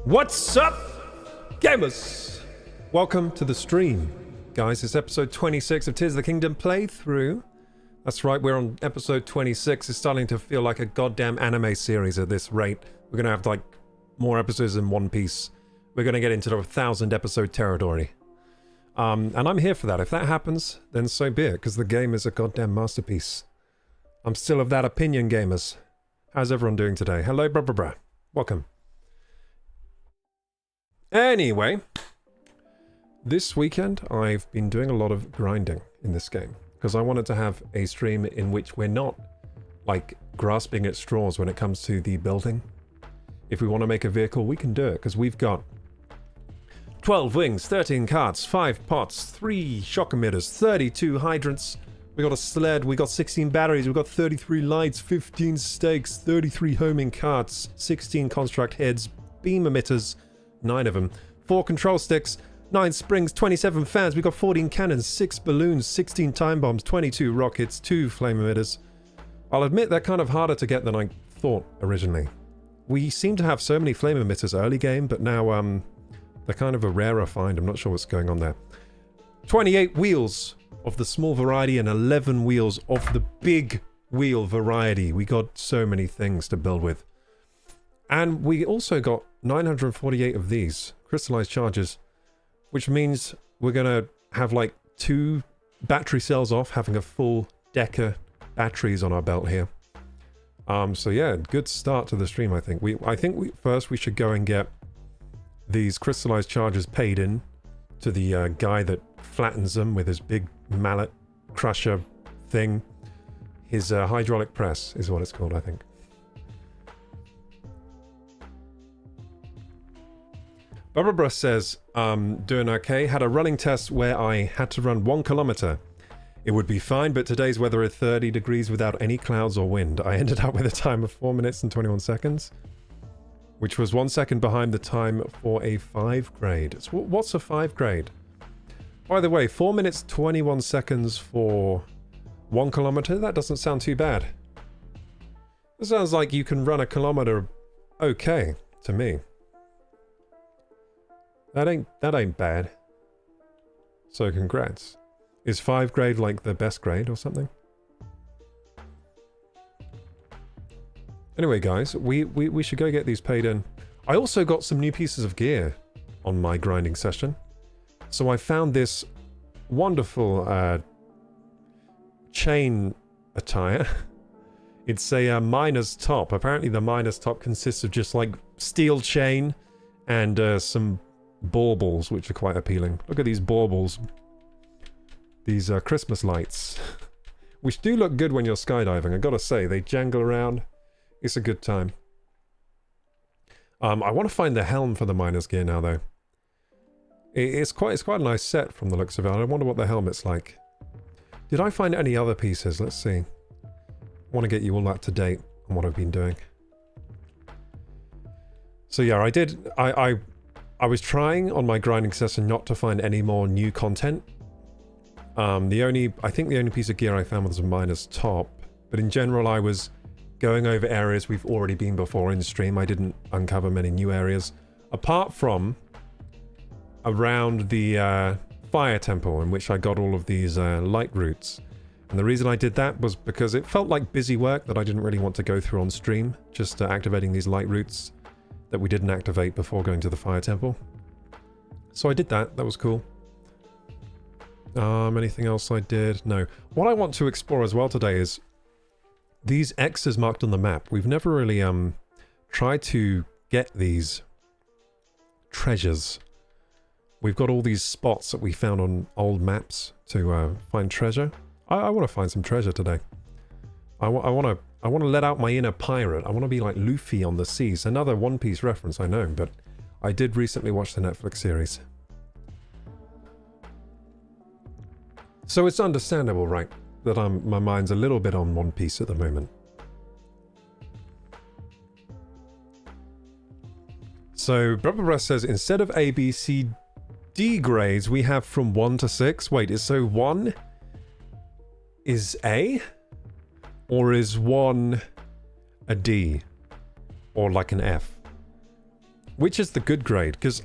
What's up, gamers? Welcome to the stream. Guys, it's episode 26 of Tears of the Kingdom playthrough. That's right, we're on episode 26. It's starting to feel like a goddamn anime series at this rate. We're gonna have like more episodes than One Piece. We're gonna get into the 1,000 episode territory. And I'm here for that. If that happens, then so be it, because the game is a goddamn masterpiece. I'm still of that opinion, gamers. How's everyone doing today? Hello, brah. Welcome. Anyway, this weekend I've been doing a lot of grinding in this game because I wanted to have a stream in which we're not like grasping at straws when it comes to the building. If we want to make a vehicle, we can do it because we've got 12 wings, 13 carts, 5 pots, 3 shock emitters, 32 hydrants. We got a sled, we got 16 batteries, we got 33 lights, 15 stakes, 33 homing carts, 16 construct heads, beam emitters, 9 of them, 4 control sticks, 9 springs, 27 fans, we got 14 cannons, 6 balloons, 16 time bombs, 22 rockets, 2 flame emitters. I'll admit they're kind of harder to get than I thought originally. We seem to have so many flame emitters early game, but now they're kind of a rarer find. I'm not sure what's going on there. 28 wheels of the small variety and 11 wheels of the big wheel variety. We got so many things to build with. And we also got 948 of these crystallized charges, which means we're going to have like 2 battery cells off, having a full decker batteries on our belt here. So yeah, good start to the stream, I think. I think first we should go and get these crystallized charges paid in to the guy that flattens them with his big mallet crusher thing. His hydraulic press is what it's called, I think. Barbara says, doing okay. Had a running test where I had to run 1 kilometer. It would be fine, but today's weather is 30 degrees without any clouds or wind. I ended up with a time of 4 minutes and 21 seconds, which was 1 second behind the time for a 5 grade. So what's a 5 grade? By the way, 4 minutes 21 seconds for 1 kilometer? That doesn't sound too bad. It sounds like you can run a kilometer okay to me. That ain't bad. So congrats. Is 5 grade like the best grade or something? Anyway, guys, we should go get these paid in. I also got some new pieces of gear on my grinding session. So I found this wonderful chain attire. It's a miner's top. Apparently the miner's top consists of just like steel chain and some baubles, which are quite appealing. Look at these baubles. These Christmas lights. Which do look good when you're skydiving, I gotta say. They jangle around. It's a good time. I want to find the helm for the miner's gear now, though. It's quite a nice set from the looks of it. I wonder what the helmet's like. Did I find any other pieces? Let's see. I want to get you all up to date on what I've been doing. So yeah, I was trying on my grinding session not to find any more new content. I think the only piece of gear I found was a miner's top. But in general, I was going over areas we've already been before in stream. I didn't uncover many new areas. Apart from around the fire temple, in which I got all of these light roots. And the reason I did that was because it felt like busy work that I didn't really want to go through on stream. Just activating these light roots that we didn't activate before going to the fire temple. So I did that. That was cool. Anything else I did? No. What I want to explore as well today is these X's marked on the map. We've never really tried to get these treasures. We've got all these spots that we found on old maps to find treasure. I want to find some treasure today. I want to let out my inner pirate. I want to be like Luffy on the seas. Another One Piece reference, I know, but I did recently watch the Netflix series. So it's understandable, right, that my mind's a little bit on One Piece at the moment. So Brubba says, instead of A, B, C, D grades, we have from 1 to 6. Wait, so 1 is A? Or is 1 a D? Or like an F? Which is the good grade? Because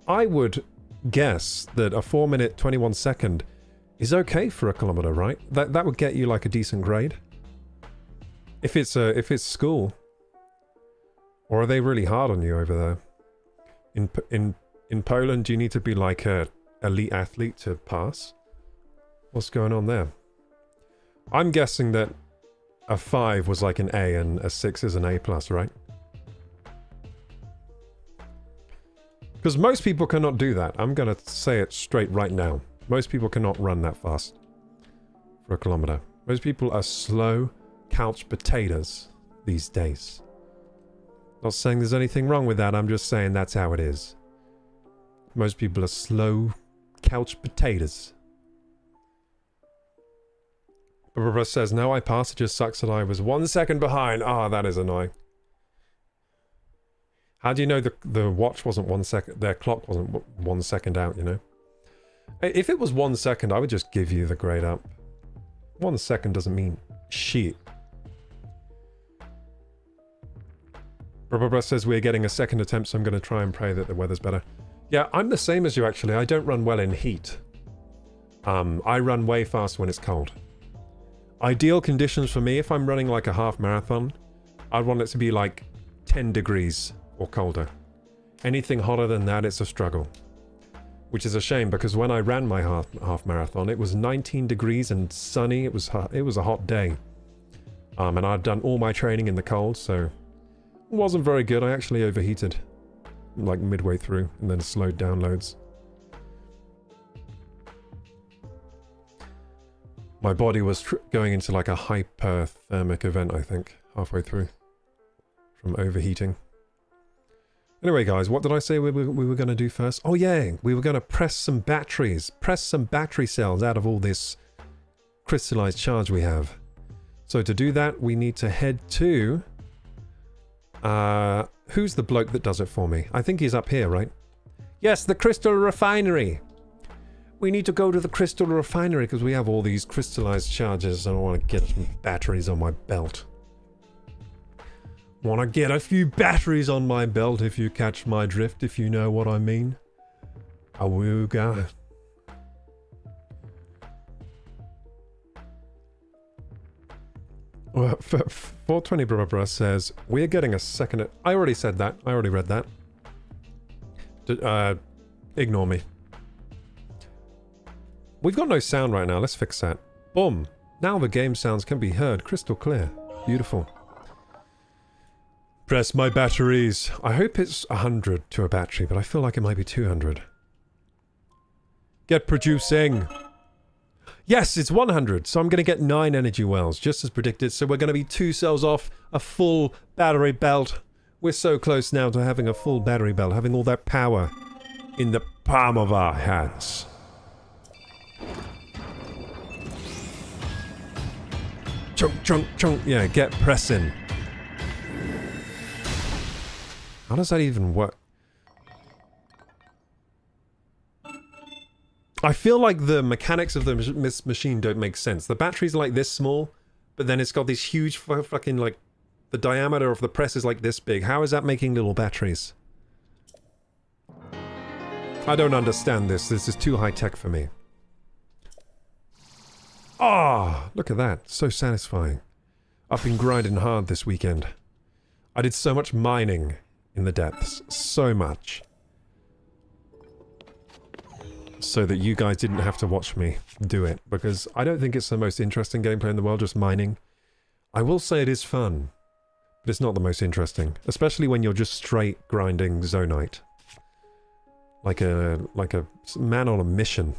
I would guess that a 4 minute 21 second is okay for a kilometer, right? That would get you like a decent grade. If it's school. Or are they really hard on you over there? In Poland, do you need to be like a elite athlete to pass? What's going on there? I'm guessing that a 5 was like an A and a 6 is an A+, right? Because most people cannot do that. I'm going to say it straight right now. Most people cannot run that fast for a kilometer. Most people are slow couch potatoes these days. Not saying there's anything wrong with that, I'm just saying that's how it is. Most people are slow couch potatoes. Barbara says, no, I passed, it just sucks that I was 1 second behind. Ah, that is annoying. How do you know the watch wasn't 1 second, their clock wasn't 1 second out, you know? If it was 1 second, I would just give you the grade up. 1 second doesn't mean shit. Barbara says we're getting a second attempt, so I'm going to try and pray that the weather's better. Yeah, I'm the same as you actually. I don't run well in heat. I run way fast when it's cold. Ideal conditions for me, if I'm running like a half marathon, I'd want it to be like 10 degrees or colder. Anything hotter than that, it's a struggle. Which is a shame, because when I ran my half marathon, it was 19 degrees and sunny. It was a hot day. And I'd done all my training in the cold, so it wasn't very good. I actually overheated like midway through and then slowed down loads. My body was going into like a hyperthermic event, I think, halfway through from overheating. Anyway, guys, what did I say we were going to do first? Oh, yeah, we were going to press some batteries. Press some battery cells out of all this crystallized charge we have. So to do that, we need to head to... who's the bloke that does it for me? I think he's up here, right? Yes, the crystal refinery. We need to go to the crystal refinery because we have all these crystallized charges and I want to get some batteries on my belt. Want to get a few batteries on my belt, if you catch my drift, if you know what I mean. Awooga. Well, 420 Brabra says, we're getting a second... I already said that. I already read that. Ignore me. We've got no sound right now. Let's fix that. Boom. Now the game sounds can be heard crystal clear. Beautiful. Press my batteries. I hope it's 100 to a battery, but I feel like it might be 200. Get producing. Yes, it's 100, so I'm going to get 9 energy wells, just as predicted. So we're going to be 2 cells off a full battery belt. We're so close now to having a full battery belt, having all that power in the palm of our hands. Chunk, chunk, chunk. Yeah, get pressing. How does that even work? I feel like the mechanics of this machine don't make sense. The battery's like this small, but then it's got this huge fucking, like, the diameter of the press is like this big. How is that making little batteries? I don't understand this. This is too high-tech for me. Ah, oh, look at that. So satisfying. I've been grinding hard this weekend. I did so much mining in the depths. So much. So that you guys didn't have to watch me do it, because I don't think it's the most interesting gameplay in the world, just mining. I will say it is fun, but it's not the most interesting, especially when you're just straight grinding zonite. Like a man on a mission.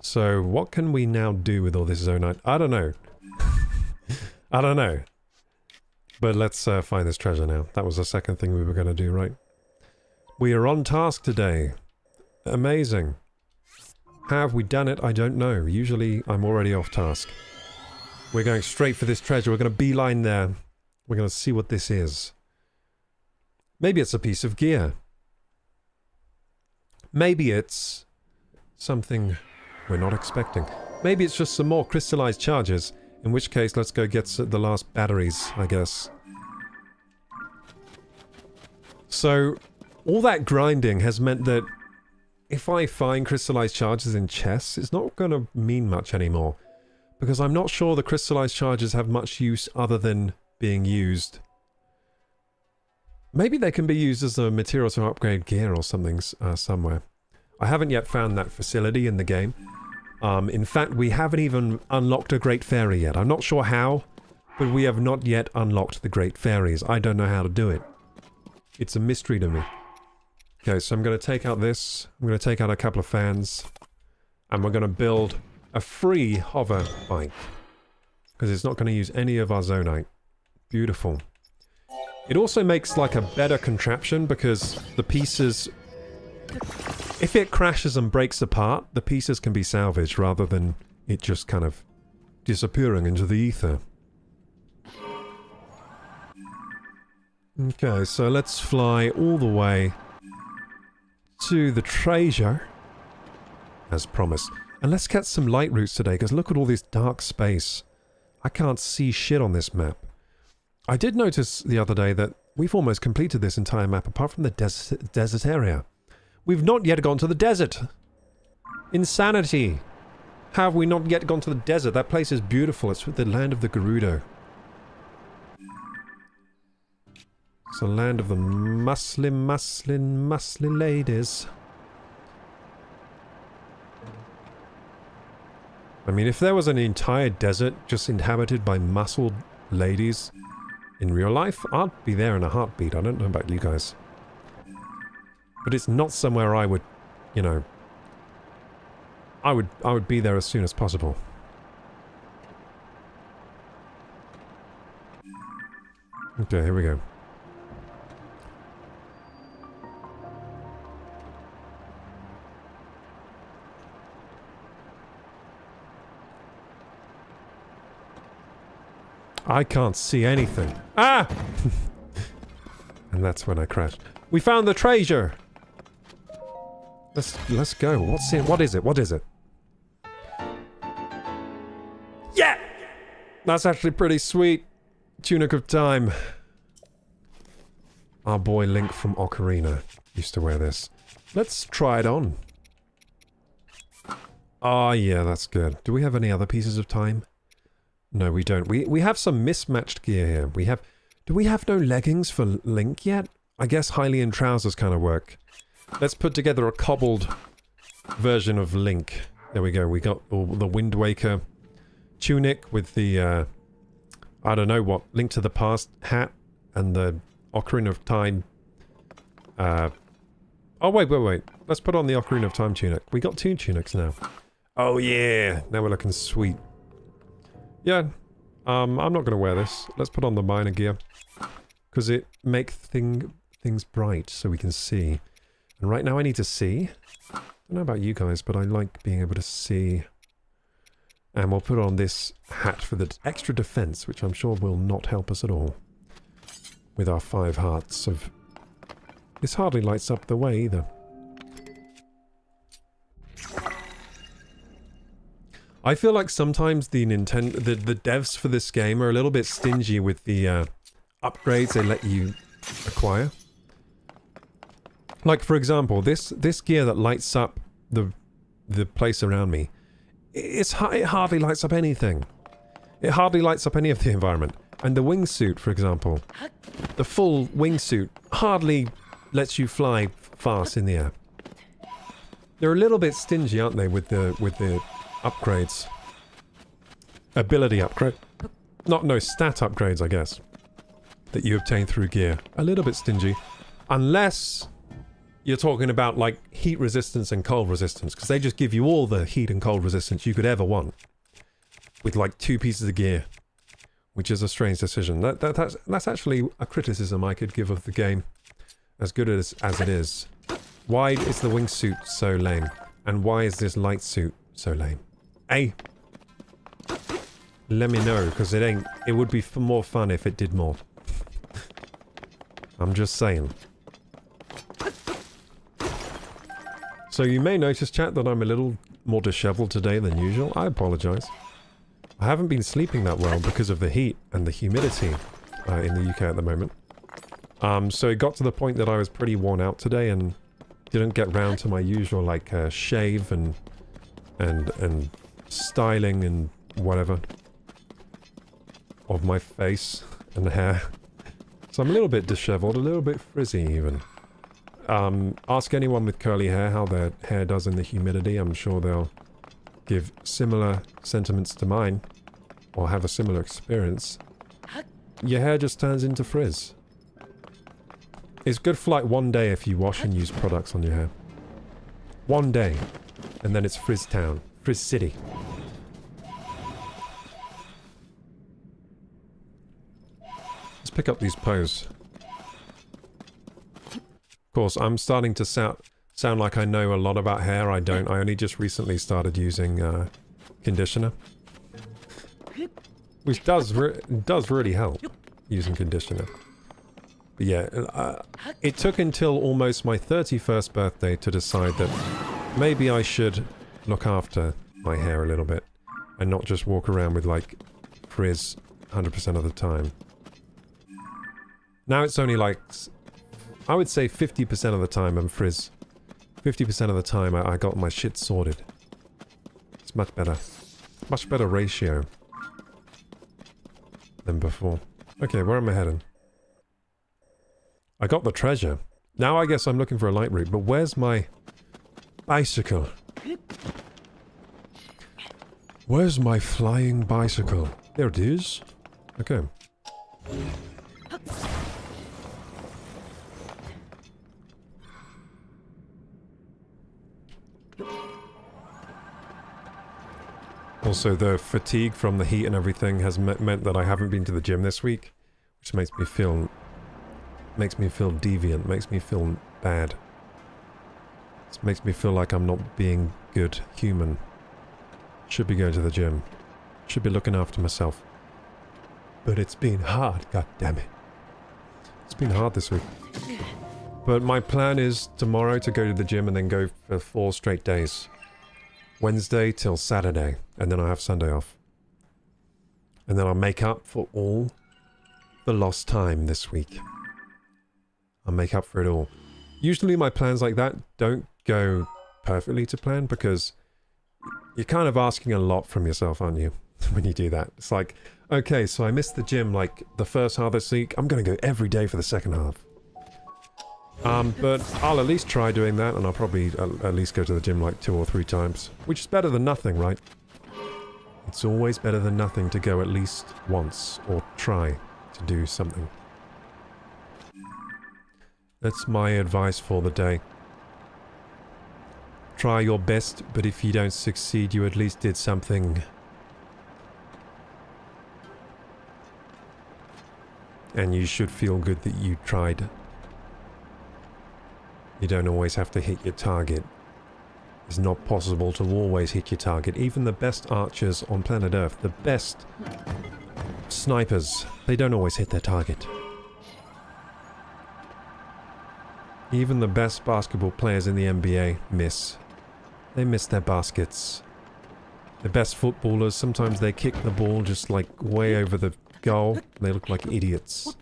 So what can we now do with all this zonite? I don't know. I don't know. But let's find this treasure now. That was the second thing we were going to do, right? We are on task today. Amazing. How have we done it? I don't know. Usually I'm already off task. We're going straight for this treasure. We're going to beeline there. We're going to see what this is. Maybe it's a piece of gear. Maybe it's something we're not expecting. Maybe it's just some more crystallized charges. In which case, let's go get the last batteries, I guess. So, all that grinding has meant that if I find crystallized charges in chests, it's not going to mean much anymore. Because I'm not sure the crystallized charges have much use other than being used. Maybe they can be used as a material to upgrade gear or something somewhere. I haven't yet found that facility in the game. In fact, we haven't even unlocked a Great Fairy yet. I'm not sure how, but we have not yet unlocked the Great Fairies. I don't know how to do it. It's a mystery to me. Okay, so I'm going to take out this. I'm going to take out a couple of fans. And we're going to build a free hover bike. Because it's not going to use any of our zonite. Beautiful. It also makes like a better contraption because the pieces... If it crashes and breaks apart, the pieces can be salvaged rather than it just kind of disappearing into the ether. Okay, so let's fly all the way to the treasure, as promised. And let's get some light routes today, because look at all this dark space. I can't see shit on this map. I did notice the other day that we've almost completed this entire map, apart from the desert area. We've not yet gone to the desert! Insanity! How have we not yet gone to the desert? That place is beautiful. It's the land of the Gerudo. It's the land of the muscly ladies. I mean, if there was an entire desert just inhabited by muscled ladies in real life, I'd be there in a heartbeat. I don't know about you guys. But it's not somewhere I would, you know... I would be there as soon as possible. Okay, here we go. I can't see anything. Ah! And that's when I crashed. We found the treasure! Let's go. What's in? What is it? What is it? Yeah! That's actually pretty sweet. Tunic of Time. Our boy Link from Ocarina used to wear this. Let's try it on. Ah, yeah, that's good. Do we have any other pieces of time? No, we don't. We have some mismatched gear here. We have... Do we have no leggings for Link yet? I guess Hylian trousers kind of work. Let's put together a cobbled version of Link. There we go. We got the Wind Waker tunic with the, I don't know what, Link to the Past hat and the Ocarina of Time. Oh, wait. Let's put on the Ocarina of Time tunic. We got 2 tunics now. Oh, yeah. Now we're looking sweet. Yeah. I'm not going to wear this. Let's put on the minor gear. Because it makes things bright so we can see. And right now I need to see. I don't know about you guys, but I like being able to see. And we'll put on this hat for the extra defense, which I'm sure will not help us at all. With our 5 hearts of... This hardly lights up the way either. I feel like sometimes the devs for this game are a little bit stingy with the upgrades they let you acquire. Like, for example, this gear that lights up the place around me, it hardly lights up anything. It hardly lights up any of the environment. And the wingsuit, for example, the full wingsuit hardly lets you fly fast in the air. They're a little bit stingy, aren't they, with the upgrades? Ability upgrade. No, stat upgrades, I guess. That you obtain through gear. A little bit stingy. Unless you're talking about, like, heat resistance and cold resistance. Because they just give you all the heat and cold resistance you could ever want. With, like, 2 pieces of gear. Which is a strange decision. That's actually a criticism I could give of the game. As good as it is. Why is the wingsuit so lame? And why is this light suit so lame? Let me know, because it ain't. It would be more fun if it did more. I'm just saying. So you may notice, chat, that I'm a little more disheveled today than usual. I apologize. I haven't been sleeping that well because of the heat and the humidity in the UK at the moment. So it got to the point that I was pretty worn out today and didn't get round to my usual, like, shave and styling and whatever of my face and hair. So I'm a little bit disheveled, a little bit frizzy even. Ask anyone with curly hair how their hair does in the humidity. I'm sure they'll give similar sentiments to mine, or have a similar experience. Your hair just turns into frizz. It's good for like 1 day if you wash and use products on your hair. 1 day, and then it's Frizz Town, Frizz City. Let's pick up these pose. Of course, I'm starting to sound like I know a lot about hair. I don't. I only just recently started using conditioner. Which does really help, using conditioner. But yeah, it took until almost my 31st birthday to decide that maybe I should look after my hair a little bit. And not just walk around with, like, frizz 100% of the time. Now it's only like... I would say 50% of the time I'm frizz. 50% of the time I got my shit sorted. It's much better. Much better ratio than before. Okay, where am I heading? I got the treasure. Now I guess I'm looking for a light route, but where's my bicycle? Where's my flying bicycle? There it is. Okay. Also, the fatigue from the heat and everything has meant that I haven't been to the gym this week, which makes me feel deviant, makes me feel bad. It makes me feel like I'm not being good human. Should be going to the gym. Should be looking after myself. But it's been hard, god damn it. It's been hard this week. But my plan is tomorrow to go to the gym and then go for 4 straight days. Wednesday till Saturday, and then I have Sunday off. And then I'll make up for all the lost time this week. I'll make up for it all. Usually my plans like that don't go perfectly to plan, because you're kind of asking a lot from yourself, aren't you? When you do that. It's like, okay, so I missed the gym like the first half of this week. I'm going to go every day for the second half. But I'll at least try doing that, and I'll probably at least go to the gym like 2 or 3 times. Which is better than nothing, right? It's always better than nothing to go at least once, or try to do something. That's my advice for the day. Try your best, but if you don't succeed, you at least did something. And you should feel good that you tried. You don't always have to hit your target. It's not possible to always hit your target. Even the best archers on planet Earth, the best snipers, they don't always hit their target. Even the best basketball players in the NBA miss. They miss their baskets. The best footballers, sometimes they kick the ball just like way over the goal. They look like idiots.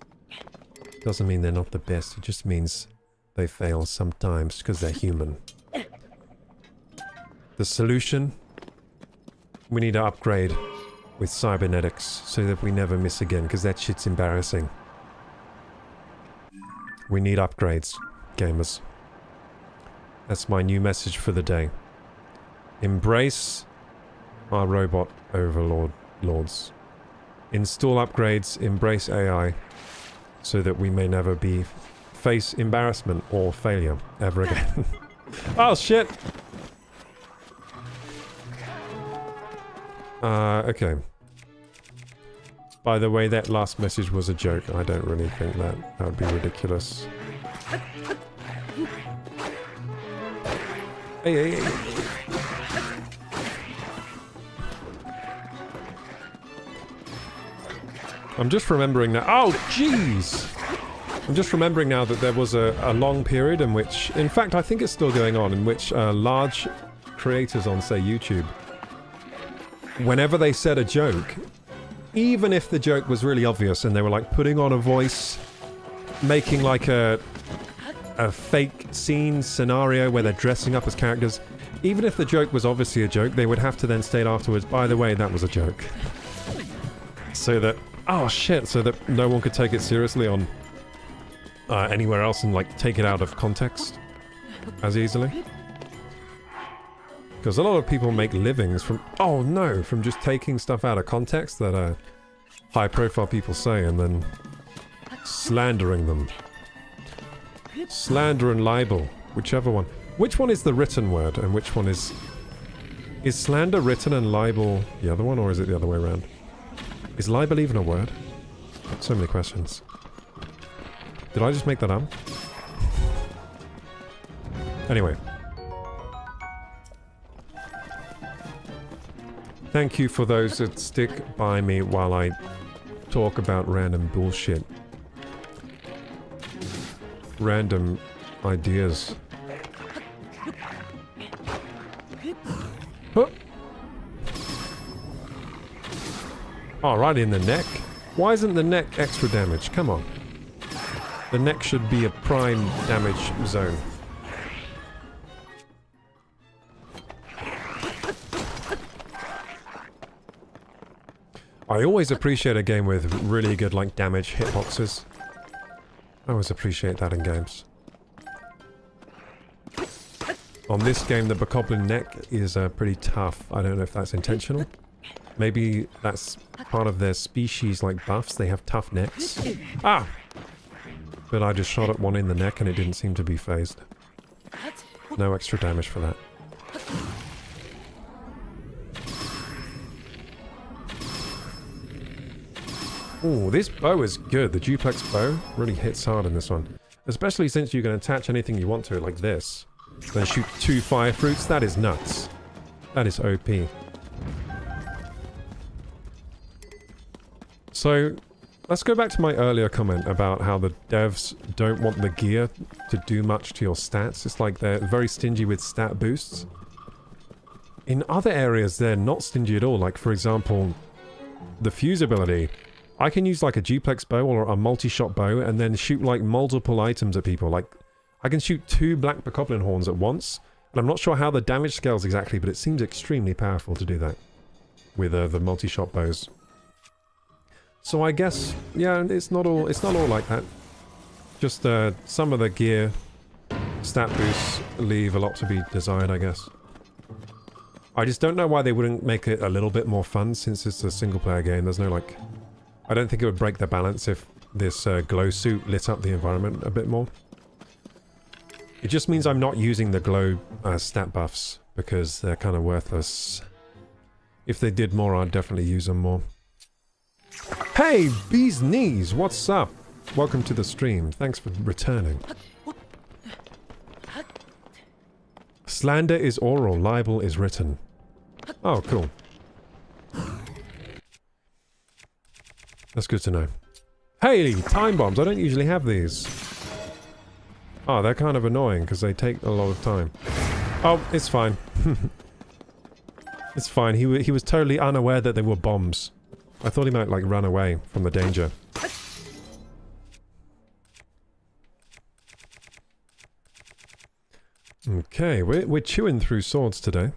Doesn't mean they're not the best, it just means they fail sometimes because they're human. The solution? We need to upgrade with cybernetics so that we never miss again, because that shit's embarrassing. We need upgrades, gamers. That's my new message for the day. Embrace our robot overlords. Install upgrades, embrace AI, so that we may never face embarrassment or failure ever again. Oh shit! Okay. By the way, that last message was a joke. I don't really think that. That would be ridiculous. Hey, hey, hey. I'm just remembering now. Oh, jeez! I'm just remembering now that there was a long period in which, in fact, I think it's still going on, in which large creators on, say, YouTube, whenever they said a joke, even if the joke was really obvious and they were like putting on a voice, making like a fake scene scenario where they're dressing up as characters, even if the joke was obviously a joke, they would have to then state afterwards, by the way, that was a joke. So that, oh shit, so that no one could take it seriously on anywhere else and like take it out of context as easily. Because a lot of people make livings from, oh no, from just taking stuff out of context that high profile people say and then slandering them. Slander and libel, whichever one. Which one is the written word and which one is... Is slander written and libel the other one, or is it the other way around? Is libel even a word? So many questions. Did I just make that up? Anyway. Thank you for those that stick by me while I talk about random bullshit. Random ideas. Huh. Oh, right in the neck? Why isn't the neck extra damage? Come on. The neck should be a prime damage zone. I always appreciate a game with really good, like, damage hitboxes. I always appreciate that in games. On this game, the Bokoblin neck is pretty tough. I don't know if that's intentional. Maybe that's part of their species, like buffs. They have tough necks. Ah! But I just shot at one in the neck and it didn't seem to be phased. No extra damage for that. Ooh, this bow is good. The duplex bow really hits hard in this one. Especially since you can attach anything you want to it, like this. Then shoot 2 fire fruits. That is nuts. That is OP. So, let's go back to my earlier comment about how the devs don't want the gear to do much to your stats. It's like they're very stingy with stat boosts. In other areas, they're not stingy at all. Like, for example, the fuse ability. I can use like a duplex bow or a multi-shot bow and then shoot like multiple items at people. Like, I can shoot 2 black bokoblin horns at once. And I'm not sure how the damage scales exactly, but it seems extremely powerful to do that with the multi-shot bows. So I guess, yeah, it's not all like that. Just some of the gear stat boosts leave a lot to be desired, I guess. I just don't know why they wouldn't make it a little bit more fun since it's a single-player game. There's no, like... I don't think it would break the balance if this glow suit lit up the environment a bit more. It just means I'm not using the glow stat buffs because they're kind of worthless. If they did more, I'd definitely use them more. Hey, Bee's Knees, what's up? Welcome to the stream. Thanks for returning. Slander is oral, libel is written. Oh, cool. That's good to know. Hey, time bombs. I don't usually have these. Oh, they're kind of annoying because they take a lot of time. Oh, it's fine. It's fine. He was totally unaware that they were bombs. I thought he might, like, run away from the danger. Okay, we're chewing through swords today.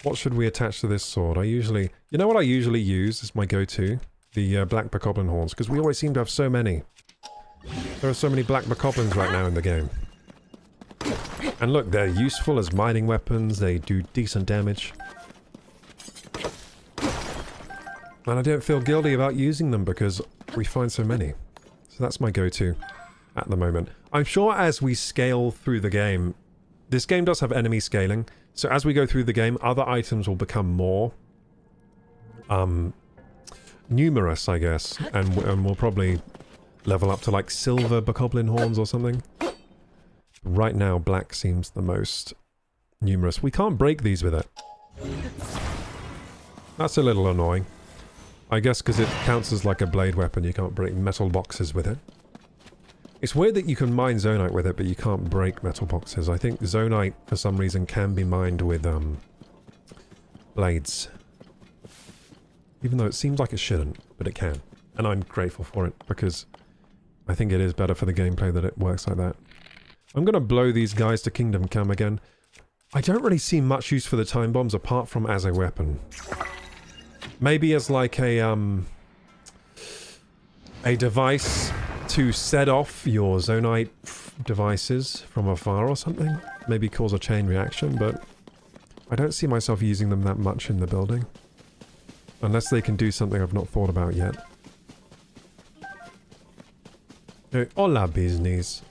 What should we attach to this sword? You know what I usually use as my go-to? The black bokoblin horns, because we always seem to have so many. There are so many black bokoblins right now in the game. And look, they're useful as mining weapons, they do decent damage. And I don't feel guilty about using them because we find so many. So that's my go-to at the moment. I'm sure as we scale through the game, this game does have enemy scaling, so as we go through the game, other items will become more numerous, I guess, and we'll probably level up to like silver bokoblin horns or something. Right now, black seems the most numerous. We can't break these with it. That's a little annoying. I guess because it counts as like a blade weapon, you can't break metal boxes with it. It's weird that you can mine Zonite with it, but you can't break metal boxes. I think Zonite, for some reason, can be mined with, blades. Even though it seems like it shouldn't, but it can. And I'm grateful for it, because I think it is better for the gameplay that it works like that. I'm gonna blow these guys to Kingdom Come again. I don't really see much use for the time bombs, apart from as a weapon. Maybe as like a device to set off your Zonite devices from afar or something. Maybe cause a chain reaction, but I don't see myself using them that much in the building. Unless they can do something I've not thought about yet. Hey, hola business.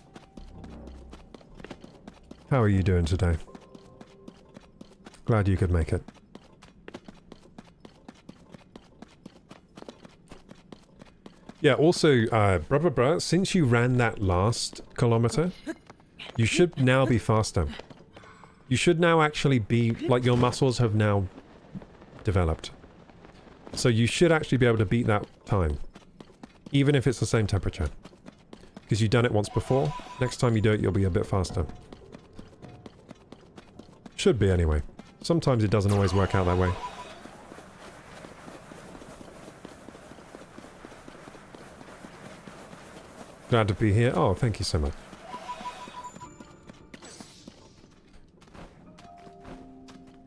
How are you doing today? Glad you could make it. Yeah, also, since you ran that last kilometer, you should now be faster. You should now actually be, like, your muscles have now developed. So you should actually be able to beat that time. Even if it's the same temperature. Because you've done it once before. Next time you do it, you'll be a bit faster. Should be, anyway. Sometimes it doesn't always work out that way. Glad to be here. Oh, thank you so much.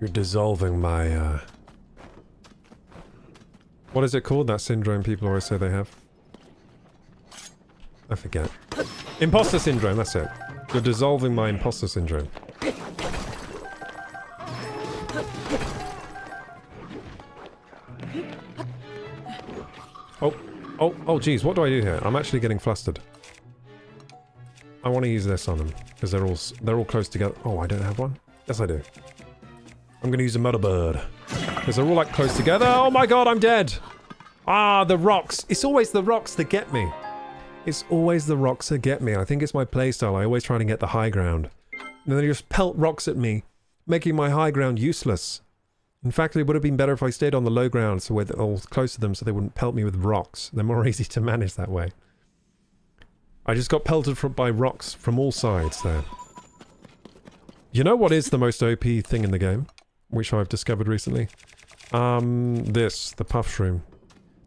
You're dissolving my, what is it called? That syndrome people always say they have? I forget. Imposter syndrome, that's it. You're dissolving my imposter syndrome. Oh, geez, what do I do here? I'm actually getting flustered. I want to use this on them, because they're all close together. Oh, I don't have one? Yes, I do. I'm going to use a mother bird. Because they're all, like, close together. Oh my god, I'm dead! Ah, the rocks! It's always the rocks that get me. It's always the rocks that get me. I think it's my playstyle. I always try to get the high ground. And then they just pelt rocks at me, making my high ground useless. In fact, it would have been better if I stayed on the low ground so we're all close to them so they wouldn't pelt me with rocks. They're more easy to manage that way. I just got pelted by rocks from all sides there. You know what is the most OP thing in the game? Which I've discovered recently? The puff shroom.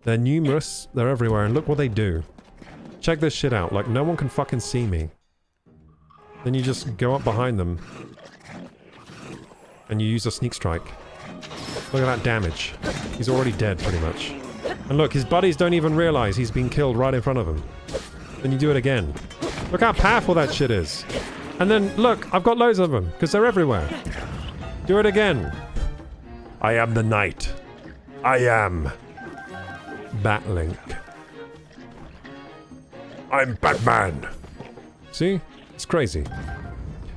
They're numerous, they're everywhere, and look what they do. Check this shit out, like no one can fucking see me. Then you just go up behind them. And you use a sneak strike. Look at that damage. He's already dead, pretty much. And look, his buddies don't even realize he's been killed right in front of them. Then you do it again. Look how powerful that shit is. And then, look, I've got loads of them, because they're everywhere. Do it again. I am the knight. I am Batlink. I'm Batman. See? It's crazy.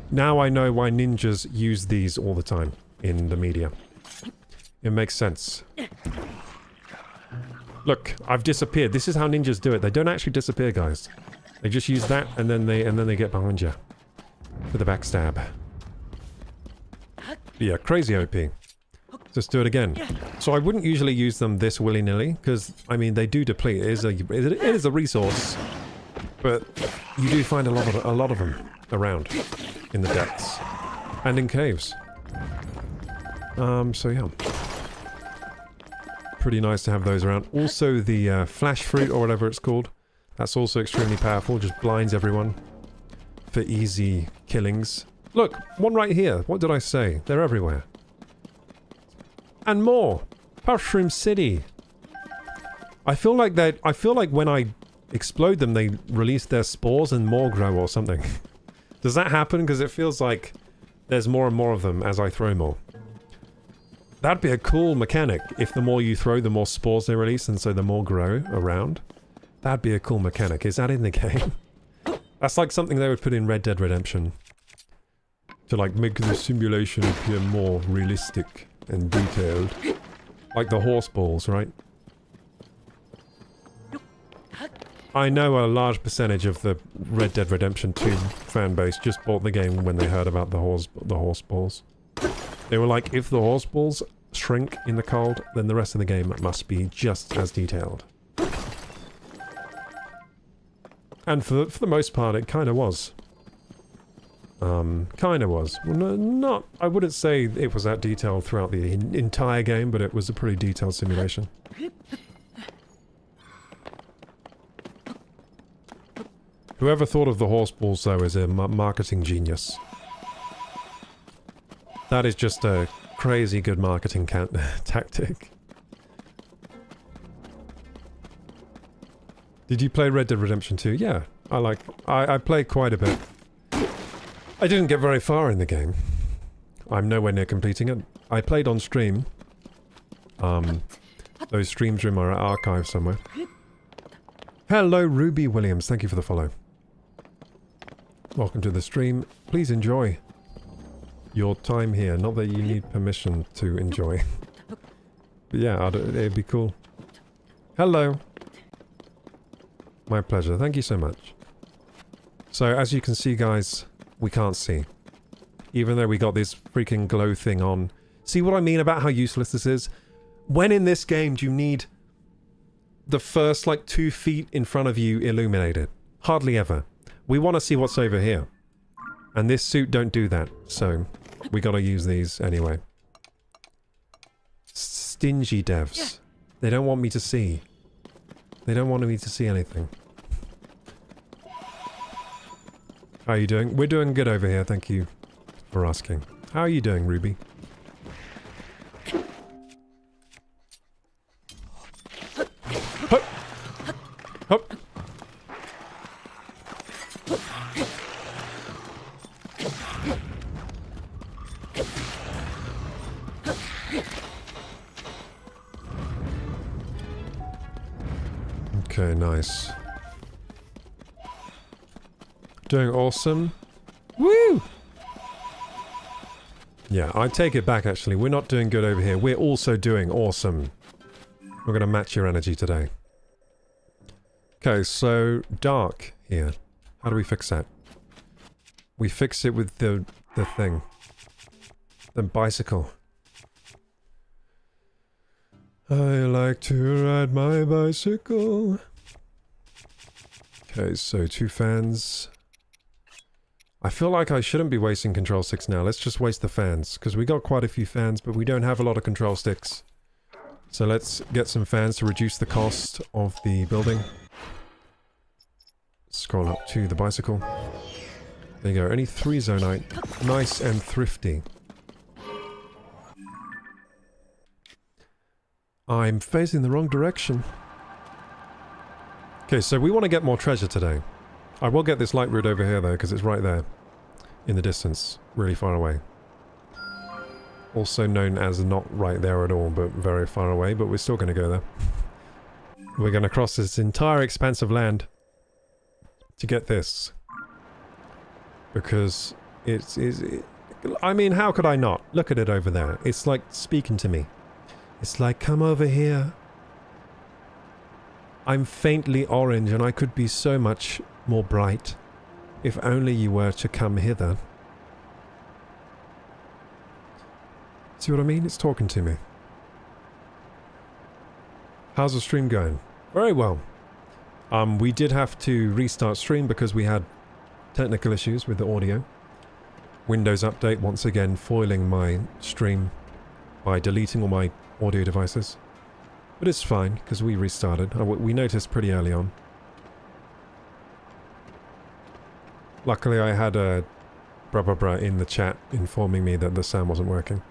Now I know why ninjas use these all the time in the media. It makes sense. Look, I've disappeared. This is how ninjas do it. They don't actually disappear, guys. They just use that and then they get behind you for the backstab. Yeah, crazy OP. Let's do it again. So I wouldn't usually use them this willy-nilly because I mean they do deplete. It is a resource, but you do find a lot of them around in the depths and in caves. So yeah. Pretty nice to have those around. Also the flash fruit or whatever it's called. That's also extremely powerful. Just blinds everyone for easy killings. Look, one right here. What did I say? They're everywhere. And more. Mushroom City. I feel like when I explode them, they release their spores and more grow or something. Does that happen? Because it feels like there's more and more of them as I throw more. That'd be a cool mechanic. If the more you throw, the more spores they release, and so the more grow around. That'd be a cool mechanic. Is that in the game? That's like something they would put in Red Dead Redemption. To like make the simulation appear more realistic and detailed. Like the horse balls, right? I know a large percentage of the Red Dead Redemption 2 fanbase just bought the game when they heard about the horse balls. They were like, if the horse balls shrink in the cold, then the rest of the game must be just as detailed. And for the most part, it kind of was. Kind of was. Well, not... I wouldn't say it was that detailed throughout the entire game, but it was a pretty detailed simulation. Whoever thought of the horse balls, though, is a marketing genius. That is just a crazy good marketing tactic. Did you play Red Dead Redemption 2? Yeah, I played quite a bit. I didn't get very far in the game. I'm nowhere near completing it. I played on stream. Those streams are in my archive somewhere. Hello, Ruby Williams. Thank you for the follow. Welcome to the stream. Please enjoy your time here. Not that you need permission to enjoy. But yeah, it'd be cool. Hello. My pleasure. Thank you so much. So, as you can see, guys, we can't see. Even though we got this freaking glow thing on. See what I mean about how useless this is? When in this game do you need the first, like, 2 feet in front of you illuminated? Hardly ever. We want to see what's over here. And this suit don't do that, so we gotta use these anyway. Stingy devs. They don't want me to see. They don't want me to see anything. How are you doing? We're doing good over here, thank you for asking. How are you doing, Ruby? Hup! Hup! Okay, nice. Doing awesome. Woo! Yeah, I take it back actually. We're not doing good over here. We're also doing awesome. We're gonna match your energy today. Okay, so dark here. How do we fix that? We fix it with the thing. The bicycle. I like to ride my bicycle. Okay, so 2 fans. I feel like I shouldn't be wasting control sticks now. Let's just waste the fans, because we got quite a few fans, but we don't have a lot of control sticks. So let's get some fans to reduce the cost of the building. Scroll up to the bicycle. There you go, only 3 zonite. Nice and thrifty. I'm facing the wrong direction. Okay, so we want to get more treasure today. I will get this light route over here though, because it's right there. In the distance. Really far away. Also known as not right there at all, but very far away, but we're still going to go there. We're going to cross this entire expanse of land to get this. Because I mean, how could I not? Look at it over there. It's like speaking to me. It's like, come over here. I'm faintly orange and I could be so much more bright if only you were to come hither. See what I mean? It's talking to me. How's the stream going? Very well. We did have to restart stream because we had technical issues with the audio. Windows update once again foiling my stream by deleting all my audio devices. But it's fine because we restarted. We noticed pretty early on. Luckily I had a blah in the chat informing me that the sound wasn't working.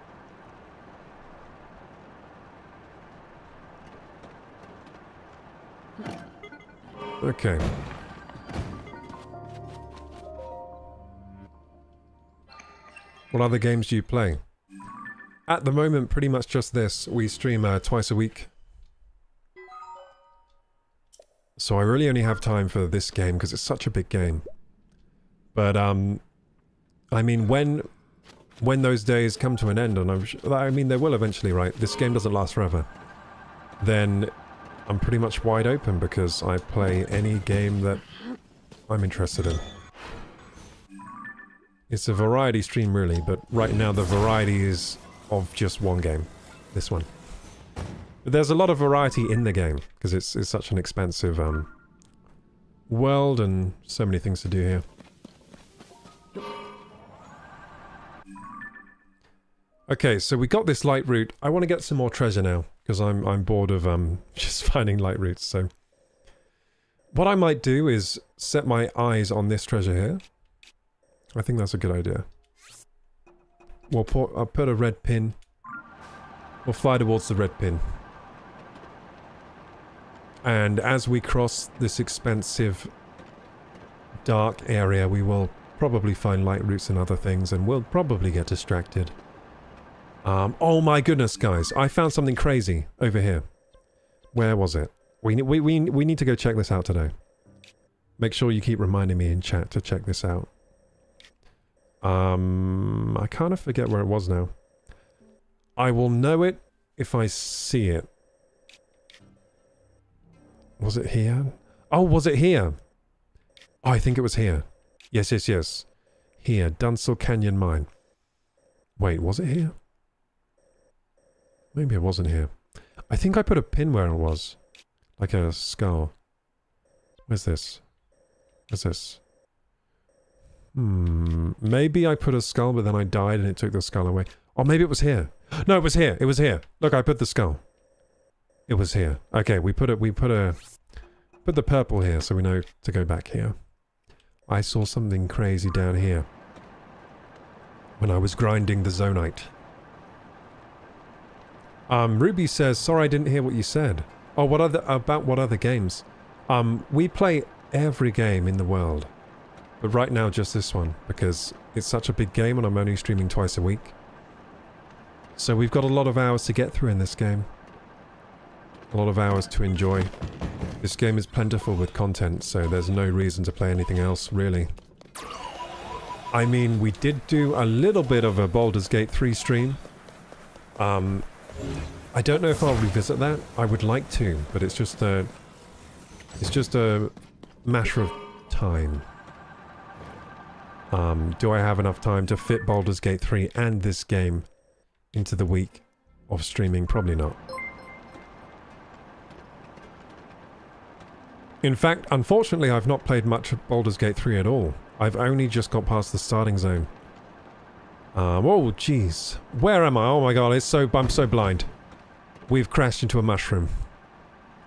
Okay. What other games do you play? At the moment, pretty much just this. We stream twice a week. So I really only have time for this game because it's such a big game. But, I mean, when those days come to an end, and I mean, they will eventually, right? This game doesn't last forever. Then I'm pretty much wide open because I play any game that I'm interested in. It's a variety stream really, but right now the variety is of just one game. This one. But there's a lot of variety in the game, because it's such an expansive world and so many things to do here. Okay, so we got this light route. I want to get some more treasure now, because I'm bored of just finding light routes, so... What I might do is set my eyes on this treasure here. I think that's a good idea. I'll put a red pin. We'll fly towards the red pin. And as we cross this expansive dark area, we will probably find light routes and other things, and we'll probably get distracted. Oh my goodness, guys. I found something crazy over here. Where was it? We need to go check this out today. Make sure you keep reminding me in chat to check this out. I kind of forget where it was now. I will know it if I see it. Was it here? Oh, was it here? Oh, I think it was here. Yes, yes, yes. Here, Dunsel Canyon Mine. Wait, was it here? Maybe it wasn't here. I think I put a pin where it was. Like a skull. Where's this? Where's this? Maybe I put a skull, but then I died and it took the skull away. Or maybe it was here. No, it was here. It was here. Look, I put the skull. It was here. Okay, put the purple here so we know to go back here. I saw something crazy down here when I was grinding the zonite. Ruby says, sorry I didn't hear what you said. Oh, what other games? We play every game in the world. But right now just this one, because it's such a big game and I'm only streaming twice a week. So we've got a lot of hours to get through in this game. A lot of hours to enjoy. This game is plentiful with content, so there's no reason to play anything else, really. I mean, we did do a little bit of a Baldur's Gate 3 stream. I don't know if I'll revisit that. I would like to, but it's just a matter of time. Do I have enough time to fit Baldur's Gate 3 and this game into the week of streaming? Probably not. In fact, unfortunately, I've not played much of Baldur's Gate 3 at all. I've only just got past the starting zone. Oh, jeez. Where am I? Oh my god, I'm so blind. We've crashed into a mushroom.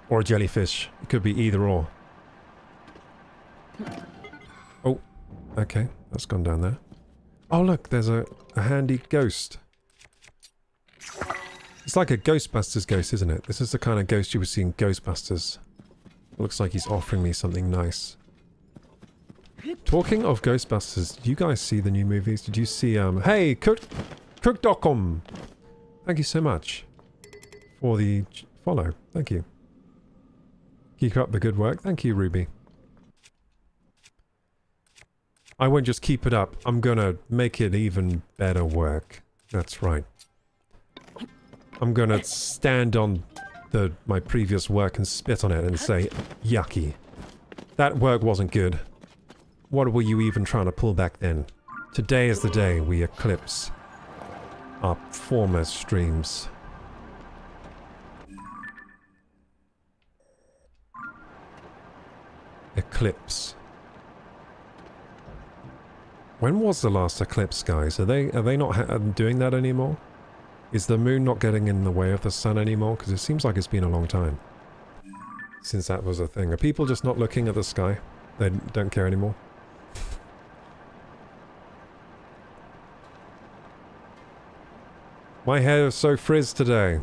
Or a jellyfish. It could be either or. Oh, okay. That's gone down there. Oh look, there's a handy ghost. It's like a Ghostbusters ghost, isn't it? This is the kind of ghost you would see in Ghostbusters. Looks like he's offering me something nice. Talking of Ghostbusters, did you guys see the new movies? Did you see, hey, Cook.com. Thank you so much for the follow. Thank you. Keep up the good work. Thank you, Ruby. I won't just keep it up. I'm gonna make it even better work. That's right. I'm gonna stand on my previous work and spit on it and say, yucky. That work wasn't good. What were you even trying to pull back then? Today is the day we eclipse our former streams. Eclipse. When was the last eclipse, guys? Are they not doing that anymore? Is the moon not getting in the way of the sun anymore? Because it seems like it's been a long time since that was a thing. Are people just not looking at the sky? They don't care anymore? My hair is so frizzed today.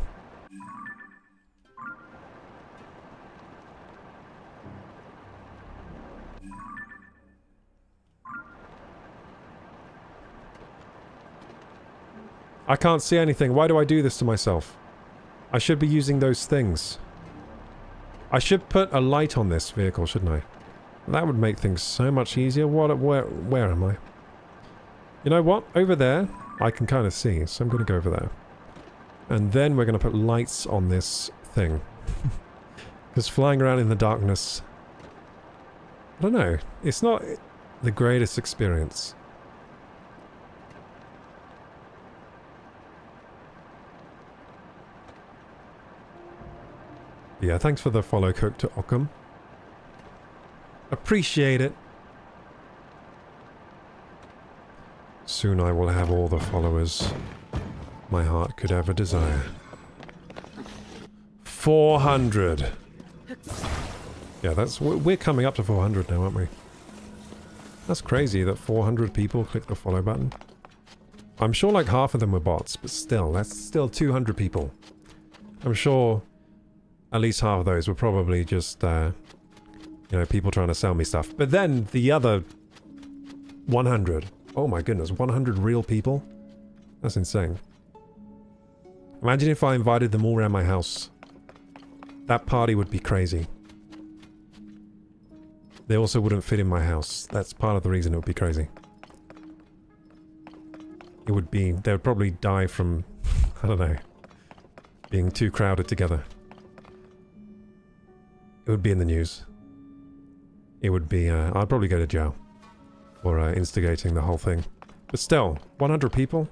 I can't see anything. Why do I do this to myself? I should be using those things. I should put a light on this vehicle, shouldn't I? That would make things so much easier. Where am I? You know what? Over there, I can kind of see, so I'm going to go over there. And then we're going to put lights on this thing. Because flying around in the darkness... I don't know. It's not the greatest experience. Yeah, thanks for the follow, Cook to Ockham. Appreciate it. Soon I will have all the followers my heart could ever desire. 400! Yeah, that's... We're coming up to 400 now, aren't we? That's crazy that 400 people click the follow button. I'm sure like half of them were bots, but still, that's still 200 people. I'm sure... At least half of those were probably just, you know, people trying to sell me stuff. But then, the other 100. Oh my goodness, 100 real people? That's insane. Imagine if I invited them all around my house. That party would be crazy. They also wouldn't fit in my house. That's part of the reason it would be crazy. It would be... They would probably die from... I don't know. Being too crowded together. It would be in the news. It would be, I'd probably go to jail for instigating the whole thing. But still, 100 people?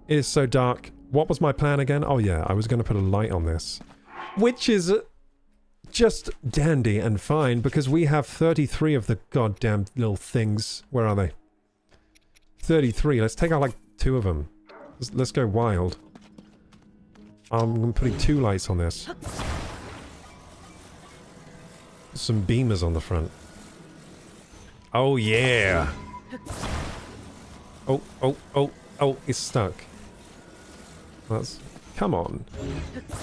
It is so dark. What was my plan again? Oh yeah, I was going to put a light on this. Which is just dandy and fine, because we have 33 of the goddamn little things. Where are they? 33. Let's take out like 2 of them. Let's go wild. I'm putting 2 lights on this. Some beamers on the front. Oh yeah! Oh, it's stuck. That's... Come on.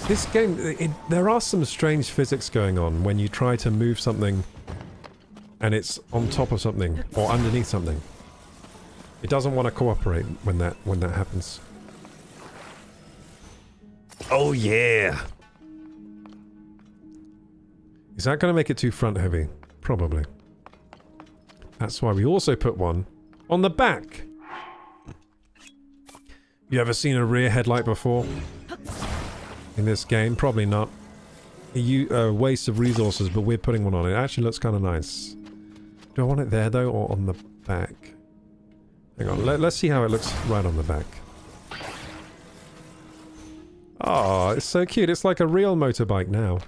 This game, there are some strange physics going on when you try to move something and it's on top of something or underneath something. It doesn't want to cooperate when that happens. Oh yeah! Is that going to make it too front heavy? Probably. That's why we also put one on the back. You ever seen a rear headlight before? In this game? Probably not. A waste of resources, but we're putting one on. It actually looks kind of nice. Do I want it there though, or on the back? Hang on, let's see how it looks right on the back. Oh, it's so cute. It's like a real motorbike now.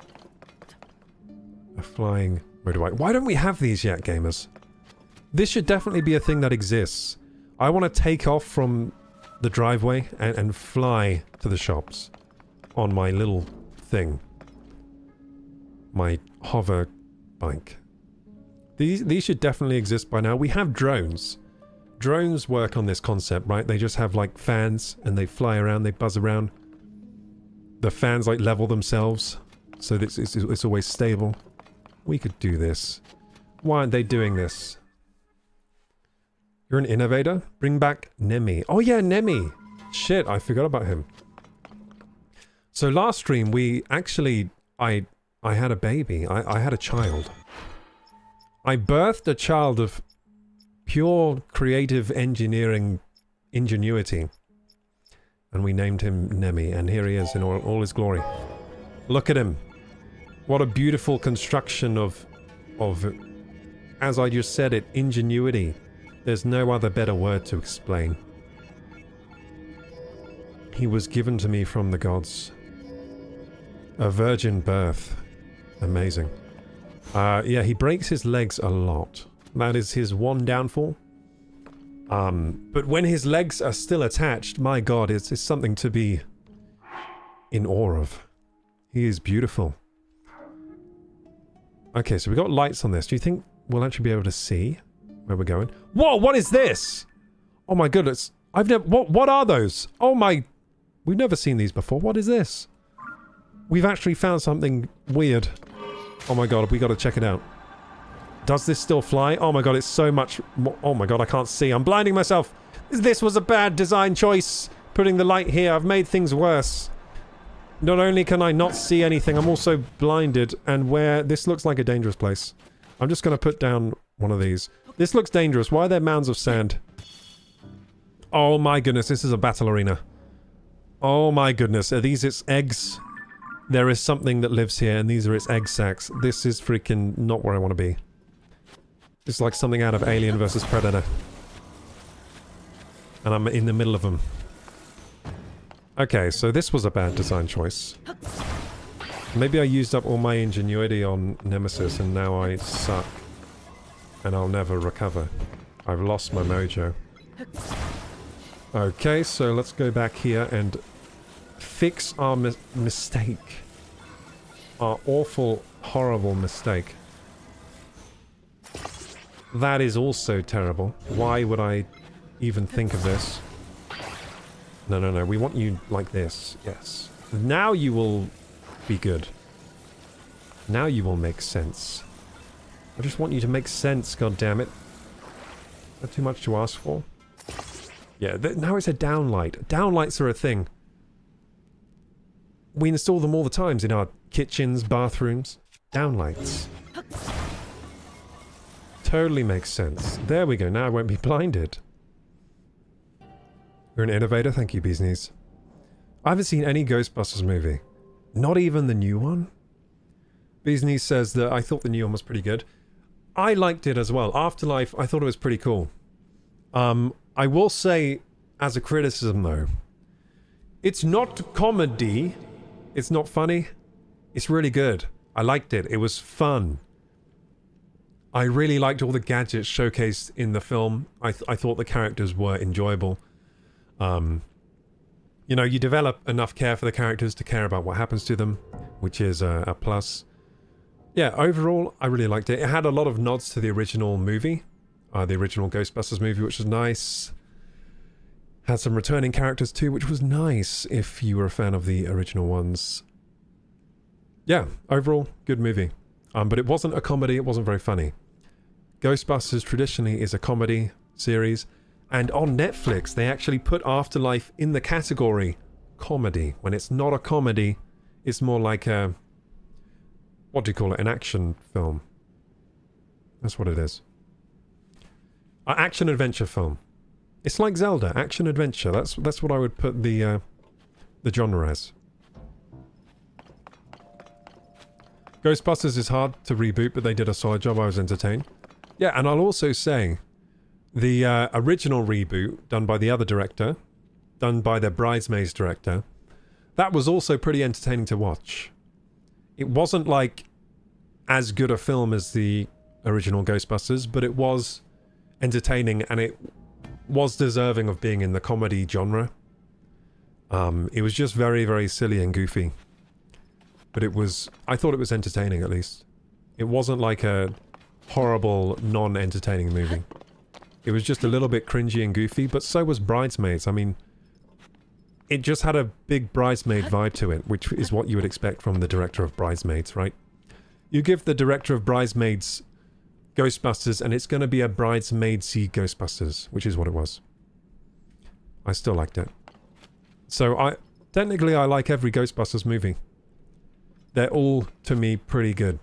A flying motorbike. Why don't we have these yet, gamers? This should definitely be a thing that exists. I want to take off from the driveway and fly to the shops on my little thing. My hover bike. These should definitely exist by now. We have drones. Drones work on this concept, right? They just have like fans and they fly around, they buzz around. The fans like level themselves so that it's always stable. We could do this. Why aren't they doing this? You're an innovator? Bring back Nemi. Oh yeah, Nemi! Shit, I forgot about him. So last stream, we actually... I had a baby. I had a child. I birthed a child of pure creative engineering ingenuity. And we named him Nemi, and here he is in all his glory. Look at him. What a beautiful construction of, as I just said it, ingenuity. There's no other better word to explain. He was given to me from the gods. A virgin birth. Amazing. Yeah, he breaks his legs a lot. That is his one downfall. But when his legs are still attached, my god, it's something to be in awe of. He is beautiful. Okay, so we got lights on this. Do you think we'll actually be able to see where we're going? Whoa, what is this? Oh my goodness. I've never... What are those? Oh my... We've never seen these before. What is this? We've actually found something weird. Oh my god, we gotta check it out. Does this still fly? Oh my god, it's so much... Oh my god, I can't see. I'm blinding myself. This was a bad design choice. Putting the light here. I've made things worse. Not only can I not see anything, I'm also blinded. And where... This looks like a dangerous place. I'm just gonna put down one of these. This looks dangerous. Why are there mounds of sand? Oh my goodness, this is a battle arena. Oh my goodness, are these its eggs? There is something that lives here, and these are its egg sacs. This is freaking not where I want to be. It's like something out of Alien vs. Predator. And I'm in the middle of them. Okay, so this was a bad design choice. Maybe I used up all my ingenuity on Nemesis, and now I suck. And I'll never recover. I've lost my mojo. Okay, so let's go back here and fix our mistake. Our awful, horrible mistake. That is also terrible. Why would I even think of this? No, no, no. We want you like this. Yes. Now you will be good. Now you will make sense. I just want you to make sense, goddammit. Is that too much to ask for? Yeah, now it's a downlight. Downlights are a thing. We install them all the times in our kitchens, bathrooms. Downlights. Totally makes sense. There we go, now I won't be blinded. You're an innovator, thank you, Beesneys. I haven't seen any Ghostbusters movie. Not even the new one? Beesneys says that I thought the new one was pretty good. I liked it as well. Afterlife, I thought it was pretty cool. I will say, as a criticism though, it's not comedy. It's not funny. It's really good. I liked it. It was fun. I really liked all the gadgets showcased in the film. I thought the characters were enjoyable. You know, you develop enough care for the characters to care about what happens to them, which is a plus. Yeah, overall, I really liked it. It had a lot of nods to the original movie. The original Ghostbusters movie, which was nice. Had some returning characters too, which was nice if you were a fan of the original ones. Yeah, overall, good movie. But it wasn't a comedy, it wasn't very funny. Ghostbusters traditionally is a comedy series, and on Netflix they actually put Afterlife in the category comedy. When it's not a comedy, it's more like a... what do you call it? An action film. That's what it is. An action-adventure film. It's like Zelda, action-adventure. That's what I would put the genre as. Ghostbusters is hard to reboot, but they did a solid job. I was entertained. Yeah, and I'll also say, the original reboot, done by the other director, done by the Bridesmaids director, that was also pretty entertaining to watch. It wasn't like as good a film as the original Ghostbusters, but it was entertaining, and it was deserving of being in the comedy genre. It was just very, very silly and goofy. But it was... I thought it was entertaining, at least. It wasn't like a horrible, non-entertaining movie. It was just a little bit cringy and goofy, but so was Bridesmaids. I mean, it just had a big Bridesmaid vibe to it, which is what you would expect from the director of Bridesmaids, right? You give the director of Bridesmaids Ghostbusters, and it's going to be a bridesmaidsy Ghostbusters, which is what it was. I still liked it. So technically I like every Ghostbusters movie. They're all, to me, pretty good.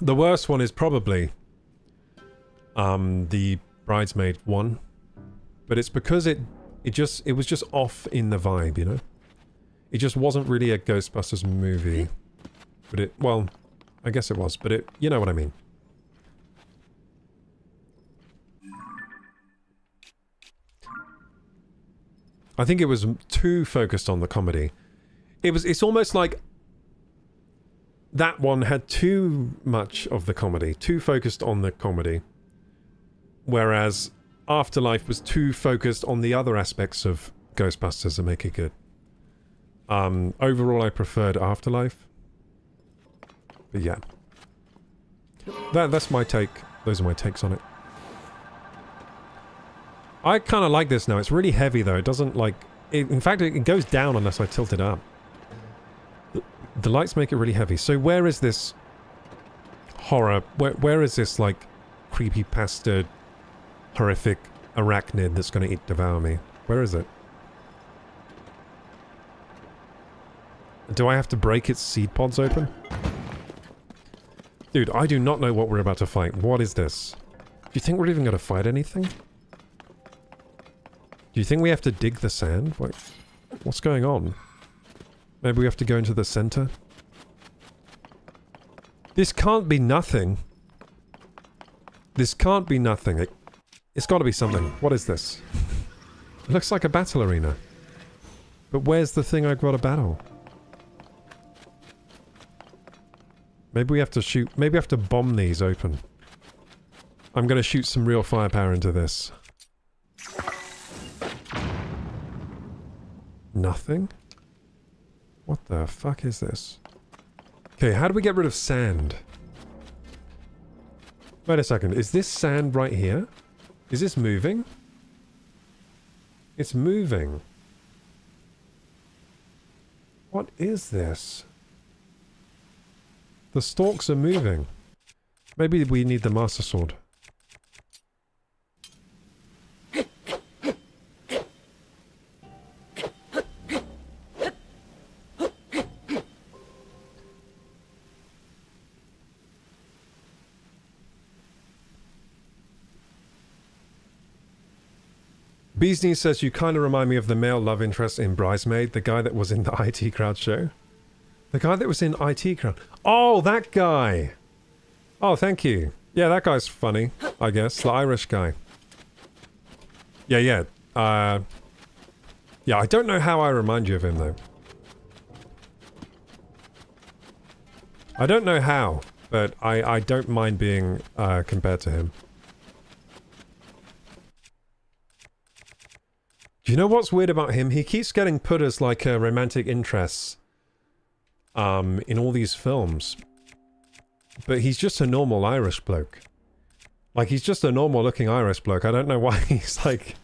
The worst one is probably the Bridesmaid one. But it's because it was just off in the vibe, you know? It just wasn't really a Ghostbusters movie. But well, I guess it was, but you know what I mean. I think it was too focused on the comedy. It's almost like that one had too much of the comedy, too focused on the comedy. Whereas Afterlife was too focused on the other aspects of Ghostbusters to make it good. Overall, I preferred Afterlife. But yeah. That's my take. Those are my takes on it. I kind of like this now. It's really heavy, though. It doesn't, like... in fact, it goes down unless I tilt it up. The lights make it really heavy. So where is this horror? Where is this, like, creepypasta, horrific arachnid that's going to devour me? Where is it? Do I have to break its seed pods open? Dude, I do not know what we're about to fight. What is this? Do you think we're even going to fight anything? Do you think we have to dig the sand? Wait, what's going on? Maybe we have to go into the center? This can't be nothing. This can't be nothing. It's got to be something. What is this? It looks like a battle arena. But where's the thing I've got to battle? Maybe we have to shoot... Maybe we have to bomb these open. I'm going to shoot some real firepower into this. Nothing? What the fuck is this? Okay, how do we get rid of sand? Wait a second, is this sand right here? Is this moving? It's moving. What is this? The stalks are moving. Maybe we need the Master Sword. Beesney says you kind of remind me of the male love interest in Bridesmaid, the guy that was in the IT Crowd show. The guy that was in IT Crowd. Oh, that guy! Oh, thank you. Yeah, that guy's funny, I guess. The Irish guy. Yeah. Yeah, I don't know how I remind you of him, though. I don't know how, but I don't mind being compared to him. Do you know what's weird about him? He keeps getting put as like a romantic interest in all these films. But he's just a normal Irish bloke. Like, he's just a normal looking Irish bloke. I don't know why he's like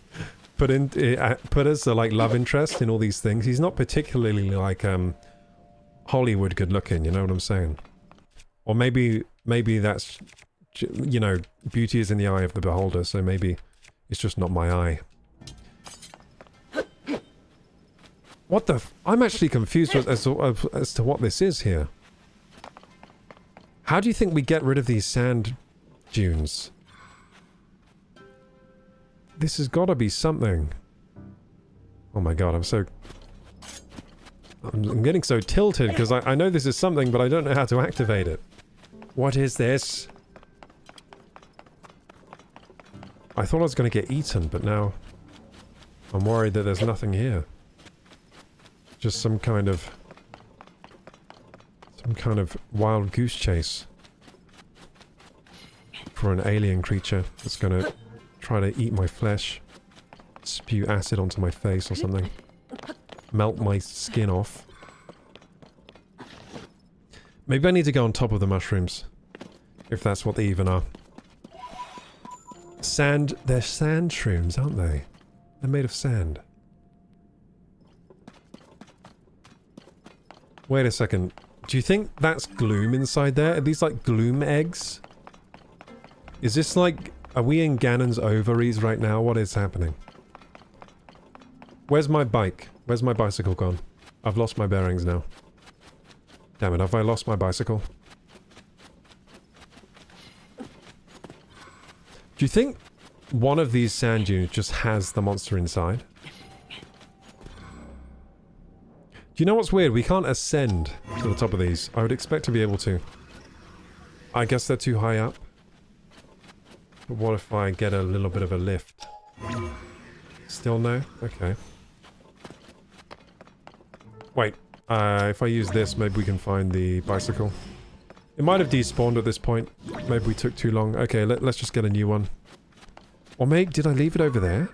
put as a like love interest in all these things. He's not particularly like Hollywood good looking, you know what I'm saying? Or maybe that's, you know, beauty is in the eye of the beholder, so maybe it's just not my eye. What the I'm actually confused as to what this is here. How do you think we get rid of these sand dunes? This has got to be something. Oh my god, I'm getting so tilted because I know this is something, but I don't know how to activate it. What is this? I thought I was going to get eaten, but now I'm worried that there's nothing here. Just some kind of wild goose chase for an alien creature that's gonna try to eat my flesh, spew acid onto my face or something, melt my skin off. Maybe I need to go on top of the mushrooms, if that's what they even are. Sand, they're sand shrooms, aren't they? They're made of sand. Wait a second. Do you think that's gloom inside there? Are these like gloom eggs? Is this like... Are we in Ganon's ovaries right now? What is happening? Where's my bike? Where's my bicycle gone? I've lost my bearings now. Damn it, have I lost my bicycle? Do you think one of these sand dunes just has the monster inside? Do you know what's weird? We can't ascend to the top of these. I would expect to be able to. I guess they're too high up. But what if I get a little bit of a lift? Still no? Okay. Wait. If I use this, maybe we can find the bicycle. It might have despawned at this point. Maybe we took too long. Okay, let's just get a new one. Or maybe... Did I leave it over there?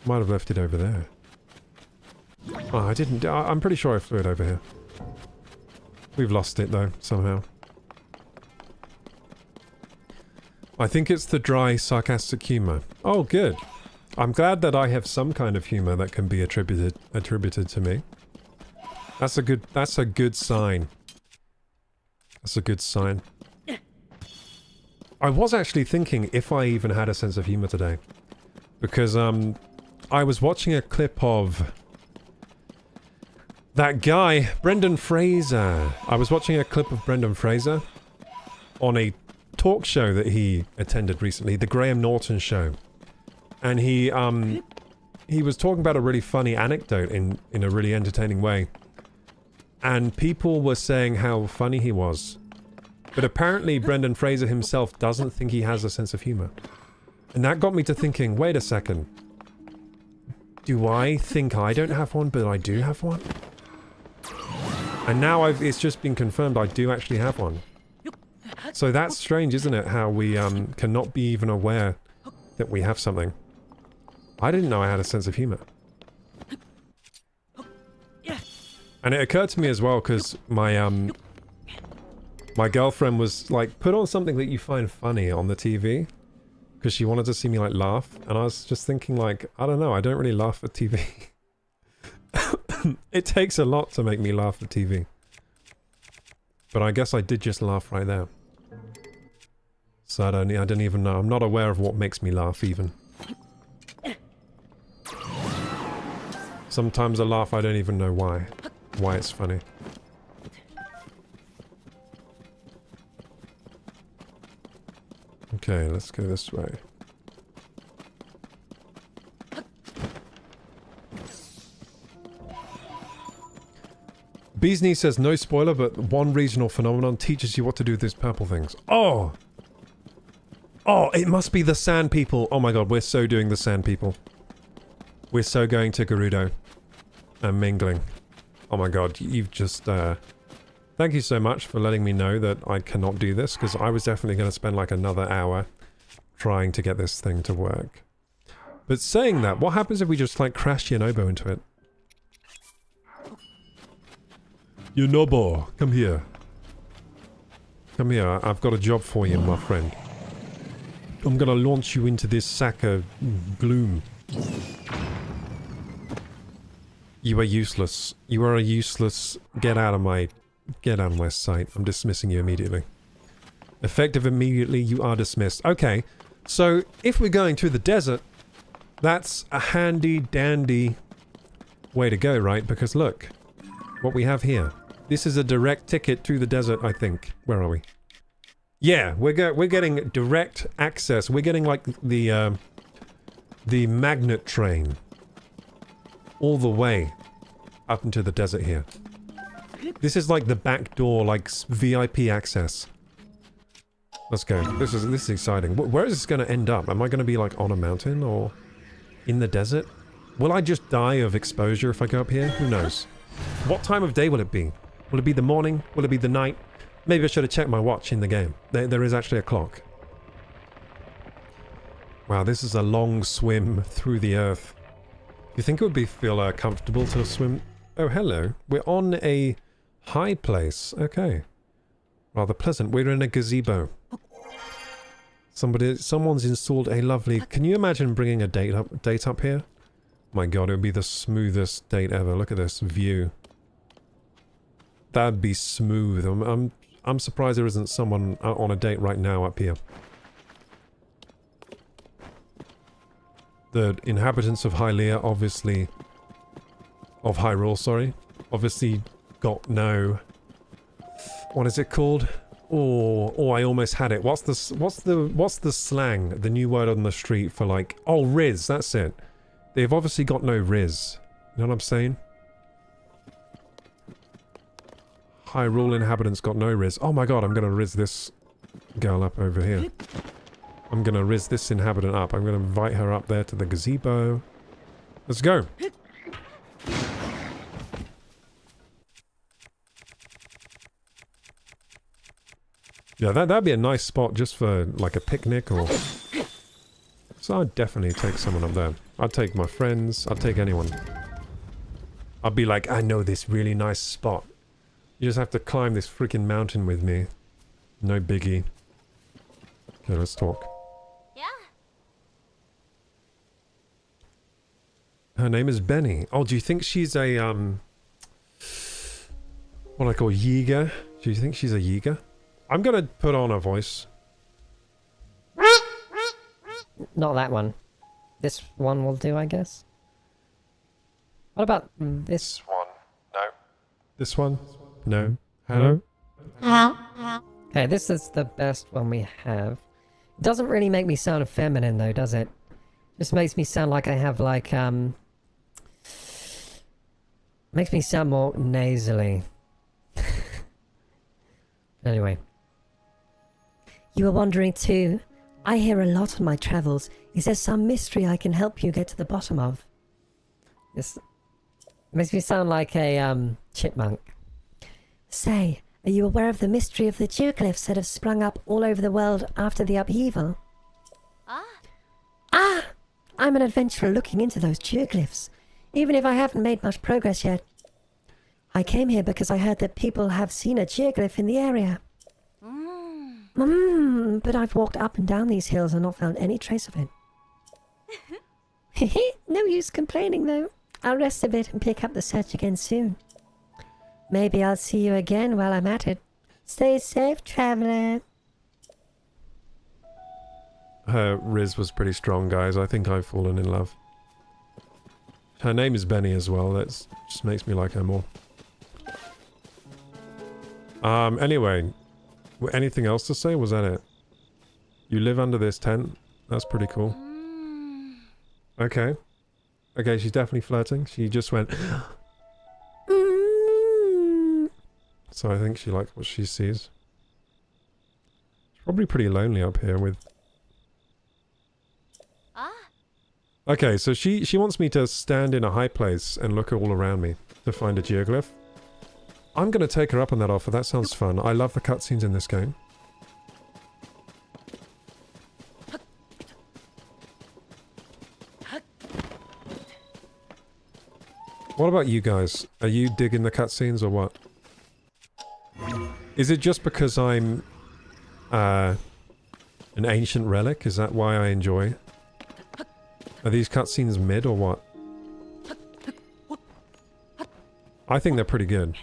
Might have left it over there. Oh, I didn't... I'm pretty sure I threw it over here. We've lost it, though, somehow. I think it's the dry, sarcastic humor. Oh, good. I'm glad that I have some kind of humor that can be attributed to me. That's a good sign. That's a good sign. I was actually thinking if I even had a sense of humor today. Because, I was watching a clip of... that guy, Brendan Fraser. I was watching a clip of Brendan Fraser on a talk show that he attended recently, the Graham Norton show. And he was talking about a really funny anecdote in a really entertaining way. And people were saying how funny he was. But apparently Brendan Fraser himself doesn't think he has a sense of humor. And that got me to thinking, wait a second. Do I think I don't have one, but I do have one? And now it's just been confirmed I do actually have one. So that's strange, isn't it? How we cannot be even aware that we have something. I didn't know I had a sense of humor. And it occurred to me as well, because my girlfriend was like, put on something that you find funny on the TV. Because she wanted to see me like laugh. And I was just thinking like, I don't know, I don't really laugh at TV. It takes a lot to make me laugh at TV. But I guess I did just laugh right there. So I don't even know. I'm not aware of what makes me laugh even. Sometimes I laugh, I don't even know why. Why it's funny. Okay, let's go this way. Beesney says, no spoiler, but one regional phenomenon teaches you what to do with these purple things. Oh! Oh, it must be the sand people. Oh my god, we're so doing the sand people. We're so going to Gerudo. And mingling. Oh my god, you've just, thank you so much for letting me know that I cannot do this, because I was definitely going to spend like another hour trying to get this thing to work. But saying that, what happens if we just like crash Yonobo into it? Yonobo, come here. Come here, I've got a job for you, my friend. I'm gonna launch you into this sack of gloom. You are useless. You are a useless... Get out of my sight. I'm dismissing you immediately. Effective immediately, you are dismissed. Okay, so if we're going to the desert, that's a handy dandy way to go, right? Because look, what we have here. This is a direct ticket to the desert, I think. Where are we? Yeah, we're getting direct access. We're getting like the magnet train. All the way up into the desert here. This is like the back door, like VIP access. Let's go. This is exciting. Where is this going to end up? Am I going to be like on a mountain or in the desert? Will I just die of exposure if I go up here? Who knows? What time of day will it be? Will it be the morning? Will it be the night? Maybe I should have checked my watch in the game. There is actually a clock. Wow, this is a long swim through the earth. You think it would feel comfortable to swim? Oh, hello. We're on a high place. Okay. Rather pleasant. We're in a gazebo. Someone's installed a lovely... Can you imagine bringing a date up here? My god, it would be the smoothest date ever. Look at this view. That'd be smooth. I'm surprised there isn't someone on a date right now up here. The inhabitants of Hyrule, obviously... Of Hyrule, sorry. Obviously got no... What is it called? Oh, I almost had it. What's the slang? The new word on the street for like... Oh, Riz, that's it. They've obviously got no Riz. You know what I'm saying? Hyrule inhabitants got no Riz. Oh my god, I'm gonna Riz this girl up over here. I'm gonna Riz this inhabitant up. I'm gonna invite her up there to the gazebo. Let's go. Yeah, that'd be a nice spot just for like a picnic or... So I'd definitely take someone up there. I'd take my friends. I'd take anyone. I'd be like, I know this really nice spot. You just have to climb this freaking mountain with me. No biggie. Okay, let's talk. Yeah. Her name is Benny. Oh, do you think she's a, what I call Yiga? Do you think she's a Yiga? I'm gonna put on a voice. Not that one. This one will do, I guess. What about this one? No. This one? No. Hello? Okay, this is the best one we have. It doesn't really make me sound feminine though, does it? Just makes me sound like I have like, makes me sound more nasally. Anyway. You were wondering too? I hear a lot on my travels. Is there some mystery I can help you get to the bottom of? This makes me sound like a, chipmunk. Say, are you aware of the mystery of the geoglyphs that have sprung up all over the world after the upheaval? Ah! I'm an adventurer looking into those geoglyphs, even if I haven't made much progress yet. I came here because I heard that people have seen a geoglyph in the area. But I've walked up and down these hills and not found any trace of it. No use complaining though. I'll rest a bit and pick up the search again soon. Maybe I'll see you again while I'm at it. Stay safe, traveler. Her Riz was pretty strong, guys. I think I've fallen in love. Her name is Benny as well. That just makes me like her more. Anyway. Anything else to say? Was that it? You live under this tent? That's pretty cool. Okay. Okay, she's definitely flirting. She just went... So I think she likes what she sees. She's probably pretty lonely up here with... Okay, so she wants me to stand in a high place and look all around me to find a geoglyph. I'm going to take her up on that offer. That sounds fun. I love the cutscenes in this game. What about you guys? Are you digging the cutscenes or what? Is it just because I'm an ancient relic? Is that why I enjoy? Are these cutscenes mid or what? I think they're pretty good.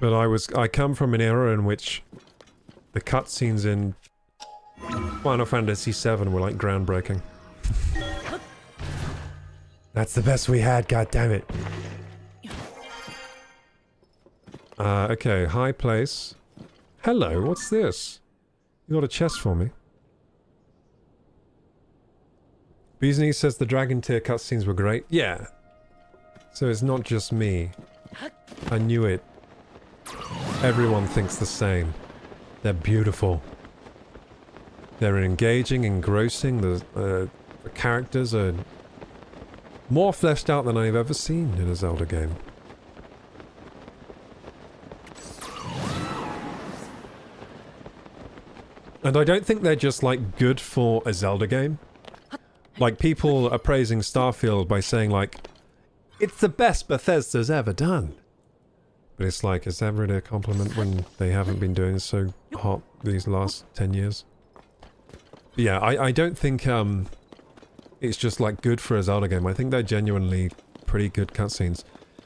But I come from an era in which the cutscenes in Final Fantasy VII were like groundbreaking. That's the best we had, goddammit. Okay, high place. Hello, what's this? You got a chest for me? Beasley says the Dragon Tier cutscenes were great. Yeah. So it's not just me. I knew it. Everyone thinks the same. They're beautiful. They're engaging, engrossing. The characters are more fleshed out than I've ever seen in a Zelda game. And I don't think they're just like good for a Zelda game. Like people are praising Starfield by saying like, it's the best Bethesda's ever done. But it's like, is that really a compliment when they haven't been doing so hot these last 10 years? yeah, I don't think it's just like good for a Zelda game. I think they're genuinely pretty good cutscenes.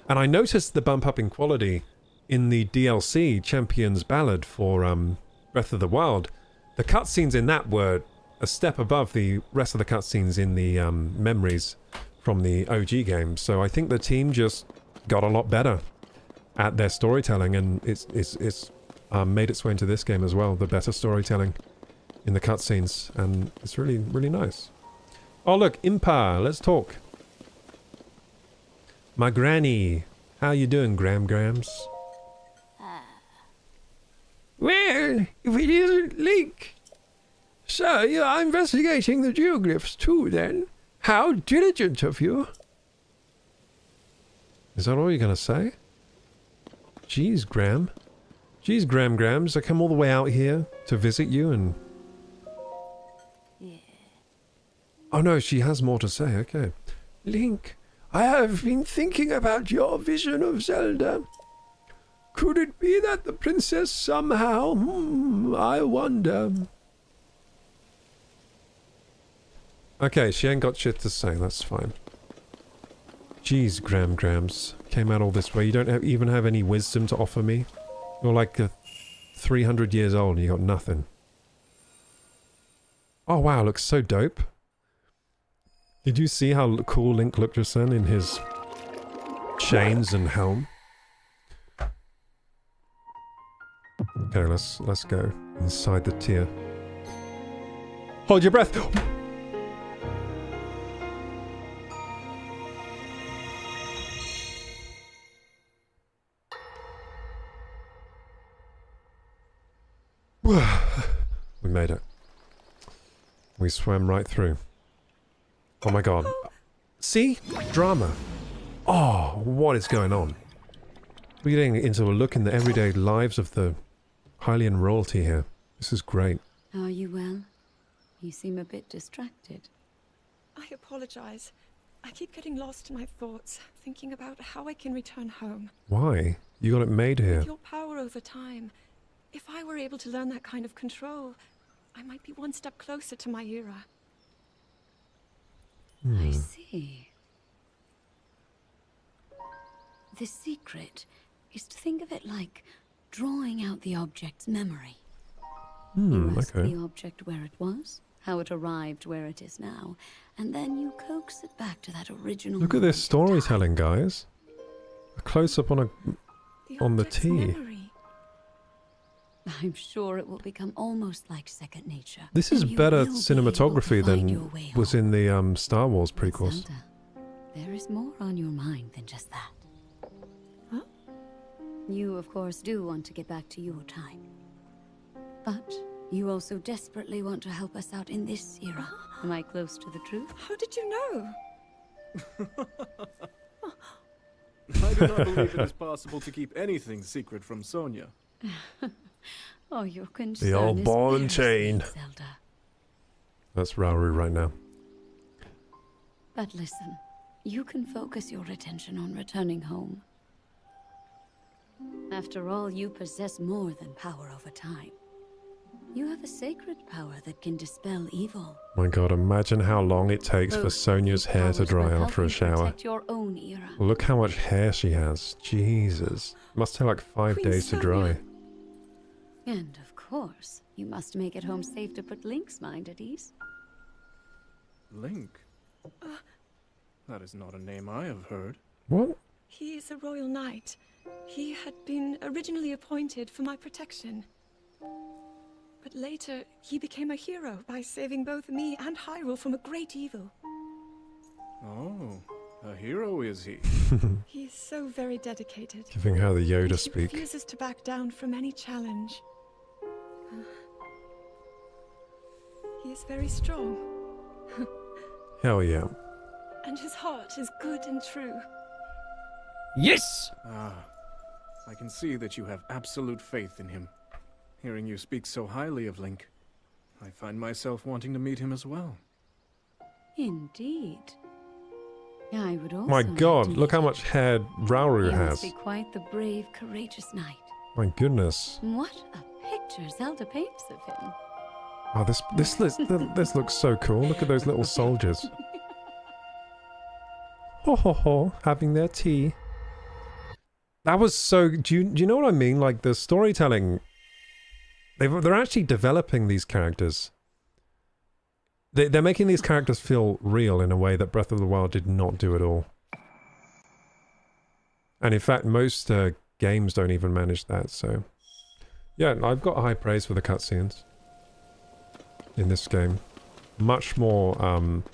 And I noticed the bump up in quality in the DLC Champion's Ballad for Breath of the Wild. The cutscenes in that were a step above the rest of the cutscenes in the memories from the OG game. So I think the team just got a lot better at their storytelling, and it's made its way into this game as well. The better storytelling in the cutscenes, and it's really, really nice. Oh look, Impa, let's talk. My granny. How you doing, Grams? Well, if it isn't Link. So, you are investigating the geoglyphs too, then? How diligent of you. Is that all you're going to say? Jeez, Graham. Jeez, Grams, I come all the way out here to visit you and... Yeah. Oh no, she has more to say, okay. Link, I have been thinking about your vision of Zelda. Could it be that the princess somehow... I wonder... Okay, she ain't got shit to say, that's fine. Jeez, Grams. Came out all this way. You don't even have any wisdom to offer me? You're like 300 years old and you got nothing. Oh wow, looks so dope. Did you see how cool Link looked just then in his chains and helm? Okay, let's go inside the tier. Hold your breath! We made it. We swam right through. Oh my god. See? Drama. Oh, what is going on? We're getting into a look in the everyday lives of the Hylian royalty here. This is great. Are you well? You seem a bit distracted. I apologize. I keep getting lost in my thoughts, thinking about how I can return home. Why? You got it made here. With your power over time, if I were able to learn that kind of control, I might be one step closer to my era. I see. The secret is to think of it like drawing out the object's memory. You ask okay. the object where it was, how it arrived where it is now, and then you coax it back to that original. Look at this storytelling, guys. A close-up on the object's tea. memory. I'm sure it will become almost like second nature. This is and you better will be able to cinematography find your than way was home. in the Star Wars But prequels. Zelda, there is more on your mind than just that. Huh? You, of course, do want to get back to your time. But you also desperately want to help us out in this era. Am I close to the truth? How did you know? I do not believe it is possible to keep anything secret from Sonia. Oh, your concern old is ball and very chain. sweet, Zelda. That's Rauru right now. But listen, you can focus your attention on returning home. After all, you possess more than power over time. You have a sacred power that can dispel evil. My god, imagine how long it takes for Both Sonia's these hair to powers will dry help after a you shower. protect your own era. Look how much hair she has. Jesus. Must take like 5 Queen days to Sonia. dry. And of course, you must make it home safe to put Link's mind at ease. Link? That is not a name I have heard. What? He is a royal knight. He had been originally appointed for my protection. But later, he became a hero by saving both me and Hyrule from a great evil. Oh, a hero is he? He is so very dedicated. Giving her the And Yoda he speak. refuses to back down from any challenge. He is very strong, Hell yeah. and his heart is good and true. Yes! Ah, I can see that you have absolute faith in him. Hearing you speak so highly of Link, I find myself wanting to meet him as well. Indeed. I would also My like god, to look meet how much hair Rauru You has. must be quite the brave, courageous knight. My goodness. What a picture Zelda paints of him. Oh, this looks so cool. Look at those little soldiers. Ho ho ho, having their tea. That was so... Do you know what I mean? Like, the storytelling... They're actually developing these characters. They're making these characters feel real in a way that Breath of the Wild did not do at all. And in fact, most games don't even manage that, so... Yeah, I've got high praise for the cutscenes. In this game. Much more, I'm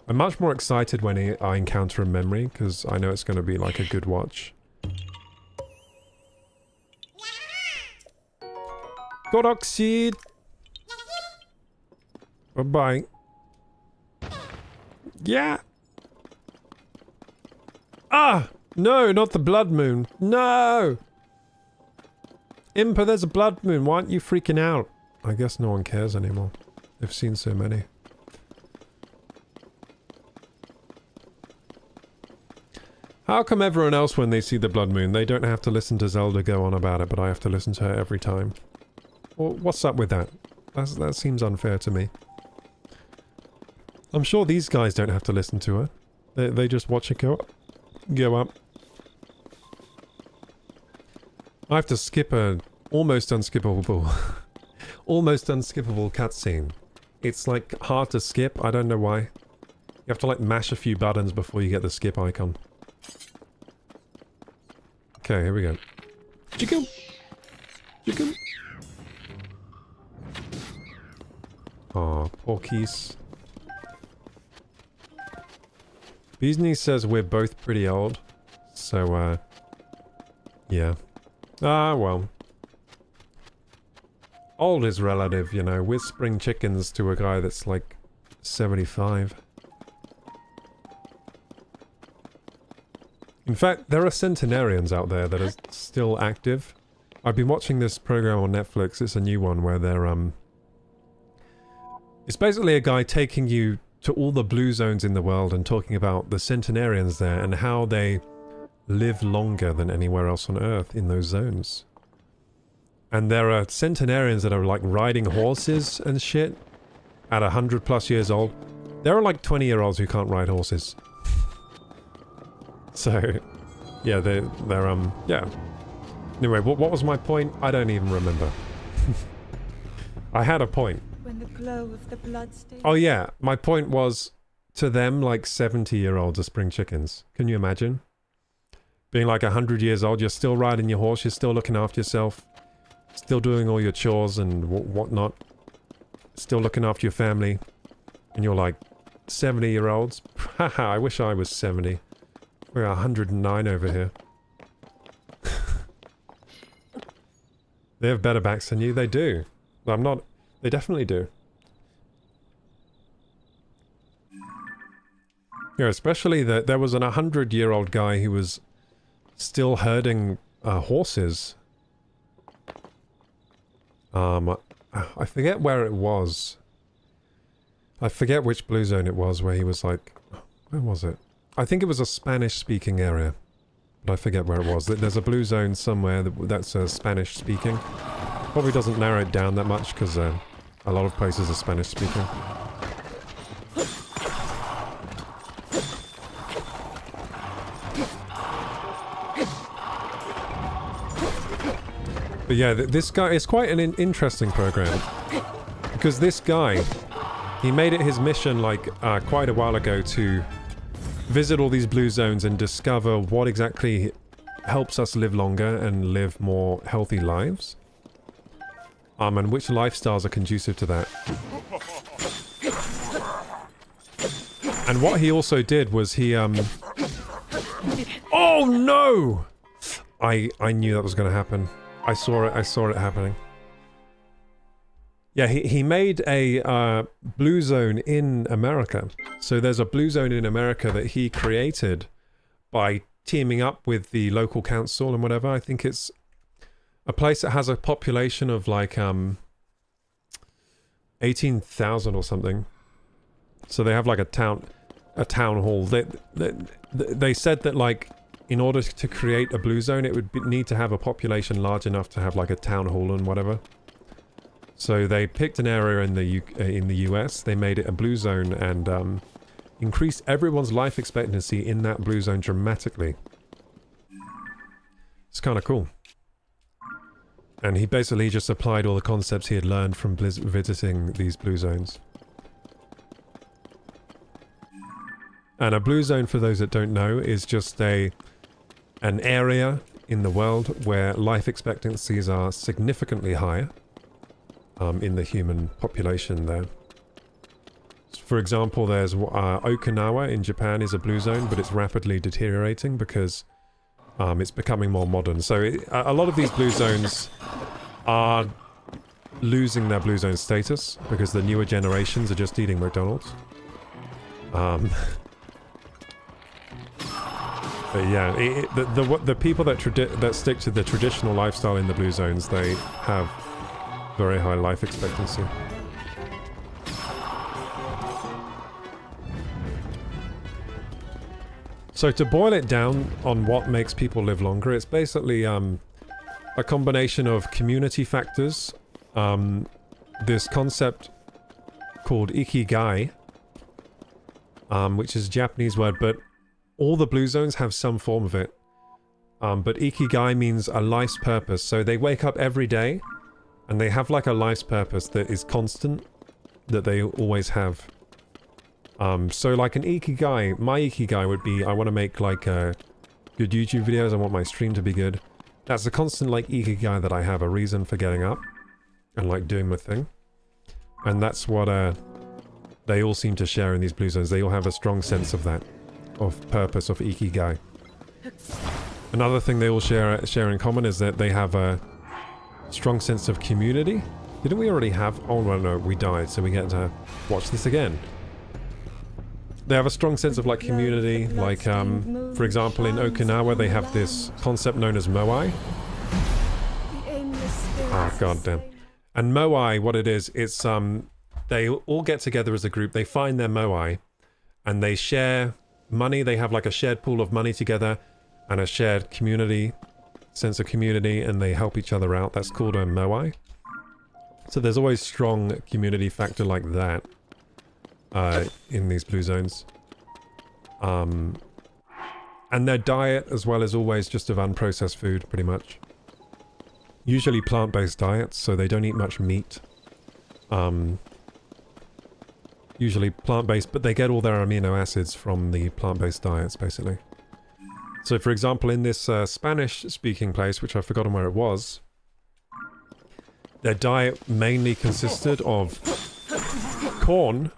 much more excited when I encounter a memory, because I know it's going to be like a good watch. Koroku! Bye-bye. Yeah! Ah! No, not the blood moon. No! Impa, there's a blood moon. Why aren't you freaking out? I guess no one cares anymore. They've seen so many. How come everyone else, when they see the blood moon, they don't have to listen to Zelda go on about it, but I have to listen to her every time? Well, what's up with that? That seems unfair to me. I'm sure these guys don't have to listen to her. They just watch it go up. I have to skip a almost unskippable almost unskippable cutscene. It's like hard to skip, I don't know why. You have to like mash a few buttons before you get the skip icon. Okay, here we go. Chicken! Chicken! Aw, porkies. Beasley says we're both pretty old. So, yeah. Ah, well. Old is relative, you know. We're spring chickens to a guy that's like 75. In fact, there are centenarians out there that are still active. I've been watching this program on Netflix. It's a new one where they're, it's basically a guy taking you to all the blue zones in the world and talking about the centenarians there and how they live longer than anywhere else on Earth in those zones. And there are centenarians that are like riding horses and shit at 100+ years old. There are like 20-year-olds who can't ride horses. So, yeah, they're yeah. Anyway, what was my point? I don't even remember. I had a point. When the glow of the blood stains... Oh yeah, my point was, to them, like 70-year-olds are spring chickens. Can you imagine? Being like 100 years old, you're still riding your horse, you're still looking after yourself, still doing all your chores and whatnot, still looking after your family, and you're like 70-year-olds? Haha, I wish I was 70. We're 109 over here. They have better backs than you. They do. I'm not... They definitely do. Yeah, especially that there was an 100-year-old guy who was still herding horses. I forget where it was. I forget which blue zone it was where he was like... Where was it? I think it was a Spanish-speaking area. But I forget where it was. There's a blue zone somewhere that's Spanish-speaking. Probably doesn't narrow it down that much because a lot of places are Spanish-speaking. But yeah, this guy is quite an interesting program. Because this guy, he made it his mission like quite a while ago to visit all these blue zones and discover what exactly helps us live longer and live more healthy lives. And which lifestyles are conducive to that. And what he also did was he, Oh no! I knew that was going to happen. I saw it happening. Yeah, he made a blue zone in America. So there's a blue zone in America that he created by teaming up with the local council and whatever. I think it's a place that has a population of like 18,000 or something. So they have like a town hall. They said that like in order to create a blue zone, it would need to have a population large enough to have like a town hall and whatever. So they picked an area in the US, they made it a blue zone and increased everyone's life expectancy in that blue zone dramatically. It's kind of cool. And he basically just applied all the concepts he had learned from visiting these blue zones. And a blue zone, for those that don't know, is just an area in the world where life expectancies are significantly higher in the human population there. For example, there's Okinawa in Japan is a blue zone, but it's rapidly deteriorating because it's becoming more modern. So a lot of these blue zones are losing their blue zone status because the newer generations are just eating McDonald's. But yeah, the people that stick to the traditional lifestyle in the blue zones, they have very high life expectancy. So to boil it down on what makes people live longer, it's basically a combination of community factors, this concept called ikigai, which is a Japanese word, but all the blue zones have some form of it. But ikigai means a life's purpose. So they wake up every day and they have like a life's purpose that is constant, that they always have. So like an ikigai, my ikigai would be I want to make like good YouTube videos, I want my stream to be good. That's a constant like ikigai that I have, a reason for getting up and like doing my thing. And that's what they all seem to share in these blue zones. They all have a strong sense of that. Of purpose, of ikigai. Another thing they all share in common is that they have a strong sense of community. Didn't we already have? Oh no, we died, so we get to watch this again. They have a strong sense of like community, like for example in Okinawa they have this concept known as moai. Oh god damn. And moai, what it is, it's they all get together as a group, they find their moai, and they share money. They have like a shared pool of money together and a shared community, sense of community, and they help each other out. That's called a moai. So there's always strong community factor like that in these blue zones. And their diet as well is always just of unprocessed food, pretty much. Usually plant-based diets, so they don't eat much meat. Usually plant-based, but they get all their amino acids from the plant-based diets, basically. So, for example, in this Spanish-speaking place, which I've forgotten where it was, their diet mainly consisted of corn,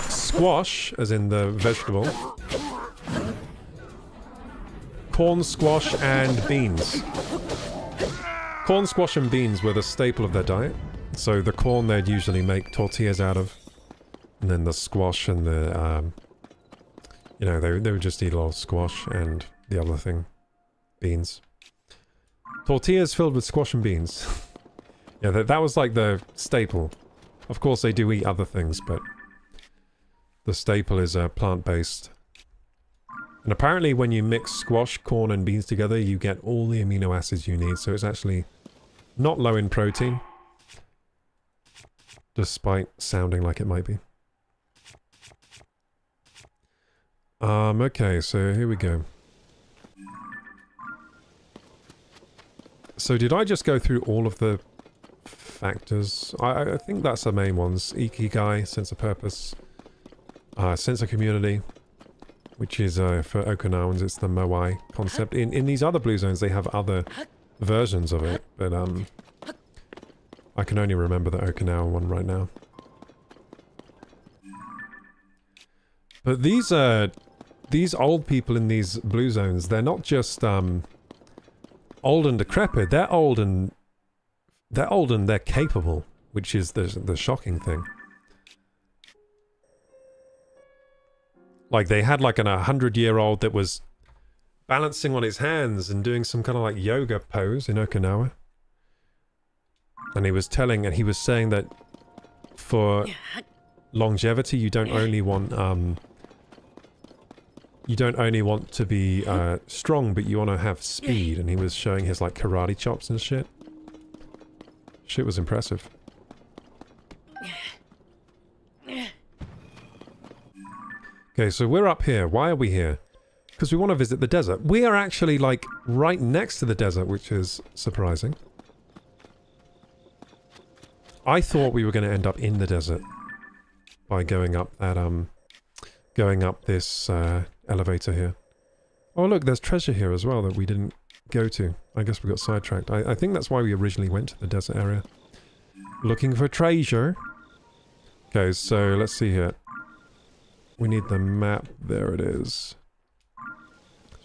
squash, as in the vegetable, corn, squash, and beans. Corn, squash, and beans were the staple of their diet. So the corn they'd usually make tortillas out of. And then the squash and the, you know, they would just eat a lot of squash and the other thing, beans. Tortillas filled with squash and beans. Yeah, that was like the staple. Of course they do eat other things, but the staple is plant-based. And apparently when you mix squash, corn, and beans together, you get all the amino acids you need, so it's actually not low in protein, despite sounding like it might be. Okay, so here we go. So did I just go through all of the factors? I think that's the main ones. Ikigai, sense of purpose, sense of community, which is for Okinawans, it's the moai concept. In these other blue zones, they have other versions of it, but I can only remember the Okinawa one right now. But these old people in these blue zones, they're not just old and decrepit. They're old and they're capable, which is the shocking thing. Like they had like an 100-year-old that was balancing on his hands and doing some kind of like yoga pose in Okinawa. And he was saying that for longevity, you don't only want to be strong, but you want to have speed. And he was showing his like karate chops and shit. Shit was impressive. Okay, so we're up here. Why are we here? Because we want to visit the desert. We are actually, like, right next to the desert, which is surprising. I thought we were going to end up in the desert by going up that, going up this, elevator here. Oh, look, there's treasure here as well that we didn't go to. I guess we got sidetracked. I think that's why we originally went to the desert area. Looking for treasure. Okay, so let's see here. We need the map. There it is.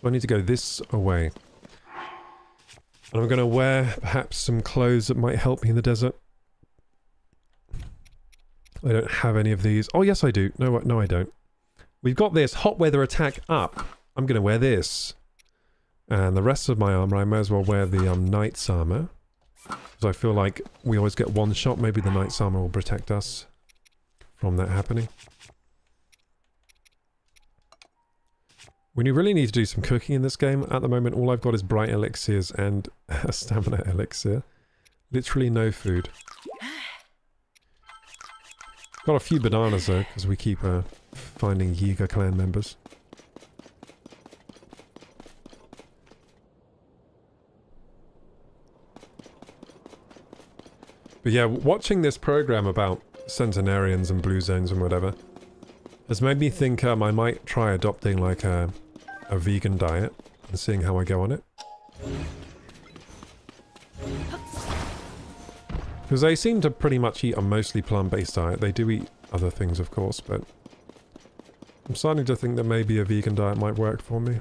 So I need to go this way. And I'm going to wear perhaps some clothes that might help me in the desert. I don't have any of these. Oh, yes, I do. No, I don't. We've got this hot weather attack up. I'm going to wear this. And the rest of my armor, I may as well wear the knight's armor. Because I feel like we always get one shot. Maybe the knight's armor will protect us from that happening. We really need to do some cooking in this game. At the moment, all I've got is bright elixirs and a stamina elixir. Literally no food. Got a few bananas though, because we keep finding Yiga clan members. But yeah, watching this program about centenarians and blue zones and whatever has made me think I might try adopting like a vegan diet and seeing how I go on it. Because they seem to pretty much eat a mostly plant-based diet. They do eat other things, of course, but I'm starting to think that maybe a vegan diet might work for me.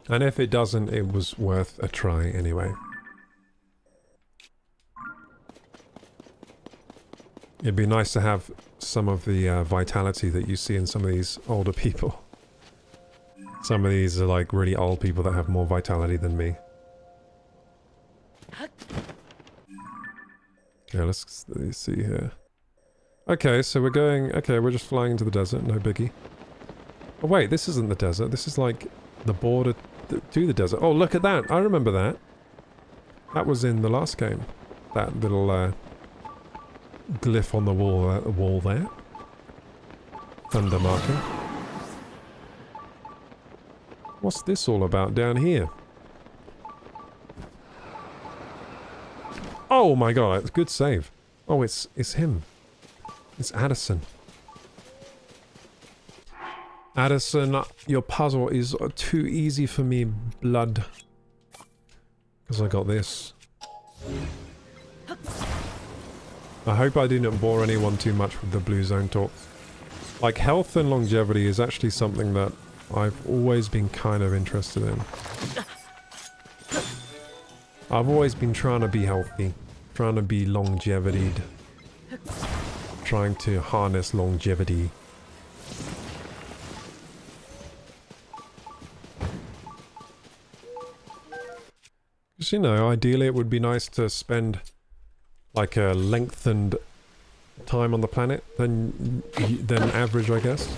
And if it doesn't, it was worth a try anyway. It'd be nice to have some of the vitality that you see in some of these older people. Some of these are like really old people that have more vitality than me. Okay, let's see here. Okay, so we're going... Okay, we're just flying into the desert, no biggie. Oh wait, this isn't the desert. This is like the border to the desert. Oh, look at that! I remember that. That was in the last game. That little glyph on the wall there. Thunder marking. What's this all about down here? Oh my god, it's a good save. Oh, it's him. It's Addison. Addison, your puzzle is too easy for me, blood. Because I got this. I hope I didn't bore anyone too much with the blue zone talk. Like, health and longevity is actually something that I've always been kind of interested in. I've always been trying to be healthy. Trying to be longevitied. Trying to harness longevity. Because, you know, ideally it would be nice to spend like a lengthened time on the planet than average, I guess.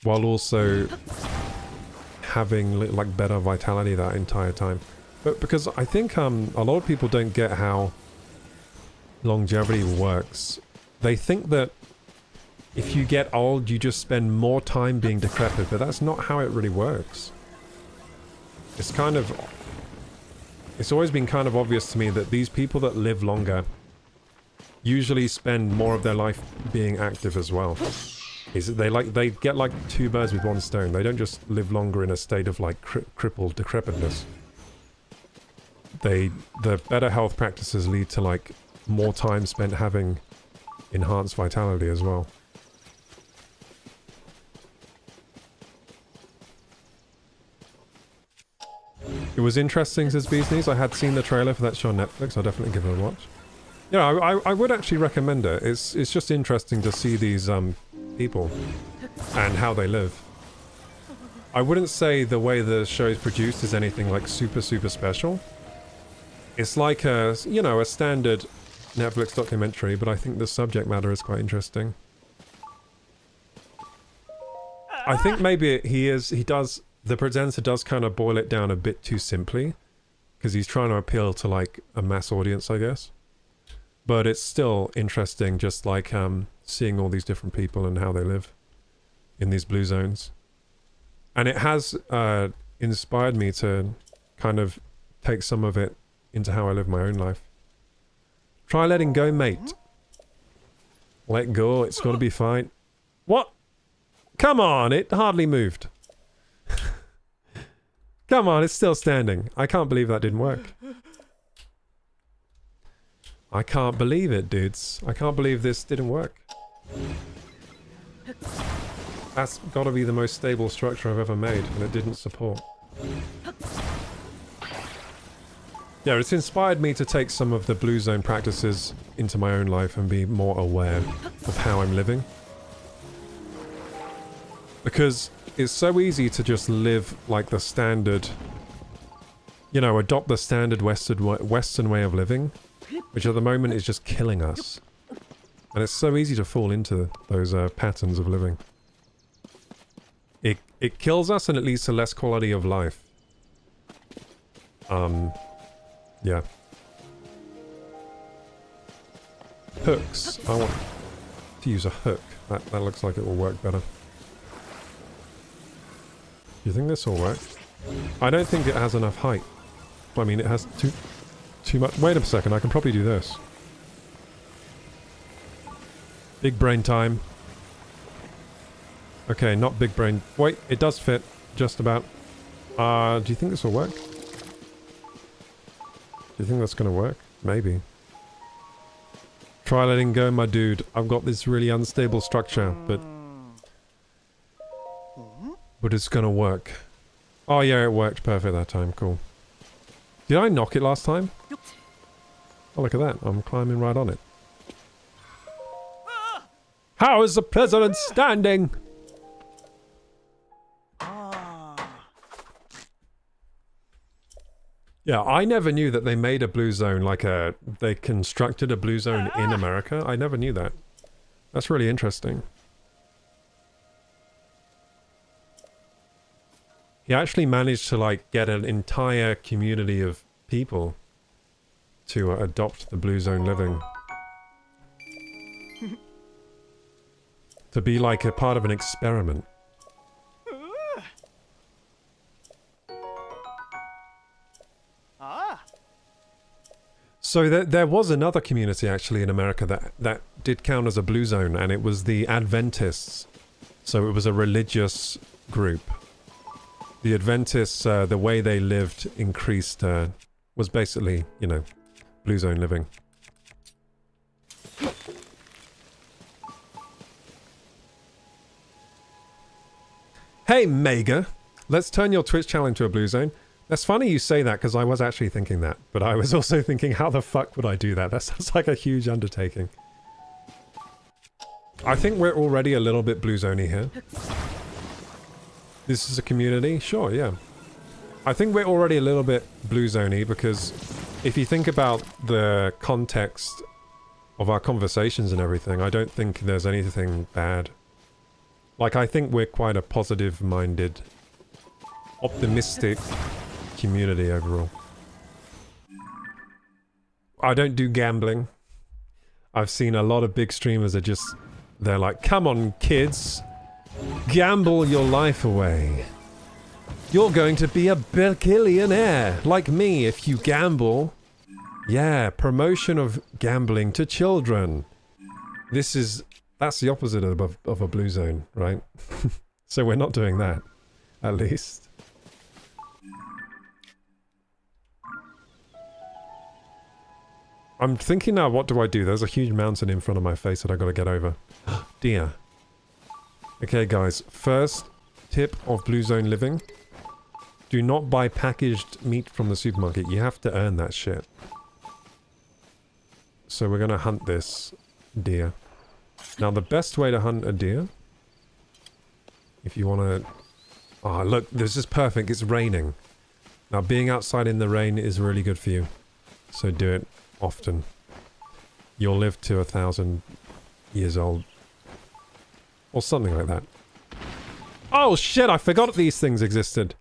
While also having like better vitality that entire time. But because I think a lot of people don't get how longevity works. They think that if you get old, you just spend more time being decrepit, but that's not how it really works. It's kind of... It's always been kind of obvious to me that these people that live longer usually spend more of their life being active as well. They get like two birds with one stone. They don't just live longer in a state of like crippled decrepitness. The better health practices lead to like more time spent having enhanced vitality as well. It was interesting, says Beesneys. I had seen the trailer for that show on Netflix. I'll definitely give it a watch. Yeah, I would actually recommend it. It's just interesting to see these people and how they live. I wouldn't say the way the show is produced is anything like super special. It's like a, you know, a standard Netflix documentary, but I think the subject matter is quite interesting. I think maybe the presenter does kind of boil it down a bit too simply, because he's trying to appeal to like a mass audience, I guess. But it's still interesting, just like seeing all these different people and how they live in these blue zones. And it has inspired me to kind of take some of it into how I live my own life. Try letting go, mate. Let go, it's gonna be fine. What? Come on, it hardly moved. Come on, it's still standing. I can't believe that didn't work. I can't believe it, dudes. I can't believe this didn't work. That's gotta be the most stable structure I've ever made, and it didn't support. Yeah, it's inspired me to take some of the blue zone practices into my own life and be more aware of how I'm living. Because it's so easy to just live like the standard, you know, adopt the standard Western way of living, which at the moment is just killing us. And it's so easy to fall into those patterns of living. It kills us and it leads to less quality of life. Yeah. Hooks. I want to use a hook. That looks like it will work better. Do you think this will work? I don't think it has enough height. I mean, it has too much. Wait a second, I can probably do this. Big brain time. Okay, not big brain. Wait, it does fit. Just about. Do you think this will work? Do you think that's gonna work? Maybe. Try letting go, my dude. I've got this really unstable structure, but it's gonna work. Oh yeah, it worked perfect that time. Cool. Did I knock it last time? Oh, look at that. I'm climbing right on it. How is the president standing? Yeah, I never knew that they made a blue zone, like they constructed a blue zone in America. I never knew that. That's really interesting. He actually managed to, like, get an entire community of people to adopt the blue zone living. To be, like, a part of an experiment. So there was another community actually in America that did count as a blue zone, and it was the Adventists. So it was a religious group. The Adventists, the way they lived increased, was basically, you know, blue zone living. Hey Mega, let's turn your Twitch channel into a blue zone. That's funny you say that, because I was actually thinking that, but I was also thinking, how the fuck would I do that? That sounds like a huge undertaking. I think we're already a little bit blue zoney here. This is a community? Sure, yeah. I think we're already a little bit blue zoney, because if you think about the context of our conversations and everything, I don't think there's anything bad. Like, I think we're quite a positive-minded, optimistic community overall. I don't do gambling. I've seen a lot of big streamers are just... They're like, come on, kids. Gamble your life away. You're going to be a billionaire, like me, if you gamble. Yeah, promotion of gambling to children. That's the opposite of a blue zone, right? So we're not doing that, at least. I'm thinking now, what do I do? There's a huge mountain in front of my face that I gotta get over. Dear. Okay, guys. First tip of blue zone living. Do not buy packaged meat from the supermarket. You have to earn that shit. So we're gonna hunt this deer. Now, the best way to hunt a deer... If you wanna... Oh, look, this is perfect. It's raining. Now, being outside in the rain is really good for you. So do it often. You'll live to 1,000 years old. Or something like that. Oh shit, I forgot these things existed.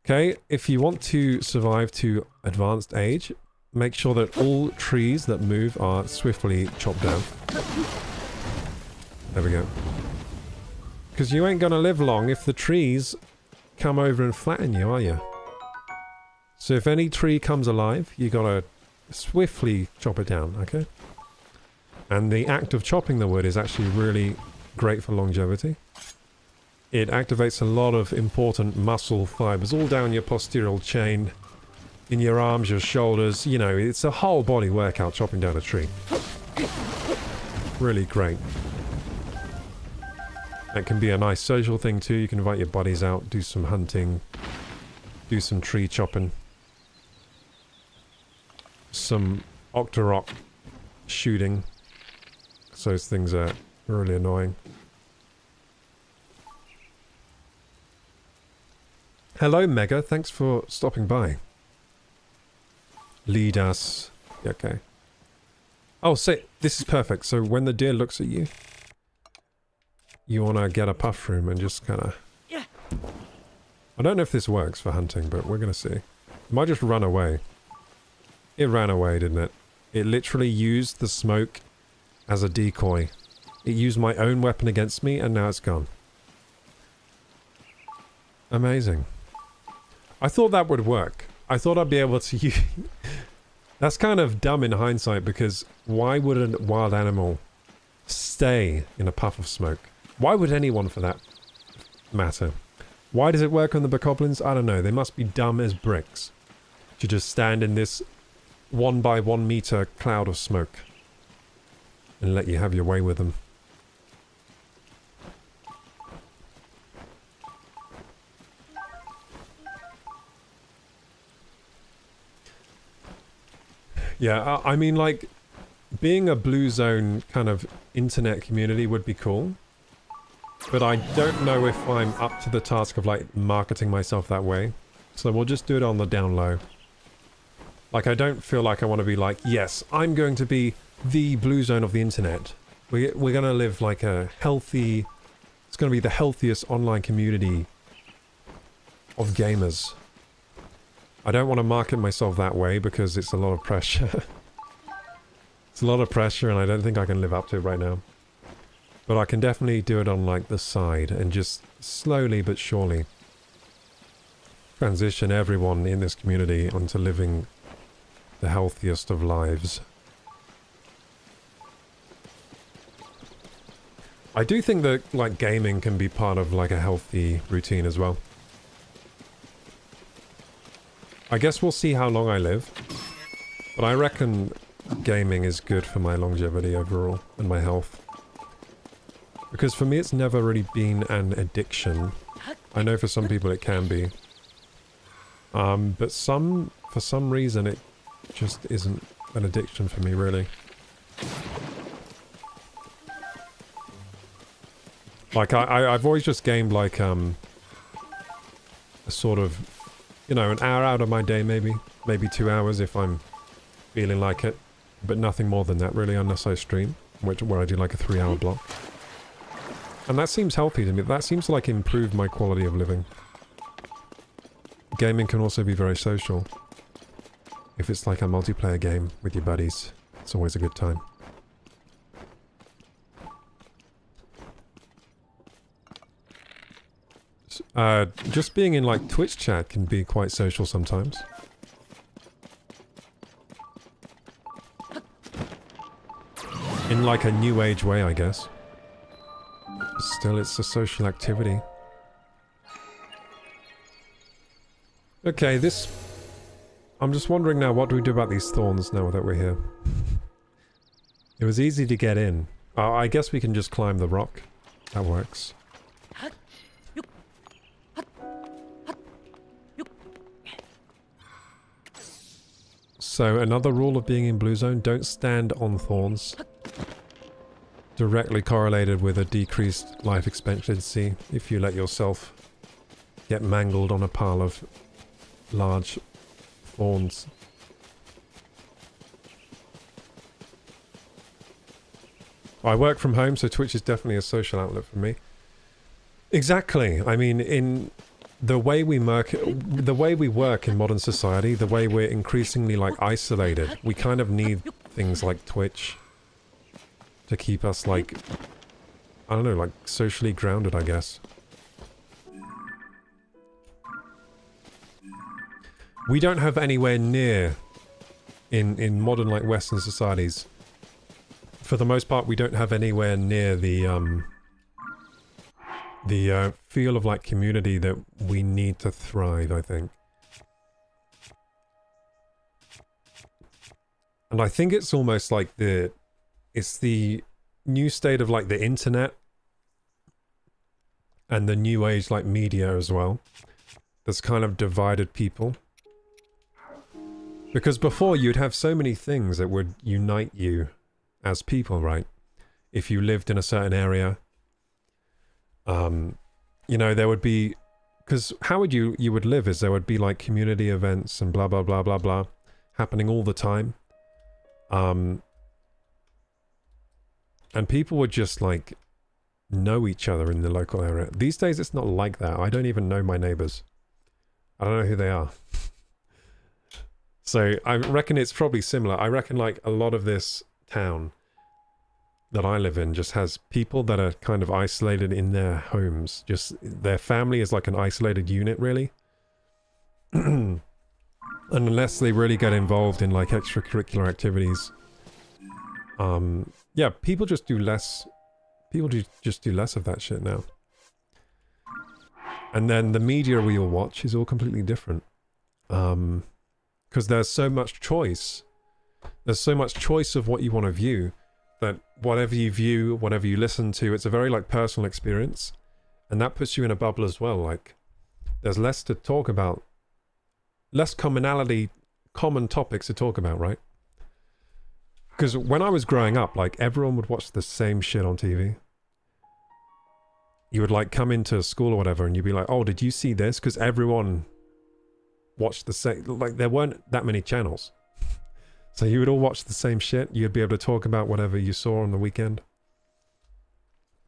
Okay, if you want to survive to advanced age, make sure that all trees that move are swiftly chopped down. There we go. Because you ain't gonna live long if the trees come over and flatten you, are you? So if any tree comes alive, you gotta swiftly chop it down, okay? And the act of chopping the wood is actually really great for longevity. It activates a lot of important muscle fibers all down your postural chain, in your arms, your shoulders, you know, it's a whole body workout chopping down a tree. Really great. That can be a nice social thing too. You can invite your buddies out, do some hunting, do some tree chopping, some octorok shooting. So those things are really annoying. Hello Mega, thanks for stopping by. Lead us. Okay. Oh, say, this is perfect. So when the deer looks at you, you want to get a puff room and just kind of... Yeah. I don't know if this works for hunting, but we're going to see. It might just run away. It ran away, didn't it? It literally used the smoke as a decoy. It used my own weapon against me, and now it's gone. Amazing. I thought that would work. I thought I'd be able to use... That's kind of dumb in hindsight, because why would a wild animal stay in a puff of smoke? Why would anyone for that matter? Why does it work on the bokoblins? I don't know. They must be dumb as bricks to just stand in this 1 by 1 meter cloud of smoke and let you have your way with them. Yeah, I mean, like, being a blue zone kind of internet community would be cool. But I don't know if I'm up to the task of, like, marketing myself that way. So we'll just do it on the down low. Like, I don't feel like I want to be like, yes, I'm going to be the blue zone of the internet. We're going to live, like, a healthy... It's going to be the healthiest online community of gamers. I don't want to market myself that way because it's a lot of pressure. It's a lot of pressure and I don't think I can live up to it right now. But I can definitely do it on like the side and just slowly but surely transition everyone in this community onto living the healthiest of lives. I do think that like gaming can be part of like a healthy routine as well. I guess we'll see how long I live, but I reckon gaming is good for my longevity overall and my health. Because for me it's never really been an addiction. I know for some people it can be. But for some reason it just isn't an addiction for me really. Like I've always just gamed like a sort of, you know, an hour out of my day maybe 2 hours if I'm feeling like it, but nothing more than that really unless I stream, where I do like a 3-hour block. And that seems healthy to me. That seems to like improve my quality of living. Gaming can also be very social. If it's like a multiplayer game with your buddies, it's always a good time. Just being in like Twitch chat can be quite social sometimes. In like a new age way, I guess. Still, it's a social activity. Okay, this... I'm just wondering now, what do we do about these thorns now that we're here? It was easy to get in. I guess we can just climb the rock. That works. So, another rule of being in Blue Zone, don't stand on thorns. Directly correlated with a decreased life expectancy if you let yourself get mangled on a pile of large thorns. I work from home, so Twitch is definitely a social outlet for me. Exactly. I mean, the way we work in modern society, the way we're increasingly like isolated, we kind of need things like Twitch to keep us like, I don't know, like socially grounded, I guess. We don't have anywhere near in modern like Western societies. For the most part, we don't have anywhere near the feel of like community that we need to thrive, I think. And I think it's almost like it's the new state of like the internet and the new age like media as well that's kind of divided people. Because before you'd have so many things that would unite you as people, right? If you lived in a certain area, you know, there would be, because how would you would live is there would be like community events and blah, blah, blah, blah, blah, happening all the time. And people would just like know each other in the local area. These days it's not like that. I don't even know my neighbors. I don't know who they are. So I reckon it's probably similar. I reckon like a lot of this town that I live in just has people that are kind of isolated in their homes. Just their family is like an isolated unit, really. And unless they really get involved in like extracurricular activities, yeah, people just do less. People just do less of that shit now. And then the media we all watch is all completely different. Because there's so much choice. There's so much choice of what you want to view that whatever you view, whatever you listen to, it's a very like personal experience. And that puts you in a bubble as well. Like there's less to talk about, less common topics to talk about, right? Because when I was growing up, like everyone would watch the same shit on TV. You would like come into school or whatever and you'd be like, oh, did you see this? Because everyone watched the same, like there weren't that many channels. So you would all watch the same shit. You'd be able to talk about whatever you saw on the weekend.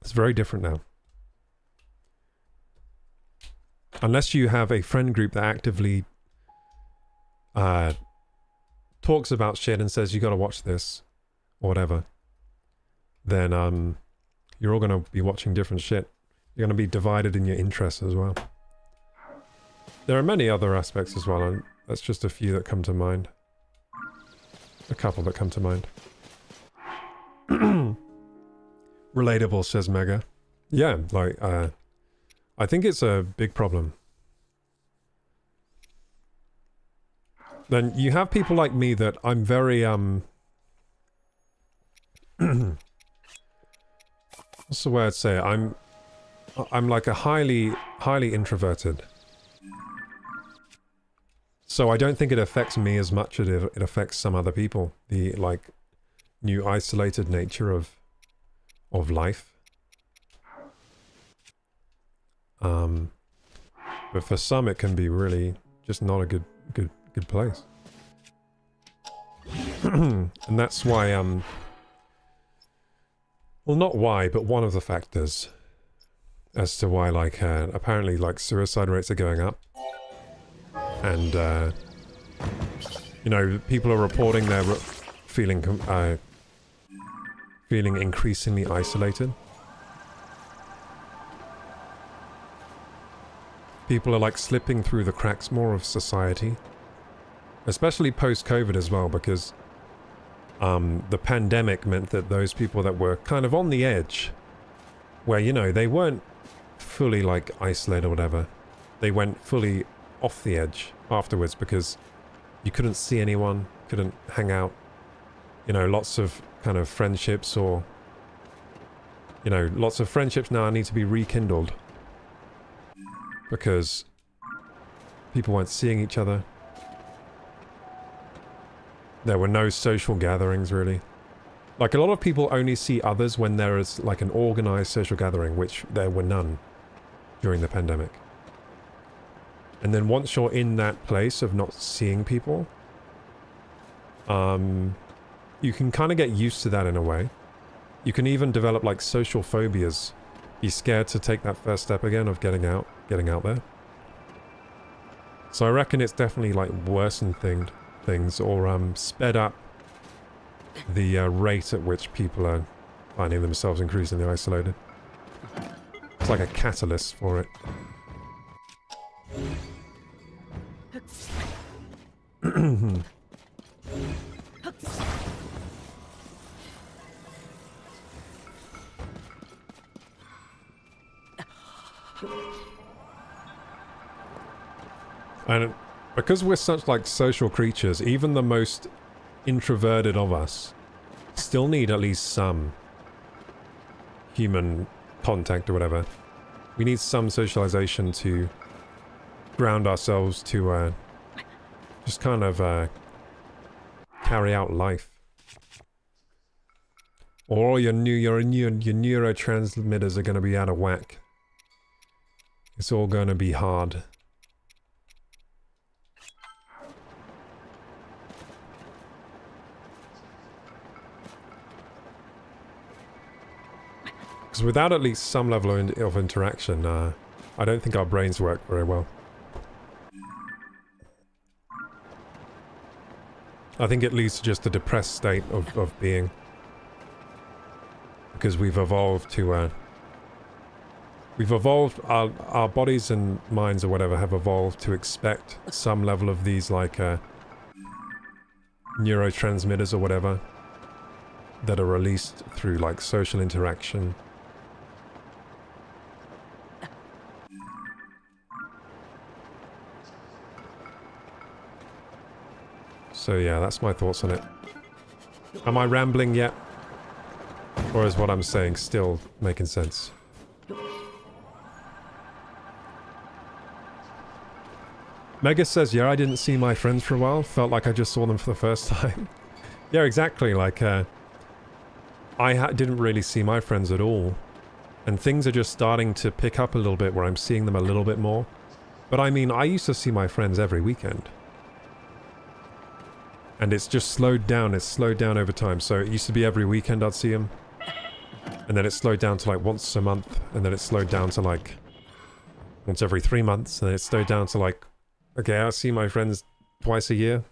It's very different now. Unless you have a friend group that actively talks about shit and says you got to watch this or whatever, then you're all going to be watching different shit. You're going to be divided in your interests as well. There are many other aspects as well, and that's just a few that come to mind. A couple that come to mind. Relatable, says Mega. Yeah, like, I think it's a big problem. Then you have people like me that I'm very, what's the word I'd say? I'm like a highly introverted. So I don't think it affects me as much as it affects some other people. The like new isolated nature of life. But for some it can be really just not a good place. And that's why well, not why, but one of the factors as to why like apparently like suicide rates are going up. And, you know, people are reporting they're feeling increasingly isolated. People are like slipping through the cracks more of society. Especially post-COVID as well, because the pandemic meant that those people that were kind of on the edge, where, you know, they weren't fully like isolated or whatever, they went fully off the edge afterwards because you couldn't see anyone, couldn't hang out, you know, lots of kind of friendships or, you know, lots of friendships now need to be rekindled because people weren't seeing each other. There were no social gatherings really. Like a lot of people only see others when there is like an organized social gathering, which there were none during the pandemic. And then once you're in that place of not seeing people, you can kind of get used to that in a way. You can even develop like social phobias. Be scared to take that first step again of getting out there. So I reckon it's definitely like worsened things or sped up the rate at which people are finding themselves increasingly isolated. It's like a catalyst for it. And because we're such like social creatures, even the most introverted of us still need at least some human contact or whatever. We need some socialization to ground ourselves to just kind of carry out life. Or your neurotransmitters are going to be out of whack. It's all going to be hard. Because without at least some level of interaction, I don't think our brains work very well. I think it leads to just a depressed state of being. Because we've evolved to... our bodies and minds or whatever have evolved to expect some level of these like neurotransmitters or whatever that are released through like social interaction. So yeah, that's my thoughts on it. Am I rambling yet? Or is what I'm saying still making sense? Mega says, yeah, I didn't see my friends for a while. Felt like I just saw them for the first time. Yeah, exactly. Like, I didn't really see my friends at all. And things are just starting to pick up a little bit where I'm seeing them a little bit more. But I mean, I used to see my friends every weekend. And it's just slowed down. It's slowed down over time. So it used to be every weekend I'd see them. And then it slowed down to like once a month. And then it slowed down to like once every 3 months. And then it slowed down to like, okay, I see my friends twice a year.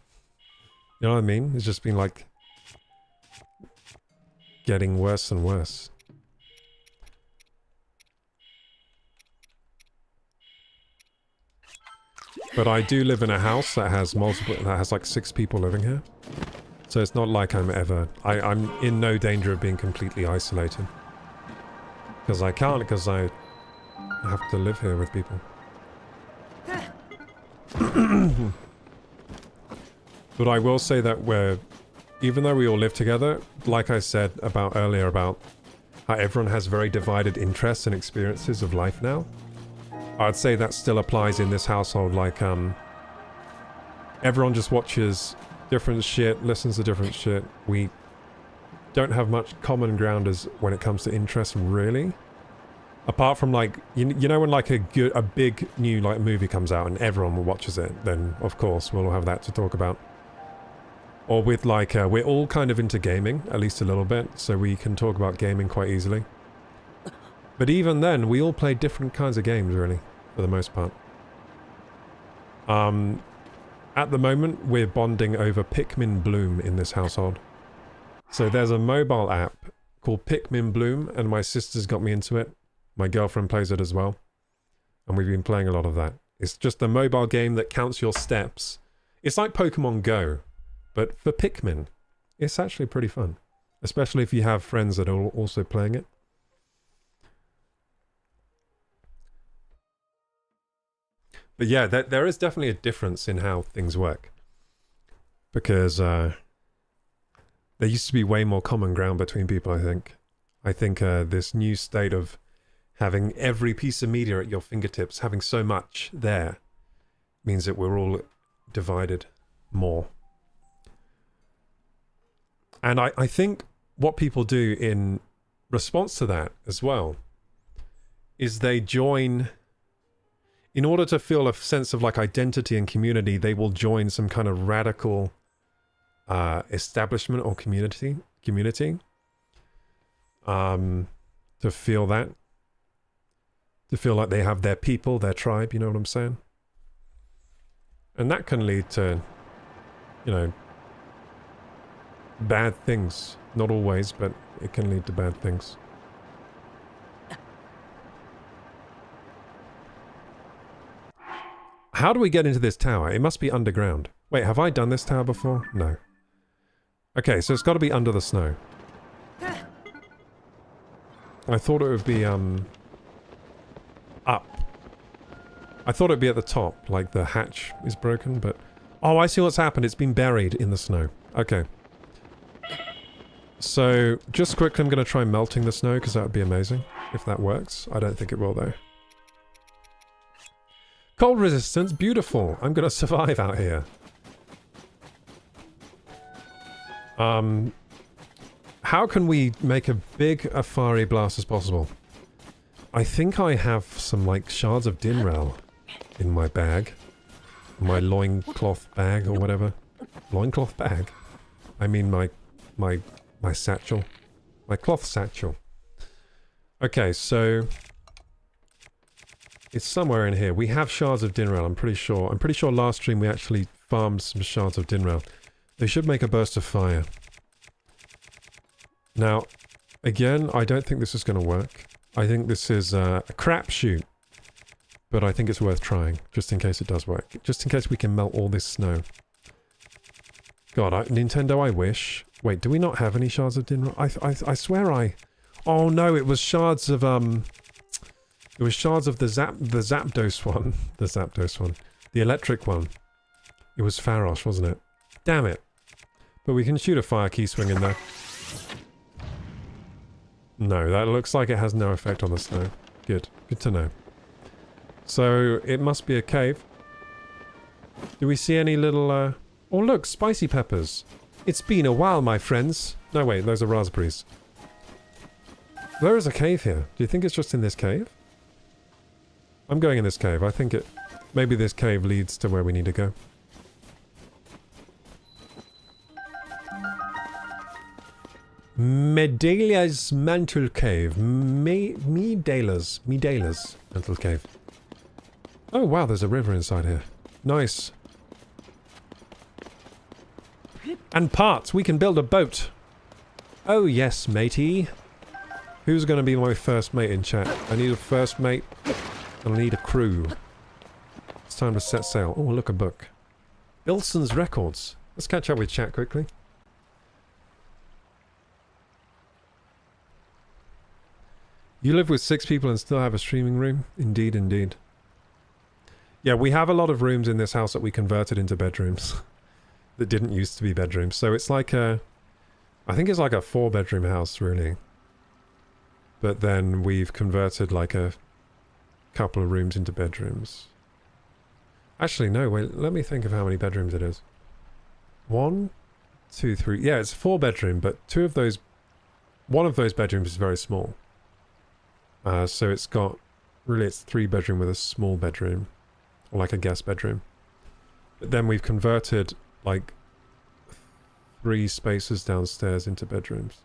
You know what I mean? It's just been like getting worse and worse. But I do live in a house that has like 6 people living here. So it's not like I'm in no danger of being completely isolated. Because I can't, because I have to live here with people. But I will say that even though we all live together, like I said earlier about how everyone has very divided interests and experiences of life now, I'd say that still applies in this household. Like, everyone just watches different shit, listens to different shit. We don't have much common ground as when it comes to interest, really. Apart from like, you know when like a big new like movie comes out and everyone watches it, then of course we'll all have that to talk about. Or with like, we're all kind of into gaming, at least a little bit, so we can talk about gaming quite easily. But even then, we all play different kinds of games, really, for the most part. At the moment, we're bonding over Pikmin Bloom in this household. So there's a mobile app called Pikmin Bloom, and my sister's got me into it. My girlfriend plays it as well. And we've been playing a lot of that. It's just a mobile game that counts your steps. It's like Pokemon Go, but for Pikmin. It's actually pretty fun. Especially if you have friends that are also playing it. But yeah, there is definitely a difference in how things work. Because there used to be way more common ground between people, I think. I think this new state of having every piece of media at your fingertips, having so much there, means that we're all divided more. And I think what people do in response to that as well is they join... In order to feel a sense of like identity and community, they will join some kind of radical establishment or community. To feel that. To feel like they have their people, their tribe, you know what I'm saying? And that can lead to, you know, bad things. Not always, but it can lead to bad things. How do we get into this tower? It must be underground. Wait, have I done this tower before? No. Okay, so it's got to be under the snow. I thought it would be, up. I thought it'd be at the top, like the hatch is broken, but... Oh, I see what's happened. It's been buried in the snow. Okay. So, just quickly, I'm going to try melting the snow, because that would be amazing, if that works. I don't think it will, though. Cold resistance, beautiful. I'm going to survive out here. How can we make a big Afari blast as possible? I think I have some, like, shards of Dinraal in my bag. My loincloth bag, or whatever. Loincloth bag? I mean my satchel. My cloth satchel. Okay, so... It's somewhere in here. We have shards of Dinraal, I'm pretty sure. I'm pretty sure last stream we actually farmed some shards of Dinraal. They should make a burst of fire. Now, again, I don't think this is going to work. I think this is a crapshoot. But I think it's worth trying, just in case it does work. Just in case we can melt all this snow. God, Nintendo, I wish. Wait, do we not have any shards of Dinraal? I swear I... Oh no, it was shards of, It was shards of the Zapdos one. The Zapdos one. The electric one. It was Pharos, wasn't it? Damn it. But we can shoot a fire key swing in there. No, that looks like it has no effect on the snow. Good. Good to know. So, it must be a cave. Do we see any little, Oh look, spicy peppers. It's been a while, my friends. No, wait, those are raspberries. There is a cave here. Do you think it's just in this cave? I'm going in this cave. I think it... Maybe this cave leads to where we need to go. Medalia's Mantle Cave. Medala's Mantle Cave. Oh wow, there's a river inside here. Nice. And parts! We can build a boat! Oh yes, matey. Who's going to be my first mate in chat? I need a first mate. I need a crew. It's time to set sail. Oh, look, a book. Bilson's Records. Let's catch up with chat quickly. You live with 6 people and still have a streaming room? Indeed, indeed. Yeah, we have a lot of rooms in this house that we converted into bedrooms. That didn't used to be bedrooms. So it's like a... I think it's like a 4-bedroom house, really. But then we've converted like a couple of rooms into bedrooms. Actually, no, wait, let me think of how many bedrooms it is. 1, 2, 3... Yeah, it's a 4-bedroom, but 2 of those... One of those bedrooms is very small. So it's got... Really, it's 3-bedroom with a small bedroom. Or like a guest bedroom. But then we've converted, like, 3 spaces downstairs into bedrooms.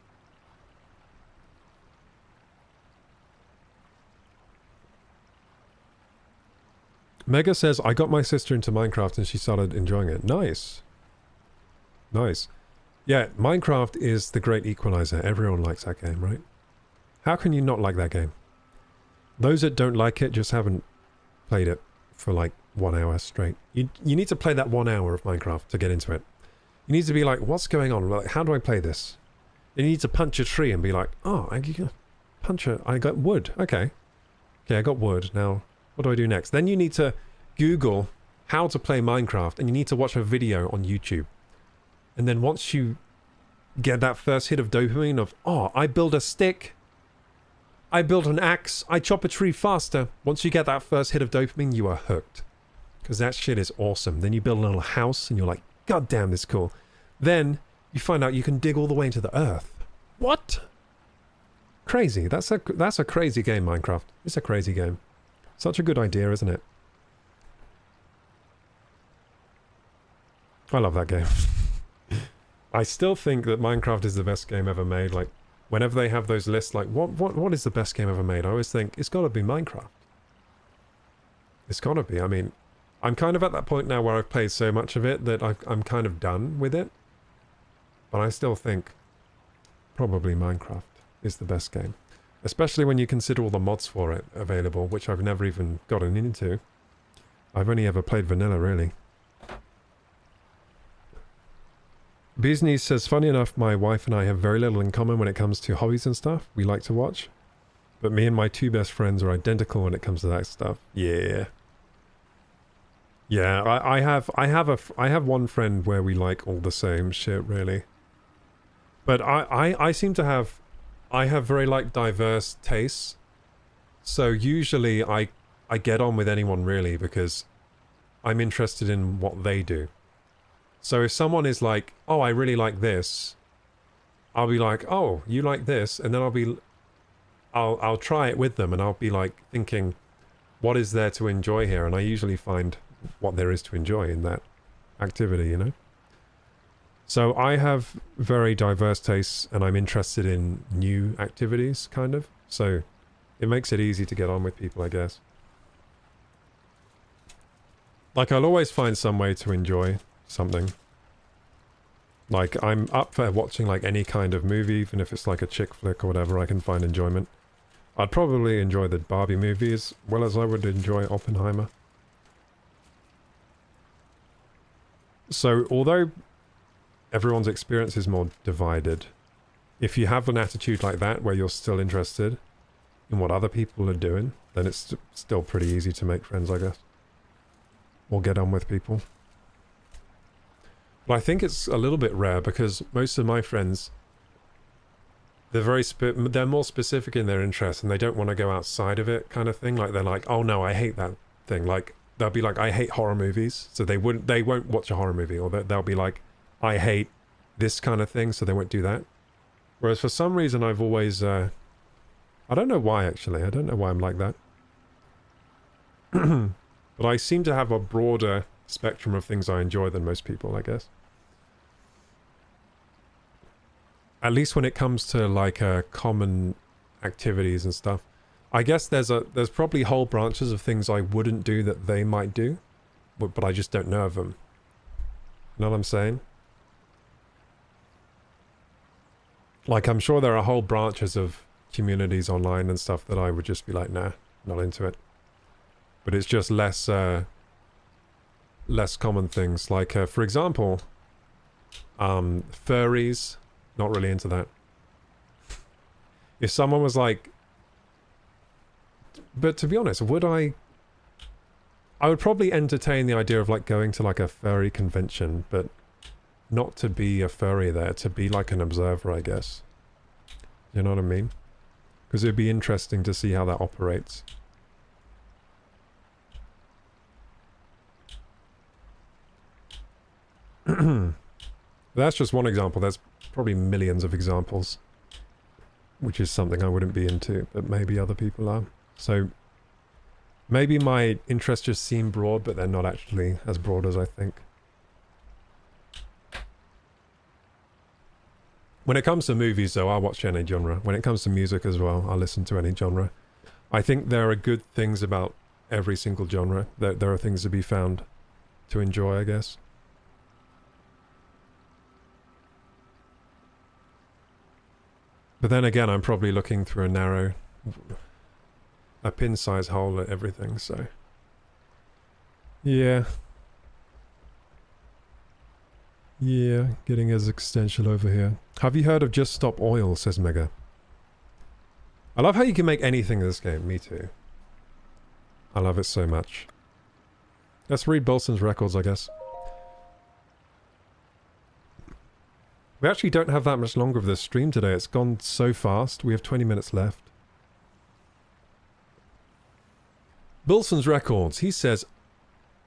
Mega says, I got my sister into Minecraft and she started enjoying it. Nice. Nice. Yeah, Minecraft is the great equalizer. Everyone likes that game, right? How can you not like that game? Those that don't like it just haven't played it for like 1 hour straight. You need to play that 1 hour of Minecraft to get into it. You need to be like, what's going on? Like, how do I play this? You need to punch a tree and be like, oh, I got wood. Okay. Okay, I got wood. Now, what do I do next? Then you need to Google how to play Minecraft and you need to watch a video on YouTube. And then once you get that first hit of dopamine of, oh, I build a stick, I build an axe, I chop a tree faster. Once you get that first hit of dopamine, you are hooked. Because that shit is awesome. Then you build a little house and you're like, God damn, this is cool. Then you find out you can dig all the way into the earth. What? Crazy. That's a crazy game, Minecraft. It's a crazy game. Such a good idea, isn't it? I love that game. I still think that Minecraft is the best game ever made. Like, whenever they have those lists, like, what is the best game ever made? I always think, it's gotta be Minecraft. It's gotta be. I mean, I'm kind of at that point now where I've played so much of it that I'm kind of done with it. But I still think probably Minecraft is the best game. Especially when you consider all the mods for it available, which I've never even gotten into. I've only ever played vanilla, really. Beesney says, funny enough, my wife and I have very little in common when it comes to hobbies and stuff we like to watch. But me and my two best friends are identical when it comes to that stuff. Yeah. Yeah, I have one friend where we like all the same shit, really. But I seem to have... I have very, like, diverse tastes. So usually I get on with anyone, really, because I'm interested in what they do. So if someone is like, oh, I really like this, I'll be like, oh, you like this? And then I'll try it with them, and I'll be like thinking, what is there to enjoy here? And I usually find what there is to enjoy in that activity, you know? So I have very diverse tastes, and I'm interested in new activities, kind of. So it makes it easy to get on with people, I guess. Like, I'll always find some way to enjoy something. Like, I'm up for watching, like, any kind of movie, even if it's like a chick flick or whatever, I can find enjoyment. I'd probably enjoy the Barbie movie as well as I would enjoy Oppenheimer. So, although everyone's experience is more divided, if you have an attitude like that where you're still interested in what other people are doing, then it's still pretty easy to make friends, I guess. Or get on with people. But I think it's a little bit rare because most of my friends, they're more specific in their interests and they don't want to go outside of it, kind of thing. Like, they're like, oh no, I hate that thing. Like, they'll be like, I hate horror movies, so they won't watch a horror movie. Or they'll be like, I hate this kind of thing, so they won't do that. Whereas for some reason I've always I don't know why, actually. I don't know why I'm like that. But I seem to have a broader spectrum of things I enjoy than most people, I guess. At least when it comes to, like, common activities and stuff. I guess there's probably whole branches of things I wouldn't do that they might do, but I just don't know of them. You know what I'm saying? Like, I'm sure there are whole branches of communities online and stuff that I would just be like, nah, not into it. But it's just less common things. Like, for example, furries, not really into that. If someone was like... But to be honest, I would probably entertain the idea of, like, going to, like, a furry convention, but not to be a furry there, to be like an observer, I guess. You know what I mean? Because it'd be interesting to see how that operates. That's just one example. There's probably millions of examples, which is something I wouldn't be into, but maybe other people are. So maybe my interests just seem broad, but they're not actually as broad as I think. When it comes to movies, though, I'll watch any genre. When it comes to music as well, I'll listen to any genre. I think there are good things about every single genre. There are things to be found to enjoy, I guess. But then again, I'm probably looking through a pin-size hole at everything, so... Yeah. Yeah, getting existential over here. Have you heard of Just Stop Oil, says Mega. I love how you can make anything in this game, me too. I love it so much. Let's read Bolson's records, I guess. We actually don't have that much longer of this stream today. It's gone so fast. We have 20 minutes left. Bolson's records. He says,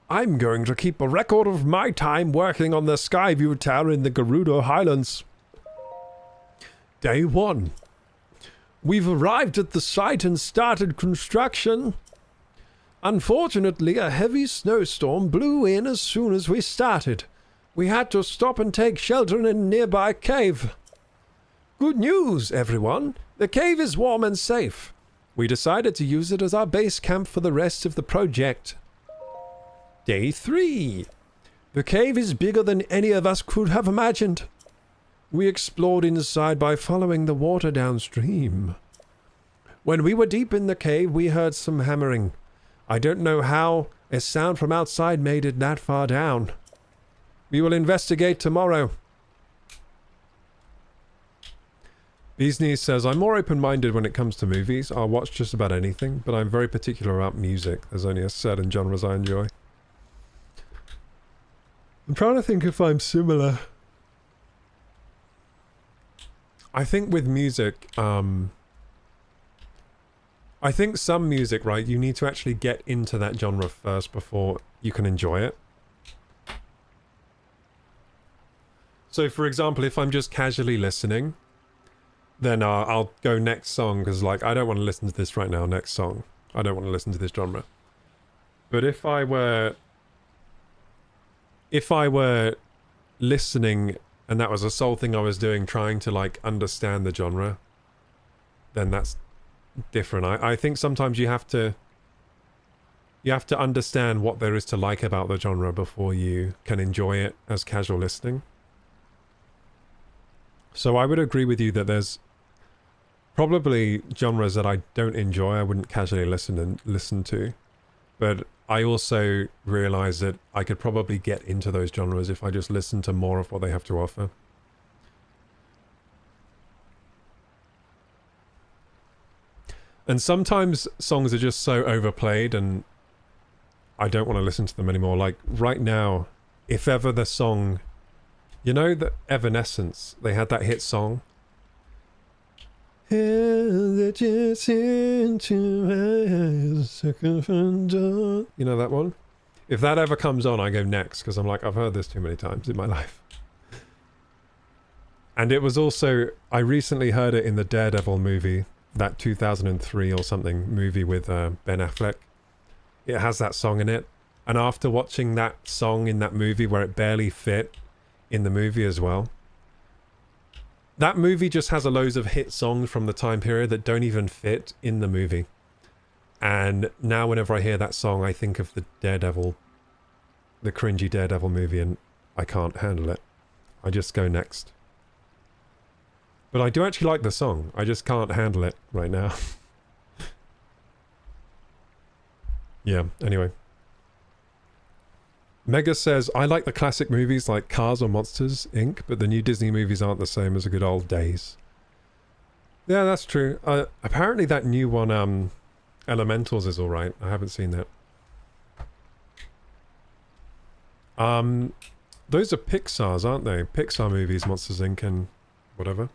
I'm going to keep a record of my time working on the Skyview Tower in the Gerudo Highlands. Day 1. We've arrived at the site and started construction. Unfortunately, a heavy snowstorm blew in as soon as we started. We had to stop and take shelter in a nearby cave. Good news, everyone. The cave is warm and safe. We decided to use it as our base camp for the rest of the project. Day 3. The cave is bigger than any of us could have imagined. We explored inside by following the water downstream. When we were deep in the cave, we heard some hammering. I don't know how a sound from outside made it that far down. We will investigate tomorrow. Beesney says, I'm more open-minded when it comes to movies. I'll watch just about anything, but I'm very particular about music. There's only a certain genres I enjoy. I'm trying to think if I'm similar. I think with music, I think some music, right, you need to actually get into that genre first before you can enjoy it. So, for example, if I'm just casually listening, then I'll go next song, because, like, I don't want to listen to this right now, next song. I don't want to listen to this genre. But if I were listening, and that was the sole thing I was doing, trying to, like, understand the genre, then that's different. I think sometimes you have to understand what there is to like about the genre before you can enjoy it as casual listening. So I would agree with you that there's probably genres that I don't enjoy, I wouldn't casually listen to. But I also realize that I could probably get into those genres if I just listen to more of what they have to offer. And sometimes songs are just so overplayed and I don't want to listen to them anymore. Like right now, if ever the song, you know, the Evanescence, they had that hit song. You know that one? If that ever comes on, I go next, because I'm like, I've heard this too many times in my life. And it was also, I recently heard it in the Daredevil movie, that 2003 or something movie with Ben Affleck. It has that song in it. And after watching that song in that movie where it barely fit in the movie as well, that movie just has a loads of hit songs from the time period that don't even fit in the movie. And now whenever I hear that song, I think of the Daredevil, the cringy Daredevil movie, and I can't handle it. I just go next. But I do actually like the song. I just can't handle it right now. Yeah, anyway. Mega says, I like the classic movies like Cars or Monsters, Inc., but the new Disney movies aren't the same as the good old days. Yeah, that's true. Apparently that new one, Elementals, is alright. I haven't seen that. Those are Pixar's, aren't they? Pixar movies, Monsters, Inc. and whatever.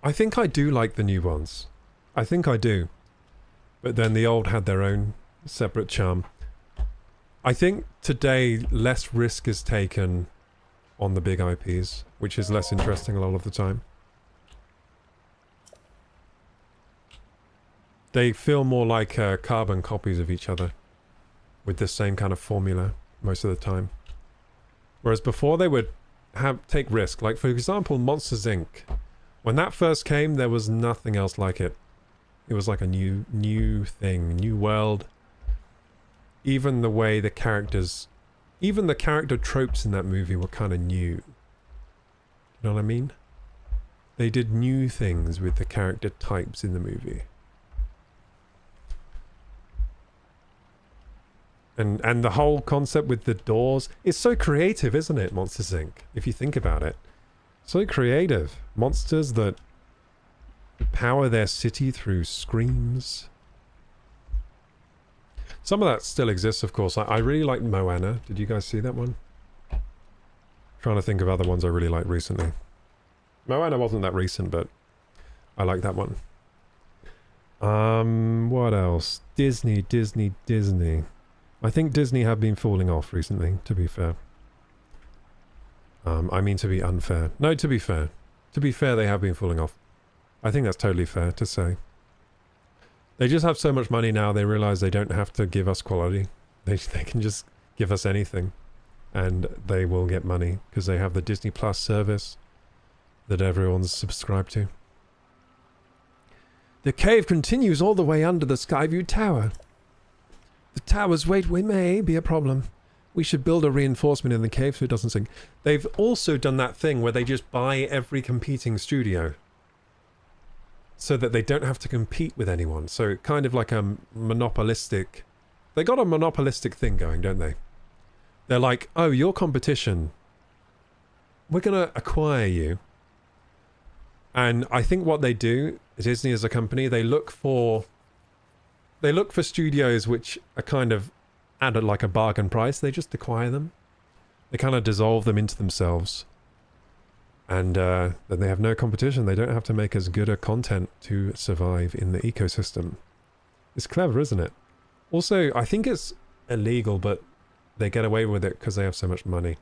I think I do like the new ones. I think I do. But then the old had their own separate charm. I think today less risk is taken on the big IPs, which is less interesting a lot of the time. They feel more like carbon copies of each other with the same kind of formula most of the time. Whereas before they would take risk. Like for example, Monsters Inc. When that first came, there was nothing else like it. It was like a new thing, new world. Even the way the characters, even the character tropes in that movie were kind of new. You know what I mean? They did new things with the character types in the movie. And the whole concept with the doors is so creative, isn't it, Monsters Inc.? If you think about it. So creative. Monsters that power their city through screams. Some of that still exists, of course. I really like Moana. Did you guys see that one? Trying to think of other ones I really liked recently. Moana wasn't that recent, but I like that one. What else? Disney. I think Disney have been falling off recently, to be fair. I mean to be unfair. No, to be fair. To be fair, they have been falling off. I think that's totally fair to say. They just have so much money now, they realize they don't have to give us quality. They can just give us anything. And they will get money, because they have the Disney Plus service that everyone's subscribed to. The cave continues all the way under the Skyview Tower. The tower's weight may be a problem. we should build a reinforcement in the cave so it doesn't sink. They've also done that thing where they just buy every competing studio so that they don't have to compete with anyone. So kind of like a monopolistic... They got a monopolistic thing going, don't they? They're like, oh, your competition, we're going to acquire you. And I think what they do, Disney as a company, they look for studios which are kind of at like a bargain price. They just acquire them. They kind of dissolve them into themselves. And then they have no competition. They don't have to make as good a content to survive in the ecosystem. It's clever, isn't it? Also, I think it's illegal, but they get away with it because they have so much money.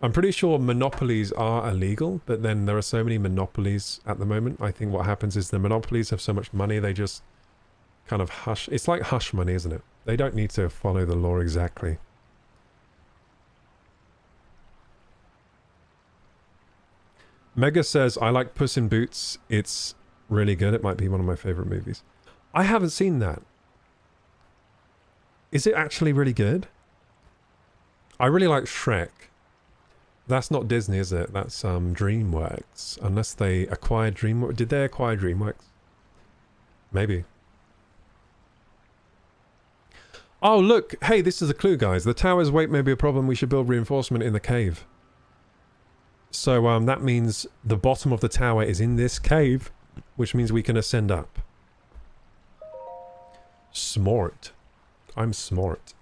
I'm pretty sure monopolies are illegal, but then there are so many monopolies at the moment. I think what happens is the monopolies have so much money, they just kind of hush. It's like hush money, isn't it? They don't need to follow the law exactly. Mega says, I like Puss in Boots. It's really good. It might be one of my favorite movies. I haven't seen that. Is it actually really good? I really like Shrek. That's not Disney, is it? That's DreamWorks. Unless they acquired DreamWorks. Did they acquire DreamWorks? Maybe. Oh, look. Hey, this is a clue, guys. The tower's weight may be a problem. We should build reinforcement in the cave. So that means the bottom of the tower is in this cave, which means we can ascend up. Smart. I'm smart.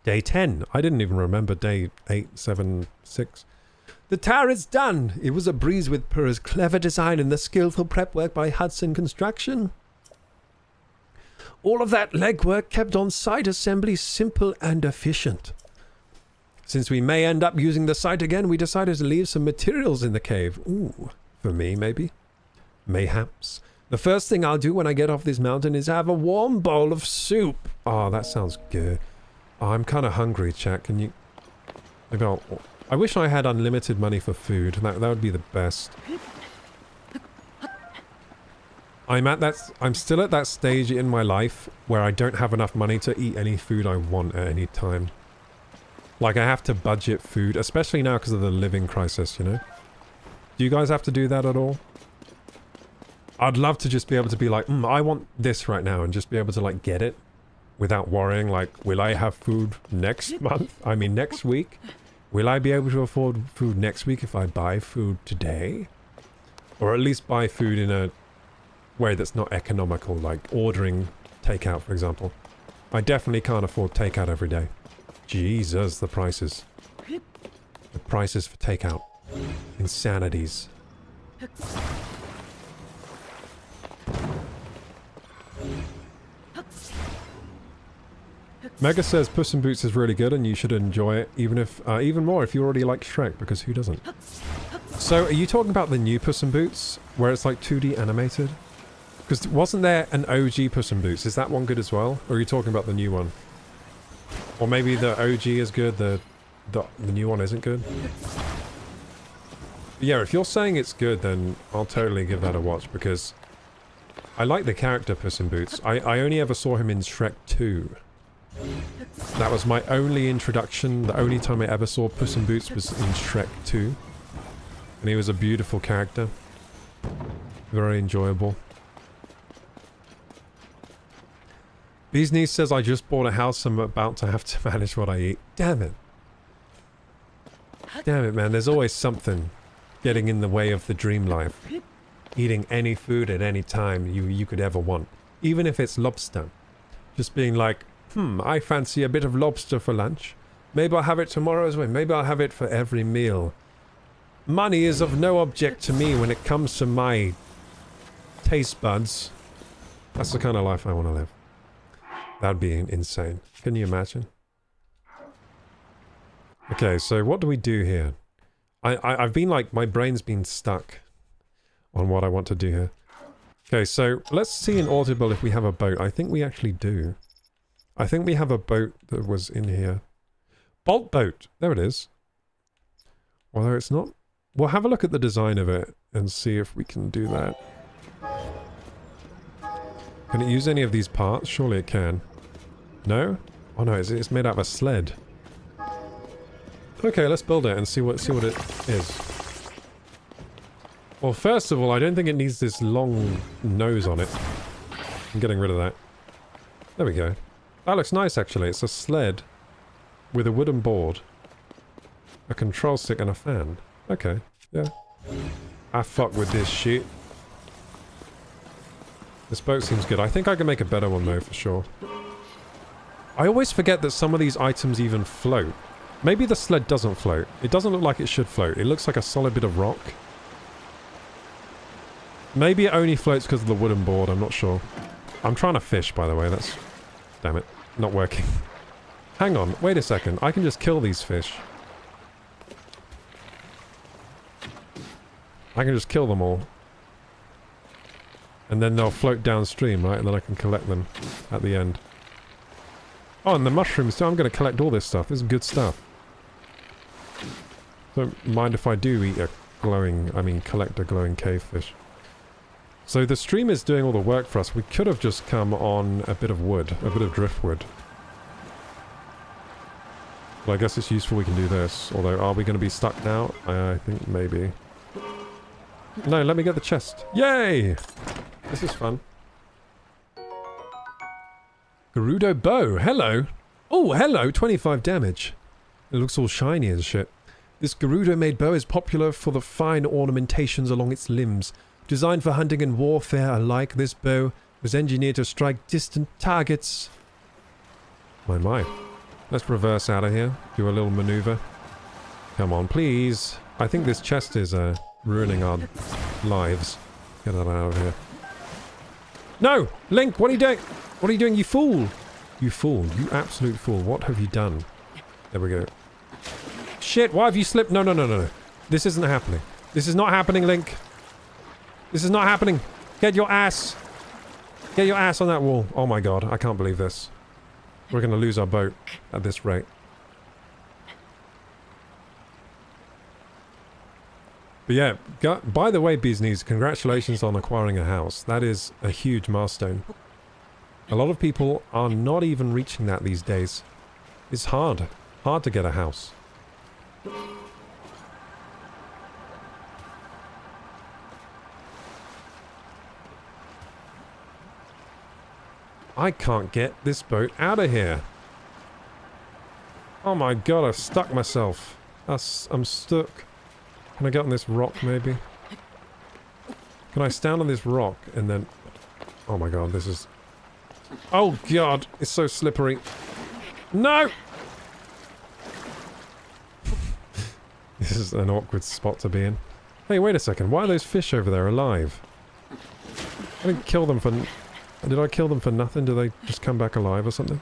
Day 10. I didn't even remember day 8, 7, 6. The tower is done. It was a breeze with Purr's clever design and the skillful prep work by Hudson Construction. All of that legwork kept on-site assembly simple and efficient. Since we may end up using the site again, we decided to leave some materials in the cave. Ooh, for me, maybe? Mayhaps. The first thing I'll do when I get off this mountain is have a warm bowl of soup. Oh, that sounds good. Oh, I'm kind of hungry, chat. Can you... Maybe I'll... I wish I had unlimited money for food. That would be the best. I'm still at that stage in my life where I don't have enough money to eat any food I want at any time. Like, I have to budget food, especially now because of the living crisis, you know? Do you guys have to do that at all? I'd love to just be able to be like, I want this right now, and just be able to, like, get it without worrying, like, will I have food next month? I mean, next week? Will I be able to afford food next week if I buy food today? Or at least buy food in a way that's not economical, like ordering takeout, for example. I definitely can't afford takeout every day. Jesus, the prices. The prices for takeout. Insanities. Mega says Puss in Boots is really good and you should enjoy it, even more if you already like Shrek, because who doesn't? So, are you talking about the new Puss in Boots, where it's like 2D animated? Because wasn't there an OG Puss in Boots? Is that one good as well? Or are you talking about the new one? Or maybe the OG is good, the new one isn't good? But yeah, if you're saying it's good, then I'll totally give that a watch, because I like the character Puss in Boots. I only ever saw him in Shrek 2. That was my only introduction. The only time I ever saw Puss in Boots was in Shrek 2. And he was a beautiful character. Very enjoyable. Bee's niece says, I just bought a house. I'm about to have to manage what I eat. Damn it. Damn it, man. There's always something getting in the way of the dream life. Eating any food at any time you could ever want. Even if it's lobster. Just being like, I fancy a bit of lobster for lunch. Maybe I'll have it tomorrow as well. Maybe I'll have it for every meal. Money is of no object to me when it comes to my taste buds. That's the kind of life I want to live. That'd be insane. Can you imagine? Okay, so what do we do here? I've been like, my brain's been stuck on what I want to do here. Okay, so let's see in Audible if we have a boat. I think we actually do. I think we have a boat that was in here. Bolt boat. There it is. Although it's not... We'll have a look at the design of it and see if we can do that. Can it use any of these parts? Surely it can. No? Oh no, it's made out of a sled. Okay, let's build it and see what it is. Well, first of all, I don't think it needs this long nose on it. I'm getting rid of that. There we go. That looks nice, actually. It's a sled with a wooden board, a control stick, and a fan. Okay, yeah. I fuck with this shit. This boat seems good. I think I can make a better one, though, for sure. I always forget that some of these items even float. Maybe the sled doesn't float. It doesn't look like it should float. It looks like a solid bit of rock. Maybe it only floats because of the wooden board. I'm not sure. I'm trying to fish, by the way. That's... Damn it. Not working. Hang on. Wait a second. I can just kill these fish. I can just kill them all. And then they'll float downstream, right? And then I can collect them at the end. Oh, and the mushrooms too. I'm going to collect all this stuff. This is good stuff. Don't mind if I do eat a collect a glowing cave fish. So the stream is doing all the work for us. We could have just come on a bit of wood, a bit of driftwood. Well, I guess it's useful we can do this. Although, are we going to be stuck now? I think maybe. No, let me get the chest. Yay! This is fun. Gerudo bow. Hello. Oh, hello. 25 damage. It looks all shiny and shit. This Gerudo-made bow is popular for the fine ornamentations along its limbs. Designed for hunting and warfare alike, this bow was engineered to strike distant targets. My. Let's reverse out of here. Do a little maneuver. Come on, please. I think this chest is ruining our lives. Get that out of here. No! Link, what are you doing? What are you doing, you fool? You fool. You absolute fool. What have you done? There we go. Shit, why have you slipped? No. This isn't happening. This is not happening, Link. This is not happening. Get your ass. Get your ass on that wall. Oh my god, I can't believe this. We're going to lose our boat at this rate. But yeah, by the way, Beesneys, congratulations on acquiring a house. That is a huge milestone. A lot of people are not even reaching that these days. It's hard. Hard to get a house. I can't get this boat out of here. Oh my god, I've stuck myself. I'm stuck. Can I get on this rock, maybe? Can I stand on this rock and then... Oh my god, this is... Oh god, it's so slippery. No! This is an awkward spot to be in. Hey, wait a second. Why are those fish over there alive? I didn't kill them for... Did I kill them for nothing? Do they just come back alive or something?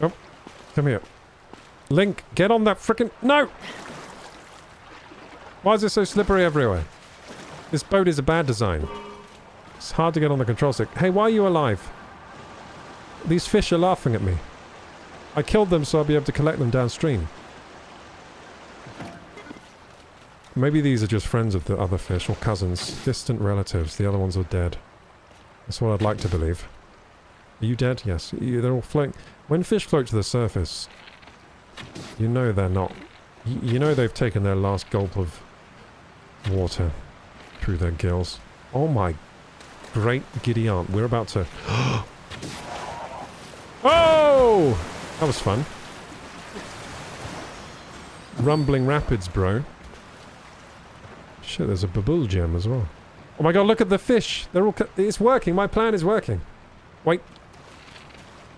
Oh, come here. Link, get on that frickin'... No! Why is it so slippery everywhere? This boat is a bad design. It's hard to get on the control stick. Hey, why are you alive? These fish are laughing at me. I killed them so I'll be able to collect them downstream. Maybe these are just friends of the other fish, or cousins. Distant relatives. The other ones are dead. That's what I'd like to believe. Are you dead? Yes. They're all floating. When fish float to the surface, you know they're not... You know they've taken their last gulp of water through their gills. Oh my great giddy aunt. We're about to... Oh! That was fun. Rumbling rapids, bro. Shit, there's a bubble gem as well. Oh my god, look at the fish! They're all... It's working! My plan is working! Wait.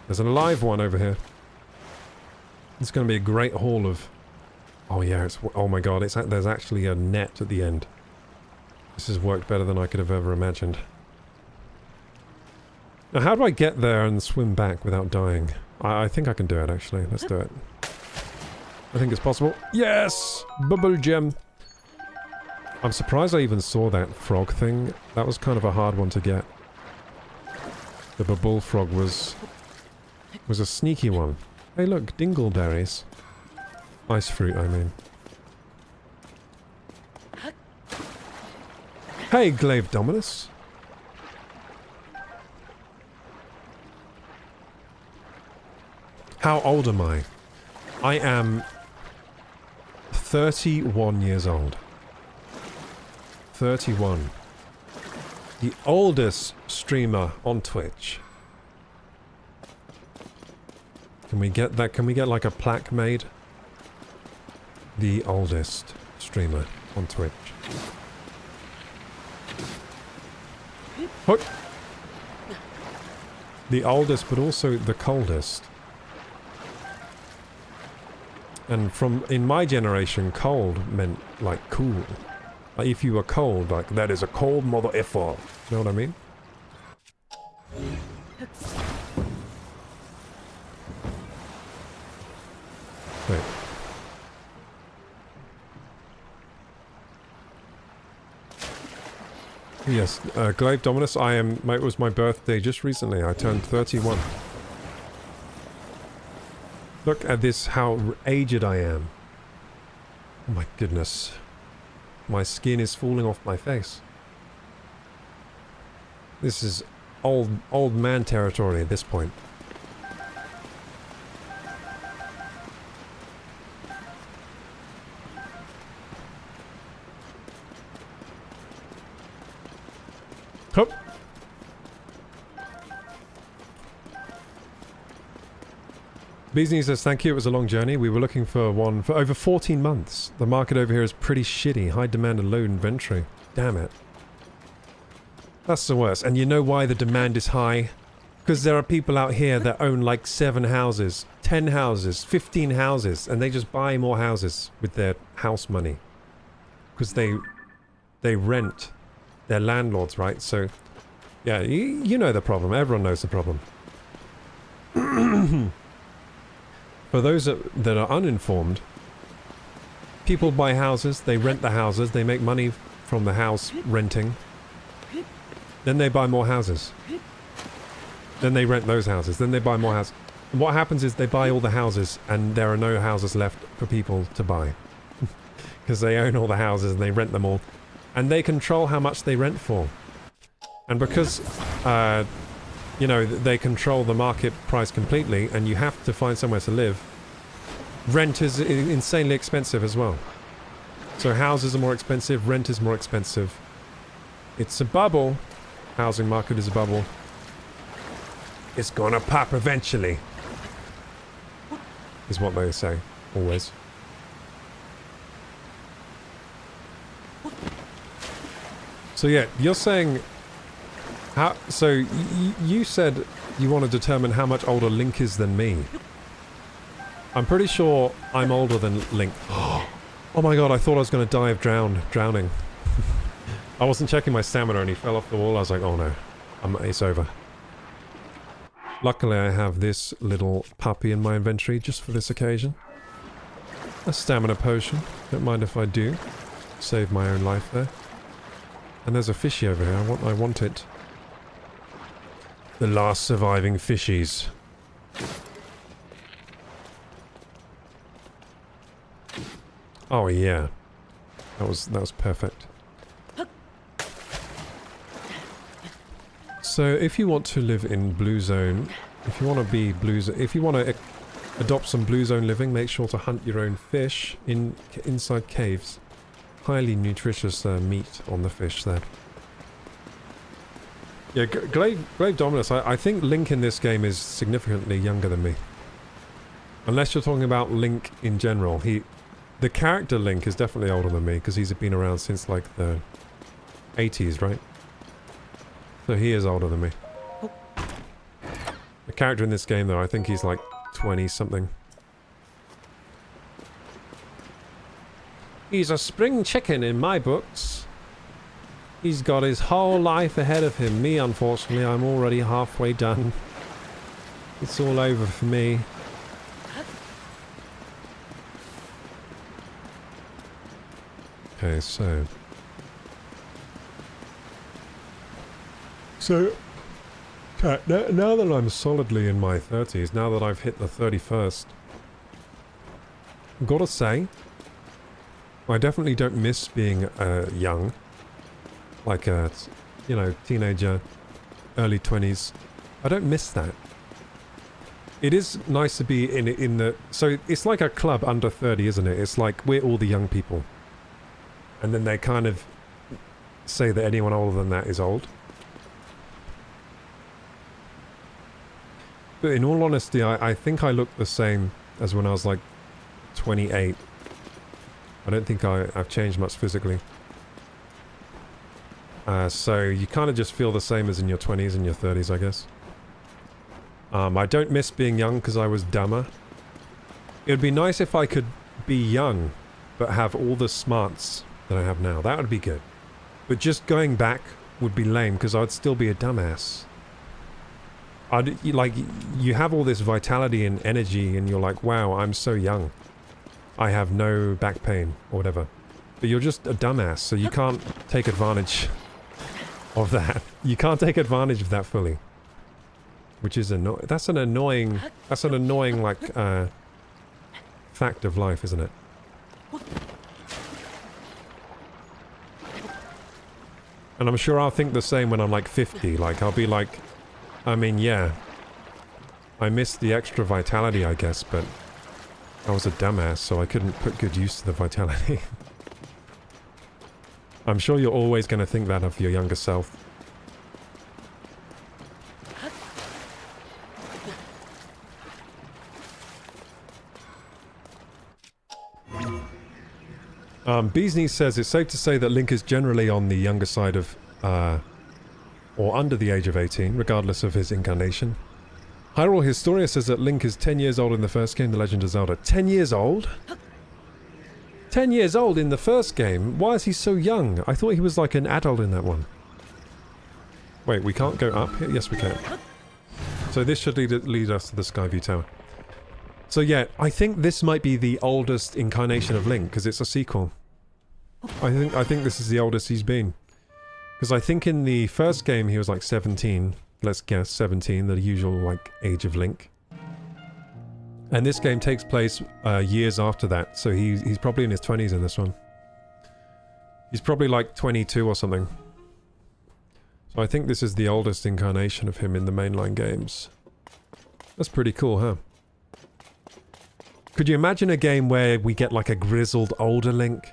There's an alive one over here. It's going to be a great haul of... Oh yeah, it's... Oh my god, there's actually a net at the end. This has worked better than I could have ever imagined. Now, how do I get there and swim back without dying? I think I can do it, actually. Let's do it. I think it's possible. Yes! Bubble gem! I'm surprised I even saw that frog thing. That was kind of a hard one to get. The bubble frog was a sneaky one. Hey look, dingleberries. Ice fruit, I mean. Hey, Glaive Dominus. How old am I? I am 31 years old. 31. The oldest streamer on Twitch. Can we get that? Can we get like a plaque made? The oldest streamer on Twitch. Hook. The oldest, but also the coldest. And in my generation, cold meant like cool. Like if you were cold, like that is a cold mother effer. You know what I mean? Wait. Yes, Glaive Dominus, it was my birthday just recently. I turned 31. Look at this, how aged I am. Oh my goodness. My skin is falling off my face. This is old man territory at this point. Hup. Beasley says, thank you, it was a long journey. We were looking for one for over 14 months. The market over here is pretty shitty. High demand and low inventory. Damn it. That's the worst. And you know why the demand is high? Because there are people out here that own like 7 houses, 10 houses, 15 houses, and they just buy more houses with their house money. Because they rent. They're landlords, right? So, yeah, you know the problem. Everyone knows the problem. For those that are uninformed, people buy houses, they rent the houses, they make money from the house renting. Then they buy more houses. Then they rent those houses. Then they buy more houses. And what happens is they buy all the houses and there are no houses left for people to buy. Because they own all the houses and they rent them all. And they control how much they rent for. And because, you know, they control the market price completely and you have to find somewhere to live, rent is insanely expensive as well. So houses are more expensive, rent is more expensive. It's a bubble. Housing market is a bubble. It's gonna pop eventually. Is what they say, always. So yeah, you're saying... So you said you want to determine how much older Link is than me. I'm pretty sure I'm older than Link. Oh my god, I thought I was going to die of drowning. I wasn't checking my stamina and he fell off the wall. I was like, oh no, it's over. Luckily I have this little puppy in my inventory just for this occasion. A stamina potion. Don't mind if I do. Save my own life there. And there's a fishy over here. I want it. The last surviving fishies. Oh yeah. That was perfect. So if you want to live in Blue Zone, if you want to be Blue Zone, if you want to adopt some Blue Zone living, make sure to hunt your own fish inside caves. Highly nutritious meat on the fish there. Yeah, Glaive Dominus, I think Link in this game is significantly younger than me. Unless you're talking about Link in general. The character Link is definitely older than me, because he's been around since like the 80s, right? So he is older than me. The character in this game though, I think he's like 20-something. He's a spring chicken in my books. He's got his whole life ahead of him. Me, unfortunately, I'm already halfway done. It's all over for me. Okay, so... now that I'm solidly in my 30s, now that I've hit the 31st, I've got to say, I definitely don't miss being young. like a, you know, teenager, early 20s. I don't miss that. It is nice to be in the... So it's like a club under 30, isn't it? It's like we're all the young people. And then they kind of say that anyone older than that is old. But in all honesty, I think I look the same as when I was like 28. I don't think I've changed much physically. So you kind of just feel the same as in your 20s and your 30s, I guess. I don't miss being young because I was dumber. It would be nice if I could be young, but have all the smarts that I have now. That would be good. But just going back would be lame because I'd still be a dumbass. You have all this vitality and energy and you're like, wow, I'm so young. I have no back pain or whatever. But you're just a dumbass, so you can't take advantage of that. You can't take advantage of that fully. Which is that's an annoying like fact of life, isn't it? And I'm sure I'll think the same when I'm like 50. Like I'll be like, I mean, yeah, I missed the extra vitality, I guess, but I was a dumbass, so I couldn't put good use to the vitality. I'm sure you're always going to think that of your younger self. Beesney says it's safe to say that Link is generally on the younger side of, or under the age of 18, regardless of his incarnation. Hyrule Historia says that Link is 10 years old in the first game, The Legend of Zelda. 10 years old? 10 years old in the first game? Why is he so young? I thought he was like an adult in that one. Wait, we can't go up here? Yes, we can. So this should lead us to the Skyview Tower. So yeah, I think this might be the oldest incarnation of Link, because it's a sequel. I think this is the oldest he's been. Because I think in the first game he was like 17. Let's guess, 17, the usual like age of Link. And this game takes place years after that, so he's probably in his 20s in this one. He's probably like 22 or something. So I think this is the oldest incarnation of him in the mainline games. That's pretty cool, huh? Could you imagine a game where we get like a grizzled older Link?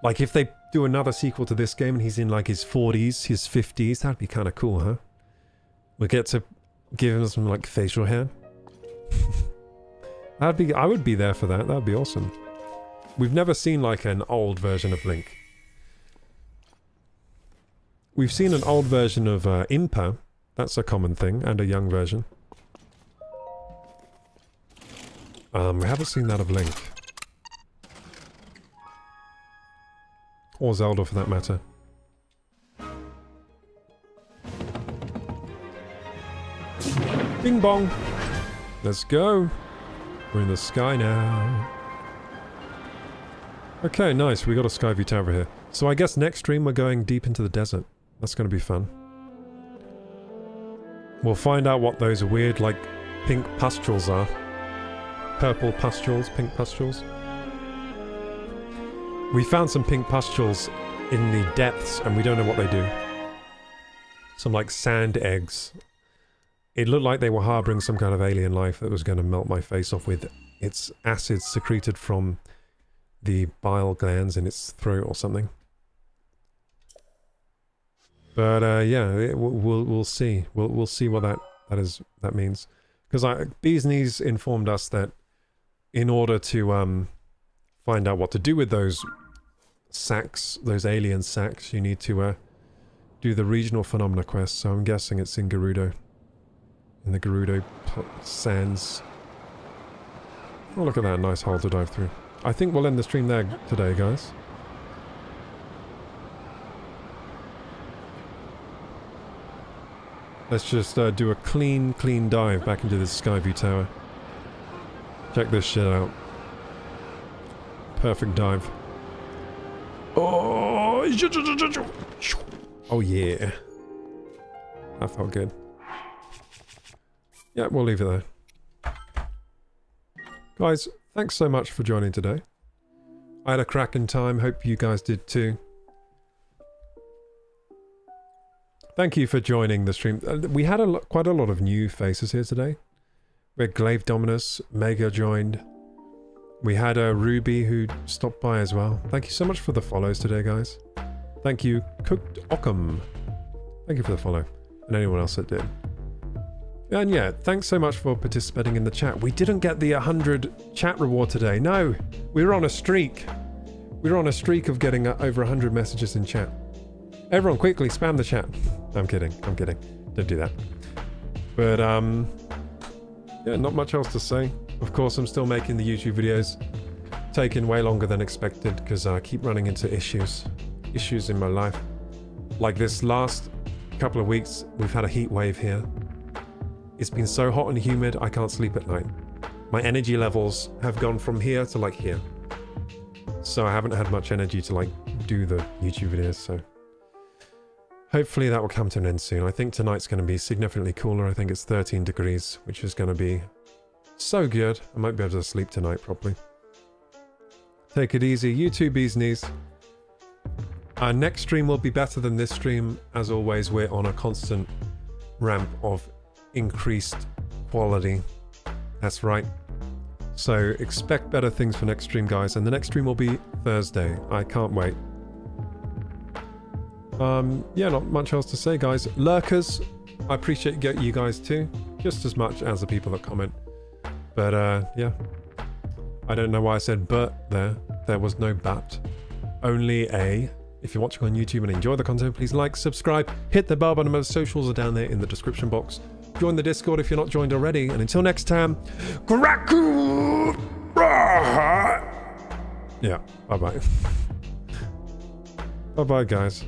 Like if they do another sequel to this game and he's in like his 40s, his 50s, that'd be kind of cool, huh? We get to give him some like facial hair. I would be there for that. That'd be awesome. We've never seen like an old version of Link. We've seen an old version of Impa. That's a common thing, and a young version. We haven't seen that of Link. Or Zelda for that matter. Bing bong! Let's go! We're in the sky now. Okay, nice. We got a Skyview Tower here. So I guess next stream we're going deep into the desert. That's going to be fun. We'll find out what those weird, like, pink pustules are. Purple pustules, pink pustules. We found some pink pustules in the depths and we don't know what they do. Some, like, sand eggs. It looked like they were harboring some kind of alien life that was going to melt my face off with its acids secreted from the bile glands in its throat or something. But yeah, we'll see. We'll see what that means. Because Beesney's informed us that in order to find out what to do with those sacks, those alien sacks, you need to do the regional phenomena quest. So I'm guessing it's in Gerudo. In the Gerudo sands. Oh, look at that nice hole to dive through. I think we'll end the stream there today, guys. Let's just do a clean dive back into this Skyview Tower. Check this shit out. Perfect dive. Oh, oh yeah. That felt good. Yeah, we'll leave it there. Guys, thanks so much for joining today. I had a cracking time, hope you guys did too. Thank you for joining the stream. We had quite a lot of new faces here today. We had Glaive Dominus, Mega joined. We had Ruby who stopped by as well. Thank you so much for the follows today, guys. Thank you, Cooked Ockham. Thank you for the follow. And anyone else that did. And yeah, thanks so much for participating in the chat. We didn't get the 100 chat reward today. No, we were on a streak. We were on a streak of getting over 100 messages in chat. Everyone quickly spam the chat. I'm kidding. I'm kidding. Don't do that. But yeah, not much else to say. Of course, I'm still making the YouTube videos. Taking way longer than expected because I keep running into issues in my life. Like this last couple of weeks, we've had a heat wave here. It's been so hot and humid, I can't sleep at night. My energy levels have gone from here to like here. So I haven't had much energy to like do the YouTube videos, so hopefully that will come to an end soon. I think tonight's going to be significantly cooler. I think it's 13 degrees, which is going to be so good. I might be able to sleep tonight properly. Take it easy. You too, bees knees. Our next stream will be better than this stream. As always, we're on a constant ramp of increased quality. That's right. So expect better things for next stream, guys. And the next stream will be Thursday. I can't wait. Yeah, not much else to say, guys. Lurkers, I appreciate you guys too. Just as much as the people that comment. But yeah. I don't know why I said but there. There was no but. Only a. If you're watching on YouTube and enjoy the content, please like, subscribe, hit the bell button. Most socials are down there in the description box. Join the Discord if you're not joined already. And until next time, KorokuGaming! Yeah, bye-bye. Bye-bye, guys.